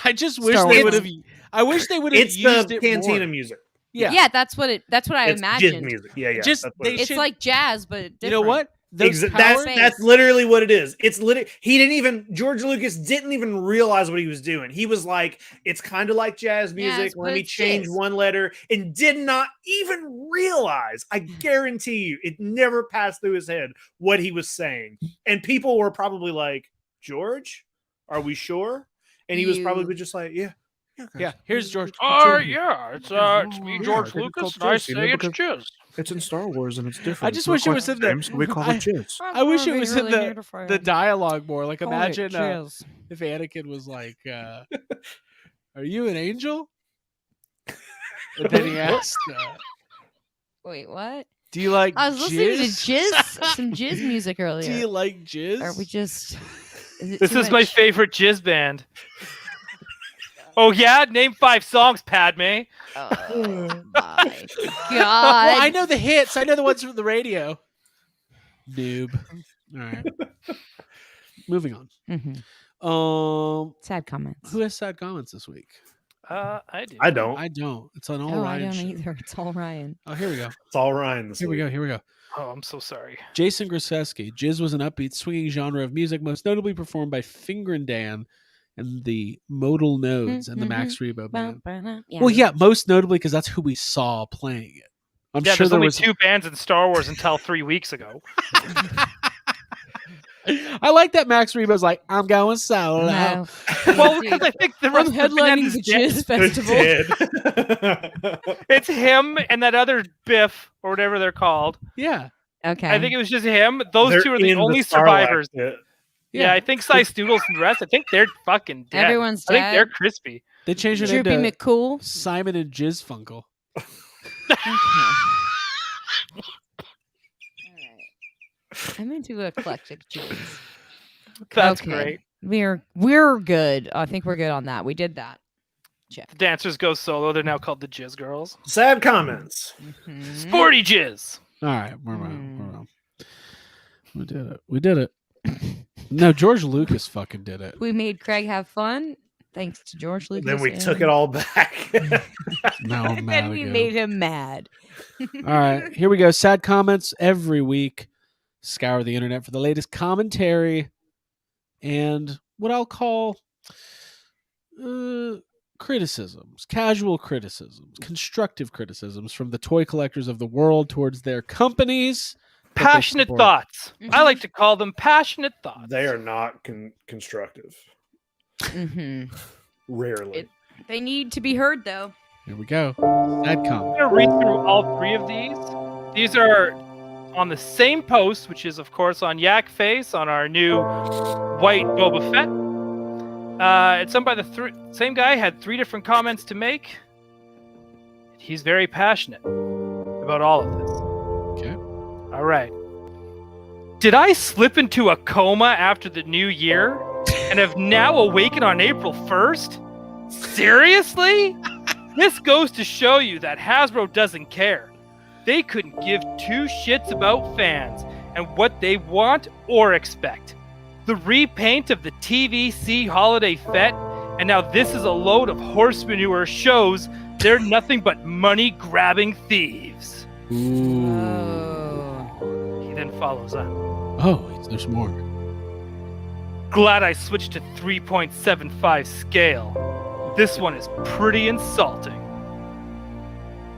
Speaker 3: I just wish
Speaker 4: Star
Speaker 3: they
Speaker 4: Wars.
Speaker 3: would have. I wish they would have
Speaker 6: It's
Speaker 3: used
Speaker 6: the
Speaker 3: it
Speaker 6: Cantina
Speaker 3: more.
Speaker 6: music.
Speaker 3: Yeah.
Speaker 4: Yeah, that's what I
Speaker 6: It's jizz
Speaker 4: imagined.
Speaker 6: music. Yeah.
Speaker 3: Just
Speaker 6: that's what
Speaker 3: they
Speaker 6: it is.
Speaker 4: It's
Speaker 3: should-
Speaker 4: like jazz, but different.
Speaker 3: You know what? Those
Speaker 6: That's
Speaker 4: powers-
Speaker 6: literally what it is. It's literally George Lucas didn't even realize what he was doing. He was like, it's kind of like jazz music.
Speaker 4: Yes,
Speaker 6: Let
Speaker 4: but
Speaker 6: me
Speaker 4: it's
Speaker 6: change
Speaker 4: jazz.
Speaker 6: one letter, and did not even realize. I guarantee you, it never passed through his head what he was saying. And people were probably like, George, are we sure? And he was
Speaker 4: You-
Speaker 6: probably just like, yeah.
Speaker 3: Yeah. Here's George.
Speaker 5: Yeah, it's me, George Lucas, and I say it's jizz.
Speaker 6: It's in Star Wars and it's different.
Speaker 3: I just wish it was in the.
Speaker 6: jizz.
Speaker 3: I wish it was in the dialogue more. Like, imagine if Anakin was like, "Are you an angel?" And then he asked,
Speaker 4: Wait, what?
Speaker 3: "Do you like
Speaker 4: I was listening to
Speaker 3: jizz?
Speaker 4: jizz, some jizz music earlier.
Speaker 3: Do you like jizz?"
Speaker 4: Are we just?
Speaker 5: This is my favorite jizz band. Oh yeah, name 5 songs, Padme.
Speaker 4: Oh my god!
Speaker 3: Well, I know the hits. I know the ones from the radio. Noob. All right. Moving on.
Speaker 4: Mhm. Sad comments.
Speaker 3: Who has sad comments this week?
Speaker 5: I do.
Speaker 6: I don't.
Speaker 3: I don't. It's an all
Speaker 4: No, I
Speaker 3: Ryan
Speaker 4: don't
Speaker 3: show.
Speaker 4: either. It's all Ryan.
Speaker 3: Oh, here we go.
Speaker 6: It's all Ryan.
Speaker 3: Here we go. Here we go.
Speaker 5: Oh, I'm so sorry.
Speaker 3: Jason Grzeski. Jizz was an upbeat, swinging genre of music, most notably performed by Finger and Dan and the Modal Nodes and the Max Rebo band.
Speaker 4: Yeah.
Speaker 3: Well, yeah, most notably because that's who we saw playing it. I'm
Speaker 5: Yeah,
Speaker 3: sure
Speaker 5: there's
Speaker 3: there
Speaker 5: only
Speaker 3: was.
Speaker 5: 2 bands in Star Wars until 3 weeks ago.
Speaker 3: I like that Max Rebo's like, I'm going solo.
Speaker 4: No.
Speaker 5: Well, because I think the rest
Speaker 4: I'm
Speaker 5: of the band
Speaker 4: headlining
Speaker 5: is
Speaker 4: the
Speaker 5: dead.
Speaker 4: jizz festival.
Speaker 5: It's him and that other Biff or whatever they're called.
Speaker 3: Yeah.
Speaker 4: Okay.
Speaker 5: I think it was just him. Those
Speaker 6: They're
Speaker 5: 2 are the
Speaker 6: in
Speaker 5: only
Speaker 6: Sarlacc
Speaker 5: survivors.
Speaker 6: pit.
Speaker 5: Yeah, I think Sice Doodles and the rest. I think they're fucking dead.
Speaker 4: Everyone's
Speaker 5: I think
Speaker 4: dead.
Speaker 5: they're crispy.
Speaker 3: They changed it
Speaker 4: Droopy
Speaker 3: into
Speaker 4: McCool.
Speaker 3: Simon and Jizz Funkle.
Speaker 4: Okay. I'm into eclectic jizz.
Speaker 5: That's
Speaker 4: Okay.
Speaker 5: great.
Speaker 4: We're good. I think we're good on that. We did that.
Speaker 5: The dancers go solo. They're now called the Jizz Girls.
Speaker 6: Sad comments.
Speaker 4: Mhm.
Speaker 5: Sporty Jizz.
Speaker 3: All right. We're on. We did it. We did it. No, George Lucas fucking did it.
Speaker 4: We made Craig have fun. Thanks to George Lucas.
Speaker 6: Then we
Speaker 4: and-
Speaker 6: took it all back.
Speaker 3: Now I'm mad
Speaker 4: and we
Speaker 3: again.
Speaker 4: made him mad.
Speaker 3: All right, here we go. Sad comments every week. Scour the internet for the latest commentary and what I'll call criticisms, casual criticisms, constructive criticisms from the toy collectors of the world towards their companies. that they
Speaker 5: Passionate
Speaker 3: support.
Speaker 5: thoughts. I like to call them passionate thoughts.
Speaker 6: They are not constructive.
Speaker 4: Mm-hmm.
Speaker 6: Rarely.
Speaker 4: They need to be heard, though.
Speaker 3: Here we go. Sadcom.
Speaker 5: I'm going to read through all three of these. These are on the same post, which is, of course, on Yak Face, on our new white Boba Fett. It's done by the same guy, had 3 different comments to make. He's very passionate about all of this.
Speaker 3: Okay.
Speaker 5: All right. Did I slip into a coma after the new year and have now awakened on April 1st? Seriously? This goes to show you that Hasbro doesn't care. They couldn't give 2 shits about fans and what they want or expect. The repaint of the TVC Holiday Fett, and now this is a load of horse manure, shows they're nothing but money-grabbing thieves.
Speaker 3: Ooh.
Speaker 5: He then follows up.
Speaker 3: Oh, there's more.
Speaker 5: Glad I switched to 3.75 scale. This one is pretty insulting.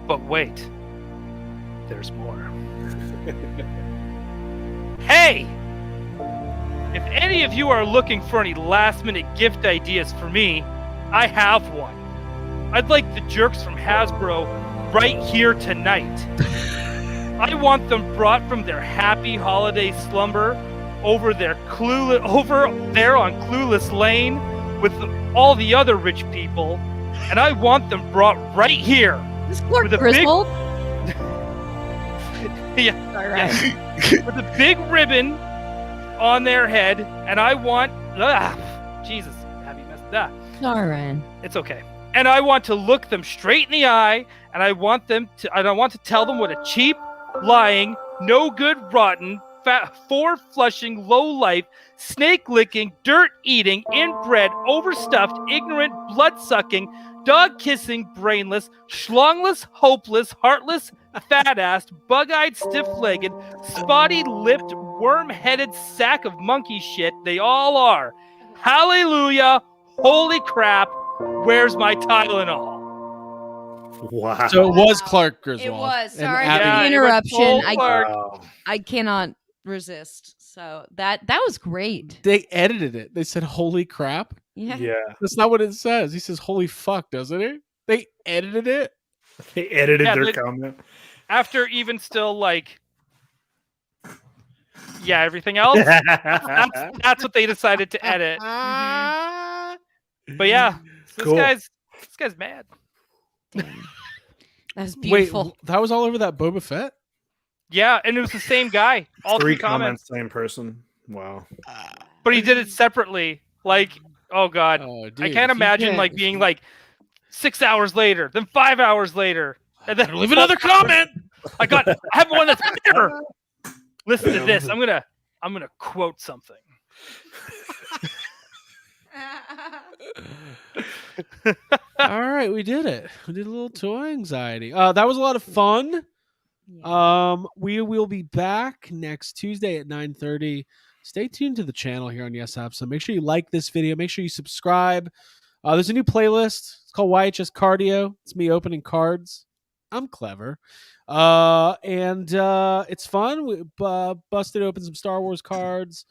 Speaker 5: But wait, there's more. Hey! If any of you are looking for any last-minute gift ideas for me, I have one. I'd like the jerks from Hasbro right here tonight. I want them brought from their happy holiday slumber over there on Clueless Lane with all the other rich people, and I want them brought right here.
Speaker 4: This Clark
Speaker 5: With a
Speaker 4: Griswold.
Speaker 5: With a big ribbon on their head, and I want Jesus, have you messed that?
Speaker 4: Darn.
Speaker 5: It's okay. And I want to look them straight in the eye, and I want to tell them what a cheap, lying, no good, rotten, four-flushing, low-life, snake-licking, dirt-eating, inbred, overstuffed, ignorant, blood-sucking, dog-kissing, brainless, schlongless, hopeless, heartless, fat-assed, bug-eyed, stiff-legged, spotty-lipped, worm-headed sack of monkey shit they all are. Hallelujah! Holy crap! Where's my Tylenol?
Speaker 6: Wow.
Speaker 3: So it was Clark Griswold.
Speaker 4: It was.
Speaker 3: And
Speaker 4: Sorry
Speaker 3: Abby-
Speaker 4: for the
Speaker 5: Yeah, it was
Speaker 4: interruption.
Speaker 5: full Clark.
Speaker 4: I cannot resist. So that was great.
Speaker 3: They edited it. They said, "Holy crap."
Speaker 4: Yeah.
Speaker 6: Yeah.
Speaker 3: That's not what it says. He says, "Holy fuck," doesn't he? They edited it.
Speaker 6: They edited
Speaker 5: Yeah,
Speaker 6: their
Speaker 5: they-
Speaker 6: comment.
Speaker 5: After even still like, yeah, everything else. That's what they decided to edit. But yeah, so
Speaker 6: Cool.
Speaker 5: this guy's mad.
Speaker 4: Damn. That's
Speaker 3: Wait,
Speaker 4: beautiful.
Speaker 3: that was all over that Boba Fett?
Speaker 5: Yeah, and it was the same guy. All
Speaker 6: 3
Speaker 5: 3 comments,
Speaker 6: same person. Wow.
Speaker 5: but he did it separately. Like, oh god,
Speaker 3: Oh, dude,
Speaker 5: I can't imagine like being like 6 hours later, then 5 hours later, and then
Speaker 3: leave another comment.
Speaker 5: I have one that's better. Listen to this. I'm gonna quote something.
Speaker 3: All right, we did it. We did a little toy anxiety. That was a lot of fun. We will be back next Tuesday at 9:30. Stay tuned to the channel here on Yes Have Some. Make sure you like this video. Make sure you subscribe. There's a new playlist. It's called YHS Cardio. It's me opening cards. I'm clever. And it's fun. We busted open some Star Wars cards,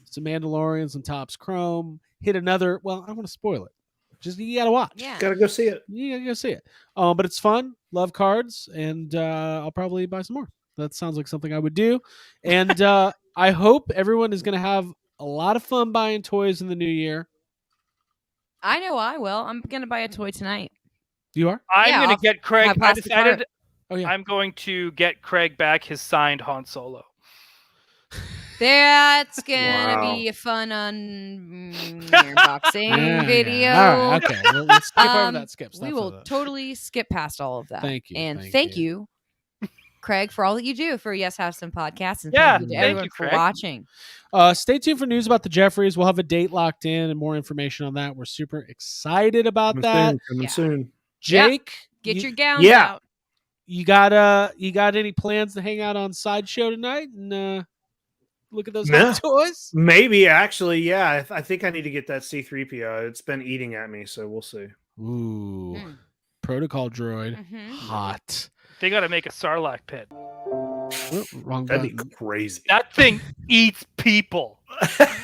Speaker 3: some Mandalorian, some Topps Chrome. Hit another. Well, I don't want to spoil it. Just you gotta watch.
Speaker 4: Yeah.
Speaker 6: Gotta go see it.
Speaker 3: You gotta go see it. But it's fun. Love cards, and I'll probably buy some more. That sounds like something I would do. And I hope everyone is gonna have a lot of fun buying toys in the new year.
Speaker 4: I know I will. I'm gonna buy a toy tonight.
Speaker 3: You are?
Speaker 5: I'm
Speaker 4: Yeah,
Speaker 5: gonna
Speaker 4: I'll
Speaker 5: get Craig.
Speaker 4: have
Speaker 5: I
Speaker 4: plastic
Speaker 5: decided
Speaker 4: card.
Speaker 3: Oh yeah.
Speaker 5: I'm going to get Craig back his signed Han Solo.
Speaker 4: That's gonna
Speaker 6: Wow.
Speaker 4: be a fun unboxing
Speaker 3: Yeah,
Speaker 4: video.
Speaker 3: Yeah. All right. Okay. Let's skip over
Speaker 4: Um,
Speaker 3: that. Skip.
Speaker 4: We
Speaker 3: Stop
Speaker 4: will
Speaker 3: that.
Speaker 4: totally skip past all of that.
Speaker 3: Thank you,
Speaker 4: And
Speaker 3: thank
Speaker 4: thank
Speaker 3: you.
Speaker 4: you, Craig, for all that you do for Yes Have Some podcast. And
Speaker 5: Yeah,
Speaker 4: thank you to
Speaker 5: thank
Speaker 4: everyone
Speaker 5: you,
Speaker 4: for
Speaker 5: Craig.
Speaker 4: watching.
Speaker 3: Stay tuned for news about the Jeffries. We'll have a date locked in and more information on that. We're super excited about
Speaker 6: Coming
Speaker 3: that.
Speaker 6: soon. Coming
Speaker 4: Yeah.
Speaker 6: soon.
Speaker 3: Jake,
Speaker 4: Get
Speaker 3: you,
Speaker 4: your gowns
Speaker 6: Yeah.
Speaker 4: out.
Speaker 3: you got any plans to hang out on Sideshow tonight and look at those
Speaker 6: No.
Speaker 3: hot toys?
Speaker 6: Maybe actually, yeah. I think I need to get that C3PO. It's been eating at me, so we'll see.
Speaker 3: Ooh,
Speaker 4: Mm.
Speaker 3: Protocol droid,
Speaker 4: Mhm.
Speaker 3: hot.
Speaker 5: They got to make a Sarlacc pit.
Speaker 3: Oh, wrong
Speaker 6: That'd be
Speaker 3: button.
Speaker 6: crazy.
Speaker 5: That thing eats people.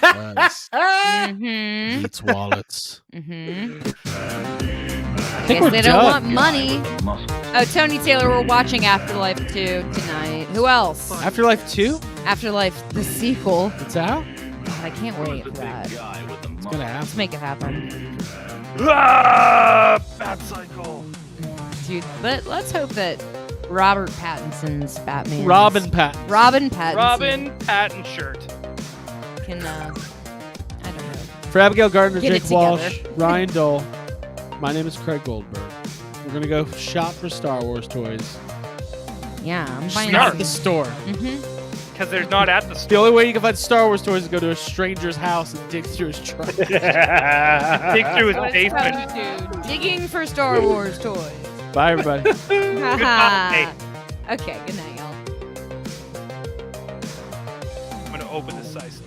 Speaker 3: Nice.
Speaker 4: Mhm.
Speaker 3: hates wallets.
Speaker 4: Mm-hmm.
Speaker 3: I think
Speaker 4: Guess
Speaker 3: we're
Speaker 4: they
Speaker 3: done.
Speaker 4: don't want money.
Speaker 2: With muscles.
Speaker 4: Oh, Tony Taylor, we're watching Afterlife 2 tonight. Who else?
Speaker 3: Afterlife 2?
Speaker 4: Afterlife, the sequel.
Speaker 3: It's out?
Speaker 4: God, I can't
Speaker 2: Who's
Speaker 4: wait
Speaker 2: the
Speaker 4: for
Speaker 2: big
Speaker 4: that.
Speaker 2: guy with the
Speaker 3: It's
Speaker 2: muscles?
Speaker 3: gonna happen.
Speaker 4: Let's make it happen.
Speaker 5: Bat cycle.
Speaker 4: Dude, but let's hope that Robert Pattinson's Batman.
Speaker 3: Robin Pattinson.
Speaker 4: Robin Pattinson.
Speaker 5: Robin Patton shirt.
Speaker 4: Can, I don't know.
Speaker 3: For Abigail Gardner,
Speaker 4: Get it
Speaker 3: Jake Walsh,
Speaker 4: together.
Speaker 3: Ryan Dole. My name is Craig Goldberg. We're gonna go shop for Star Wars toys.
Speaker 4: Yeah, I'm
Speaker 3: Just
Speaker 4: buying
Speaker 3: not at the store.
Speaker 4: Mm-hmm.
Speaker 5: Because there's not at the
Speaker 3: The
Speaker 5: store.
Speaker 3: only way you can find Star Wars toys is go to a stranger's house and dig through his trunk.
Speaker 5: Dig through his basement.
Speaker 4: Digging for Star Wars toys.
Speaker 3: Bye, everybody.
Speaker 5: night.
Speaker 4: Okay, good night, y'all.
Speaker 5: I'm going to open this size.